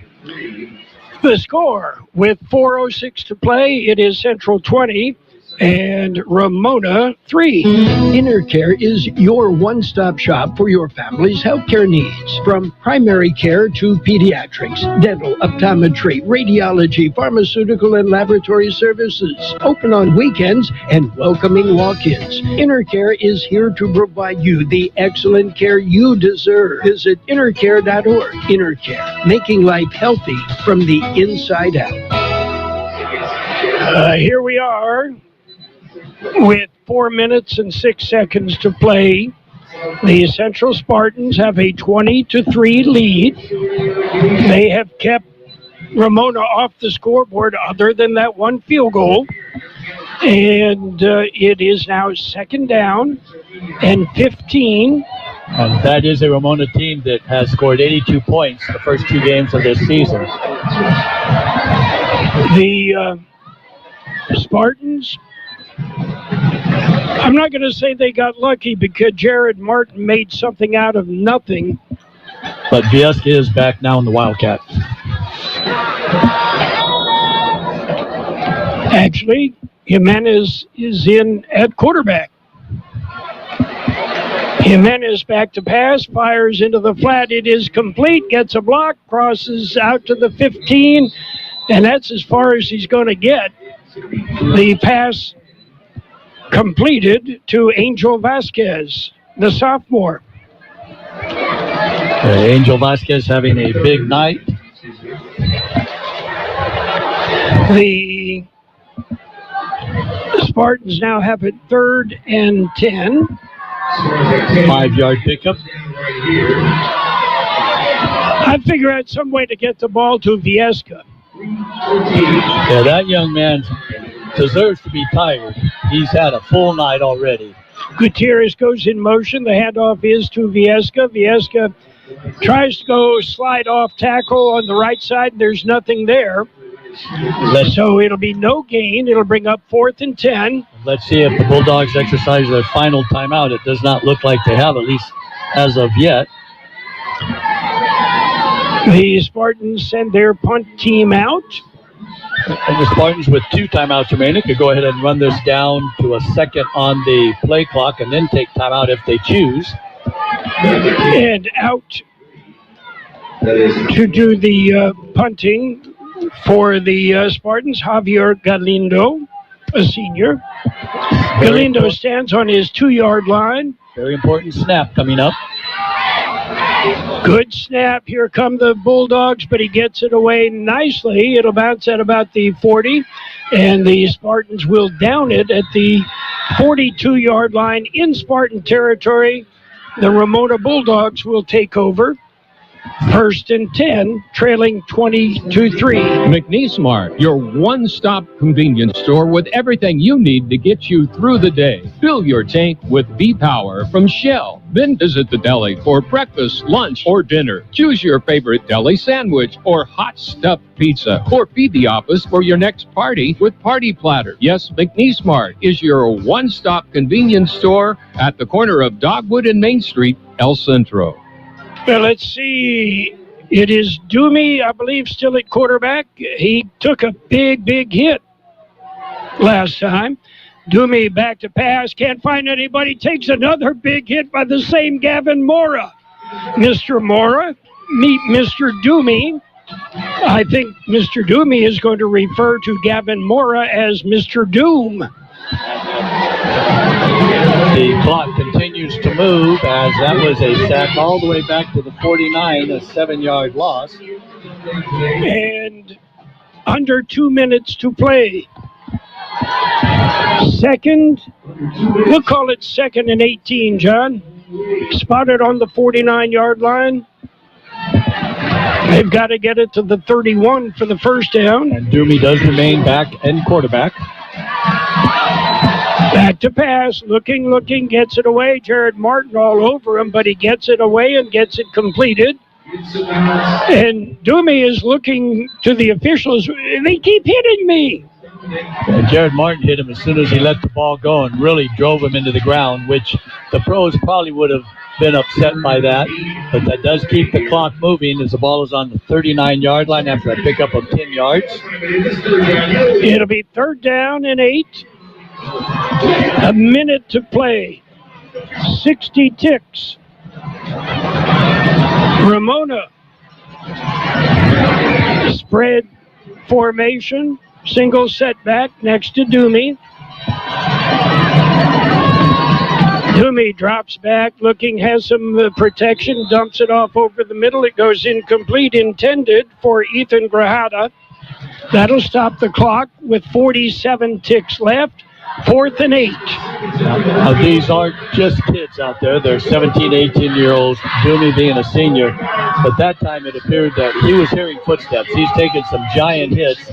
Speaker 2: The score with 4:06 to play, it is Central 20 and Ramona 3.
Speaker 7: InnerCare is your one-stop shop for your family's healthcare needs. From primary care to pediatrics, dental, optometry, radiology, pharmaceutical, and laboratory services. Open on weekends and welcoming walk-ins. InnerCare is here to provide you the excellent care you deserve. Visit innercare.org. InnerCare, making life healthy from the inside out.
Speaker 2: Here we are with 4 minutes and 6 seconds to play. The Central Spartans have a 20-3 lead. They have kept Ramona off the scoreboard other than that one field goal. And it is now 2nd down and 15.
Speaker 3: And that is a Ramona team that has scored 82 points the first 2 games of this season.
Speaker 2: The Spartans, I'm not going to say they got lucky because Jared Martin made something out of nothing.
Speaker 3: But Vieska is back now in the Wildcat.
Speaker 2: Actually, Jimenez is in at quarterback. Jimenez back to pass, fires into the flat. It is complete, gets a block, crosses out to the 15, and that's as far as he's going to get. The pass completed to Angel Vasquez, the sophomore.
Speaker 3: Angel Vasquez having a big night.
Speaker 2: The Spartans now have it 3rd and 10.
Speaker 3: 5-yard pickup.
Speaker 2: I figure out some way to get the ball to Vieska.
Speaker 3: Yeah, that young man deserves to be tired. He's had a full night already.
Speaker 2: Gutierrez goes in motion. The handoff is to Vieska. Vieska tries to go slide off tackle on the right side. There's nothing there. So it'll be no gain. It'll bring up 4th and 10.
Speaker 3: Let's see if the Bulldogs exercise their final timeout. It does not look like they have, at least as of yet.
Speaker 2: The Spartans send their punt team out.
Speaker 3: And the Spartans with 2 timeouts remaining could go ahead and run this down to a 2nd on the play clock and then take timeout if they choose.
Speaker 2: And out to do the punting for the Spartans, Javier Galindo, a senior. Galindo stands on his 2-yard line.
Speaker 3: Very important snap coming up.
Speaker 2: Good snap. Here come the Bulldogs, but he gets it away nicely. It'll bounce at about the 40, and the Spartans will down it at the 42-yard line in Spartan territory. The Ramona Bulldogs will take over. 1st and 10, trailing 20-3.
Speaker 5: McNeese Mart, your one-stop convenience store with everything you need to get you through the day. Fill your tank with V-Power from Shell. Then visit the deli for breakfast, lunch, or dinner. Choose your favorite deli sandwich or hot stuffed pizza. Or feed the office for your next party with Party Platter. Yes, McNeese Mart is your one-stop convenience store at the corner of Dogwood and Main Street, El Centro.
Speaker 2: Well, let's see. It is Doomy, I believe, still at quarterback. He took a big hit last time. Doomy back to pass. Can't find anybody. Takes another big hit by the same Gavin Mora. Mr. Mora, meet Mr. Doomy. I think Mr. Doomy is going to refer to Gavin Mora as Mr. Doom.
Speaker 3: The clock continues to move as that was a sack all the way back to the 49, a 7-yard loss.
Speaker 2: And under 2 minutes to play. Second, we'll call it 2nd and 18, John. Spotted on the 49-yard line. They've got to get it to the 31 for the first down.
Speaker 3: And Doomy does remain back and quarterback.
Speaker 2: Back to pass, looking, gets it away. Jared Martin all over him, but he gets it away and gets it completed. And Doomy is looking to the officials. They keep hitting me.
Speaker 3: And Jared Martin hit him as soon as he let the ball go and really drove him into the ground, which the pros probably would have been upset by that. But that does keep the clock moving as the ball is on the 39-yard line after a pickup of 10 yards.
Speaker 2: It'll be 3rd down and 8. A minute to play. 60 ticks. Ramona. Spread formation. Single setback next to Doomy. Doomy drops back, looking, has some protection, dumps it off over the middle. It goes incomplete, intended for Ethan Grajada. That'll stop the clock with 47 ticks left. 4th and 8.
Speaker 3: Now, these aren't just kids out there. They're 17, 18-year-olds, Doomy being a senior. But that time it appeared that he was hearing footsteps. He's taken some giant hits.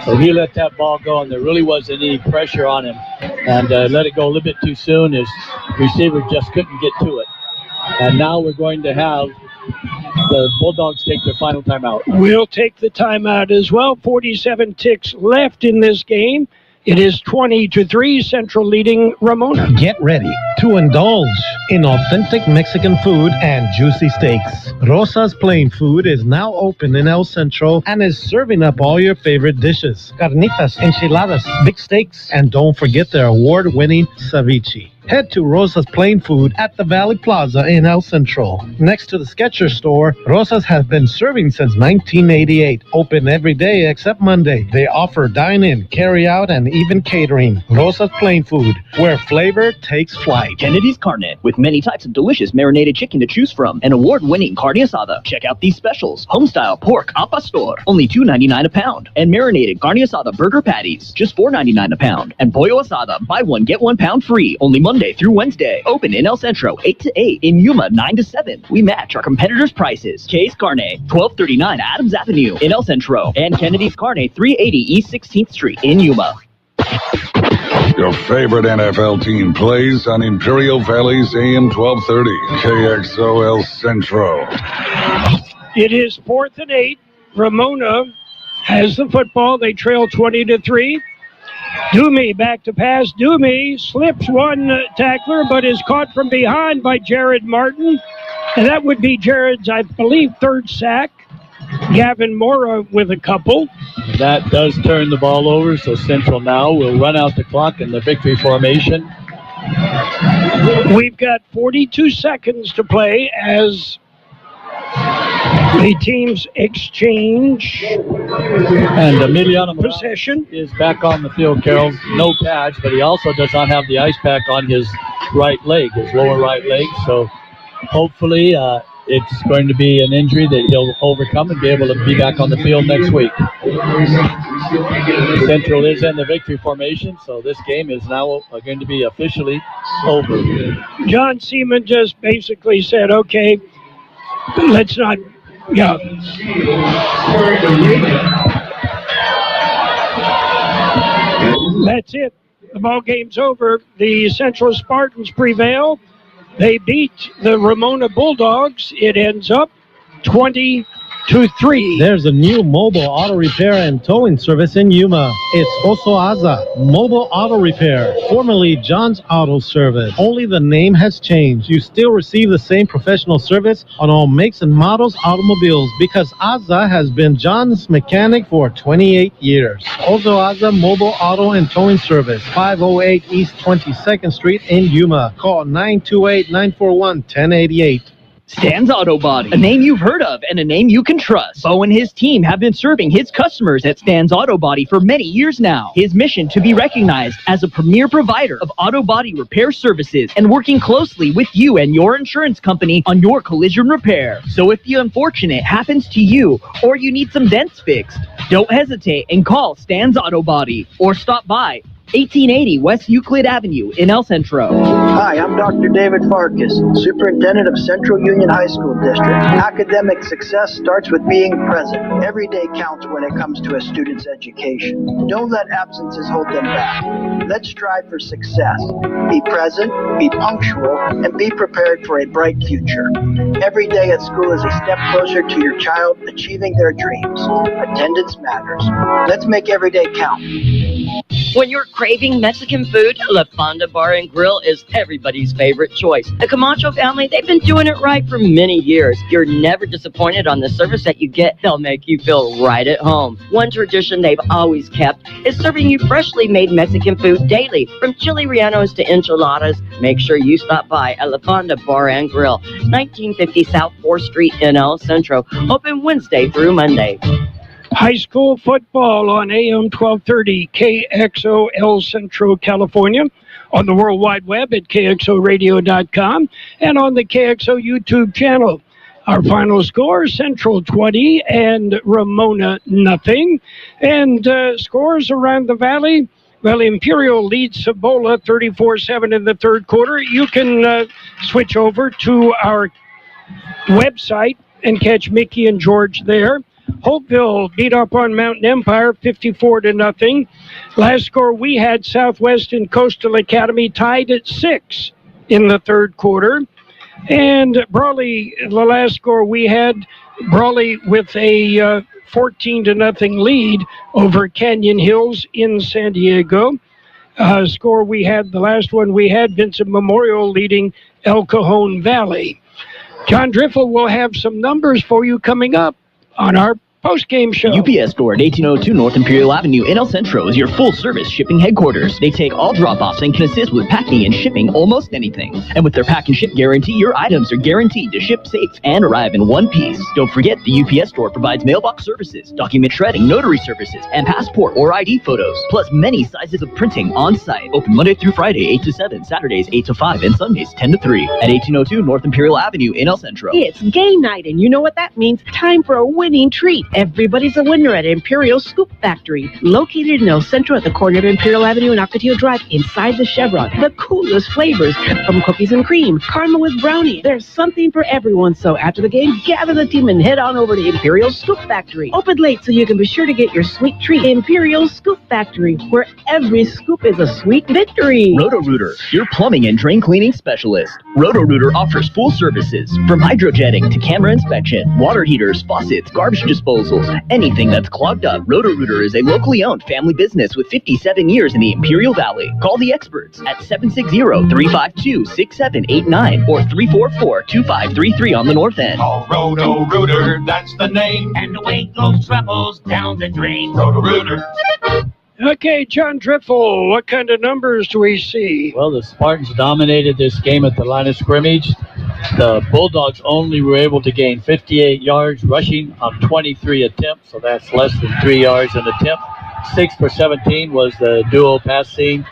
Speaker 3: So he let that ball go, and there really wasn't any pressure on him. And let it go a little bit too soon. His receiver just couldn't get to it. And now we're going to have the Bulldogs take their final timeout.
Speaker 2: We'll take the timeout as well. 47 ticks left in this game. It is 20-3, Central leading Ramona.
Speaker 1: Get ready to indulge in authentic Mexican food and juicy steaks. Rosa's Plain Food is now open in El Centro and is serving up all your favorite dishes. Carnitas, enchiladas, big steaks, and don't forget their award-winning ceviche. Head to Rosa's Plain Food at the Valley Plaza in El Centro. Next to the Skechers store, Rosa's has been serving since 1988. Open every day except Monday. They offer dine-in, carry-out, and even catering. Rosa's Plain Food, where flavor takes flight.
Speaker 8: Kennedy's Carne, with many types of delicious marinated chicken to choose from. An award-winning carne asada. Check out these specials. Homestyle pork al pastor, only $2.99 a pound. And marinated carne asada burger patties, just $4.99 a pound. And pollo asada, buy one, get 1 pound free. Only Monday through Wednesday. Open in El Centro, 8 to 8. In Yuma, 9 to 7. We match our competitors' prices. K's Carne, 1239 Adams Avenue in El Centro. And Kennedy's Carne, 380 East 16th Street in Yuma.
Speaker 12: Your favorite NFL team plays on Imperial Valley's AM 1230, KXO El Centro.
Speaker 2: It is 4th and 8. Ramona has the football. They trail 20-3. Doomy back to pass. Doomy slips one tackler, but is caught from behind by Jared Martin. And that would be Jared's, I believe, 3rd sack. Gavin Mora with a couple.
Speaker 3: That does turn the ball over, so Central now will run out the clock in the victory formation.
Speaker 2: We've got 42 seconds to play as the teams exchange.
Speaker 3: And Emiliano
Speaker 2: possession
Speaker 3: is back on the field, Carroll. No pads, but he also does not have the ice pack on his right leg, his lower right leg. So hopefully it's going to be an injury that he'll overcome and be able to be back on the field next week. Central is in the victory formation, so this game is now going to be officially over.
Speaker 2: John Seaman just basically said, okay, let's not, yeah. That's it. The ball game's over. The Central Spartans prevail. They beat the Ramona Bulldogs. It ends up 20 888-203.
Speaker 1: There's a new mobile auto repair and towing service in Yuma. It's Oso Mobile Auto Repair, formerly John's Auto Service. Only the name has changed. You still receive the same professional service on all makes and models automobiles because Aza has been John's mechanic for 28 years. Oso Mobile Auto and Towing Service, 508 East 22nd Street in Yuma. Call 928-941-1088.
Speaker 8: Stan's Auto Body, a name you've heard of and a name you can trust. Bo and his team have been serving his customers at Stan's Auto Body for many years now. His mission to be recognized as a premier provider of auto body repair services and working closely with you and your insurance company on your collision repair. So if the unfortunate happens to you or you need some dents fixed, don't hesitate and call Stan's Auto Body or stop by 1880 West Euclid Avenue in El Centro.
Speaker 9: Hi, I'm Dr. David Farkas, Superintendent of Central Union High School District. Academic success starts with being present. Every day counts when it comes to a student's education. Don't let absences hold them back. Let's strive for success. Be present, be punctual, and be prepared for a bright future. Every day at school is a step closer to your child achieving their dreams. Attendance matters. Let's make every day count.
Speaker 20: When you're craving Mexican food, La Fonda Bar and Grill is everybody's favorite choice. The Camacho family, they've been doing it right for many years. You're never disappointed on the service that you get. They'll make you feel right at home. One tradition they've always kept is serving you freshly made Mexican food daily. From chili rellenos to enchiladas, make sure you stop by at La Fonda Bar and Grill, 1950 South 4th Street in El Centro. Open Wednesday through Monday.
Speaker 2: High school football on AM 1230 KXO El Centro, California, on the World Wide Web at kxoradio.com, and on the KXO YouTube channel. Our final score, Central 20 and Ramona nothing. And scores around the valley. Well, Imperial leads Cibola 34-7 in the third quarter. You can switch over to our website and catch Mickey and George there. Hopeville beat up on Mountain Empire 54-0. Last score we had, Southwest and Coastal Academy tied at 6 in the third quarter. And Brawley, the last score we had, Brawley with a 14-0 lead over Canyon Hills in San Diego. Score we had, the last one we had, Vincent Memorial leading El Cajon Valley. John Driffill will have some numbers for you coming up on our post-game show.
Speaker 8: UPS store at 1802 North Imperial Avenue in El Centro is your full-service shipping headquarters. They take all drop-offs and can assist with packing and shipping almost anything. And with their pack and ship guarantee, your items are guaranteed to ship safe and arrive in one piece. Don't forget, the UPS store provides mailbox services, document shredding, notary services, and passport or ID photos, plus many sizes of printing on-site. Open Monday through Friday, 8 to 7, Saturdays, 8 to 5, and Sundays, 10 to 3 at 1802 North Imperial Avenue in El Centro.
Speaker 22: It's game night, and you know what that means. Time for a winning treat. Everybody's a winner at Imperial Scoop Factory, located in El Centro at the corner of Imperial Avenue and Ocotillo Drive inside the Chevron. The coolest flavors, from cookies and cream, caramel with brownie. There's something for everyone, so after the game, gather the team and head on over to Imperial Scoop Factory. Open late so you can be sure to get your sweet treat. Imperial Scoop Factory, where every scoop is a sweet victory.
Speaker 8: Roto-Rooter, your plumbing and drain cleaning specialist. Roto-Rooter offers full services, from hydrojetting to camera inspection, water heaters, faucets, garbage disposals, anything that's clogged up. Roto-Rooter is a locally owned family business with 57 years in the Imperial Valley. Call the experts at 760-352-6789 or 344-2533 on the north end.
Speaker 21: Call Roto-Rooter, that's the name, and away goes troubles down the drain. Roto-Rooter.
Speaker 2: Okay, John Driffill, what kind of numbers do we see?
Speaker 3: Well, the Spartans dominated this game at the line of scrimmage. The Bulldogs only were able to gain 58 yards rushing on 23 attempts, so that's less than 3 yards an attempt. 6 for 17 was the dual passing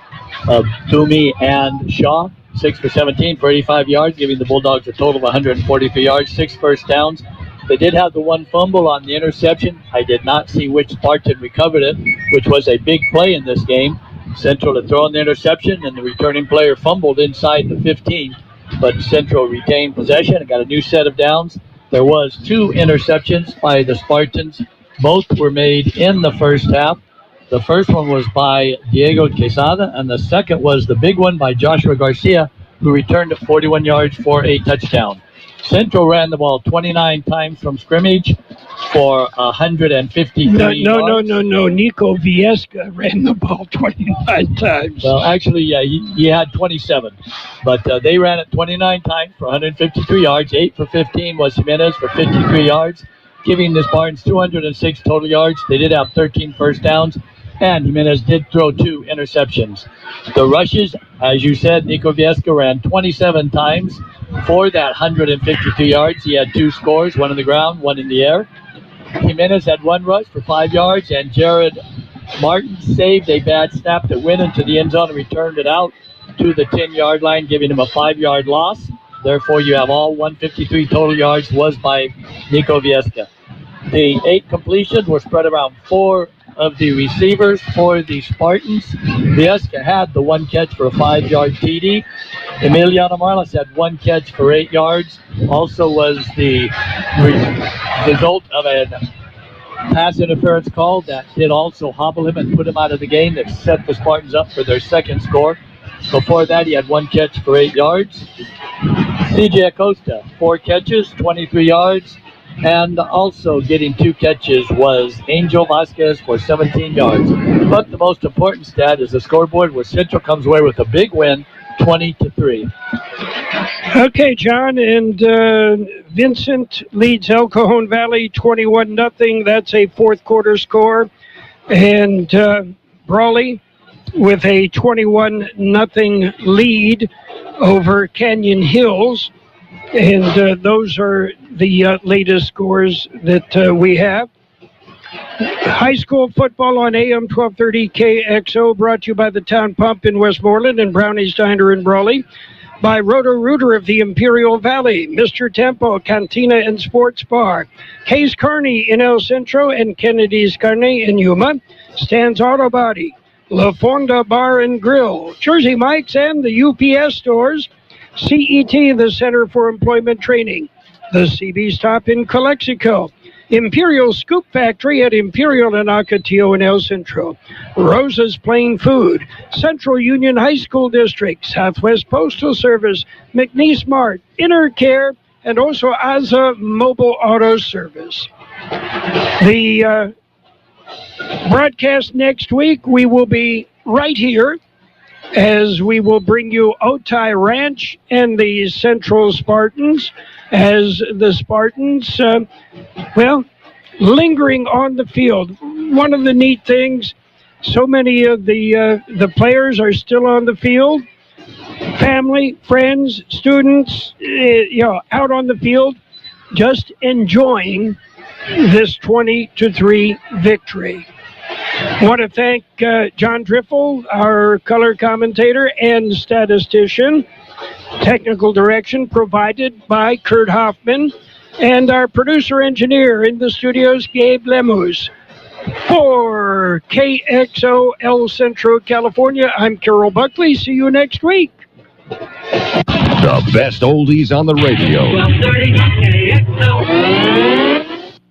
Speaker 3: of Toomey and Shaw. 6 for 17 for 85 yards, giving the Bulldogs a total of 143 yards, 6 first downs. They did have the one fumble on the interception. I did not see which Spartan recovered it, which was a big play in this game. Central to throw in the interception, and the returning player fumbled inside the 15. But Central retained possession and got a new set of downs. There was 2 interceptions by the Spartans. Both were made in the first half. The first one was by Diego Quesada, and the second was the big one by Joshua Garcia, who returned it 41 yards for a touchdown. Centro ran the ball 29 times from scrimmage for 153 yards.
Speaker 2: No. Nico Viesca ran the ball 29 times.
Speaker 3: Well, actually, yeah, he had 27. But they ran it 29 times for 153 yards. 8 for 15 was Jimenez for 53 yards, giving the Spartans 206 total yards. They did have 13 first downs, and Jimenez did throw 2 interceptions. The rushes, as you said, Nico Viesca ran 27 times for that 153 yards. He had 2 scores, 1 on the ground, 1 in the air. Jimenez had 1 rush for 5 yards, and Jared Martin saved a bad snap that went into the end zone and returned it out to the 10-yard line, giving him a 5-yard loss. Therefore, you have all 153 total yards was by Nico Viesca. The 8 completions were spread around 4 of the receivers for the Spartans. Viesca had the 1 catch for a 5-yard TD. Emiliano Morales had 1 catch for 8 yards. Also was the result of a pass interference call that did also hobble him and put him out of the game. That set the Spartans up for their second score. Before that, he had 1 catch for 8 yards. CJ Acosta, 4 catches, 23 yards. And also getting 2 catches was Angel Vasquez for 17 yards. But the most important stat is the scoreboard, where Centro comes away with a big win, 20-3.
Speaker 2: Okay, John, and Vincent leads El Cajon Valley 21-0. That's a fourth quarter score. And Brawley with a 21-0 lead over Canyon Hills. And those are the latest scores that we have. High school football on AM 1230 KXO, brought to you by the Town Pump in Westmoreland and Brownie's Diner in Brawley. By Roto-Rooter of the Imperial Valley, Mr. Tempo, Cantina and Sports Bar, Case Carney in El Centro and Kennedy's Carney in Yuma, Stan's Auto Body, La Fonda Bar and Grill, Jersey Mike's and the UPS stores, CET, the Center for Employment Training, the CB Stop in Calexico, Imperial Scoop Factory at Imperial and Ocotillo in El Centro, Rosa's Plain Food, Central Union High School District, Southwest Postal Service, McNeese Mart, Inner Care, and also AZA Mobile Auto Service. The broadcast next week, we will be right here as we will bring you Otay Ranch and the Central Spartans, as the Spartans, lingering on the field. One of the neat things, so many of the players are still on the field. Family, friends, students, out on the field, just enjoying this 20-3 victory. I want to thank John Driffill, our color commentator and statistician. Technical direction provided by Kurt Hoffman. And our producer-engineer in the studios, Gabe Lemus. For KXO El Centro, California, I'm Carroll Buckley. See you next week.
Speaker 13: The best oldies on the radio.
Speaker 21: 1230 KXO.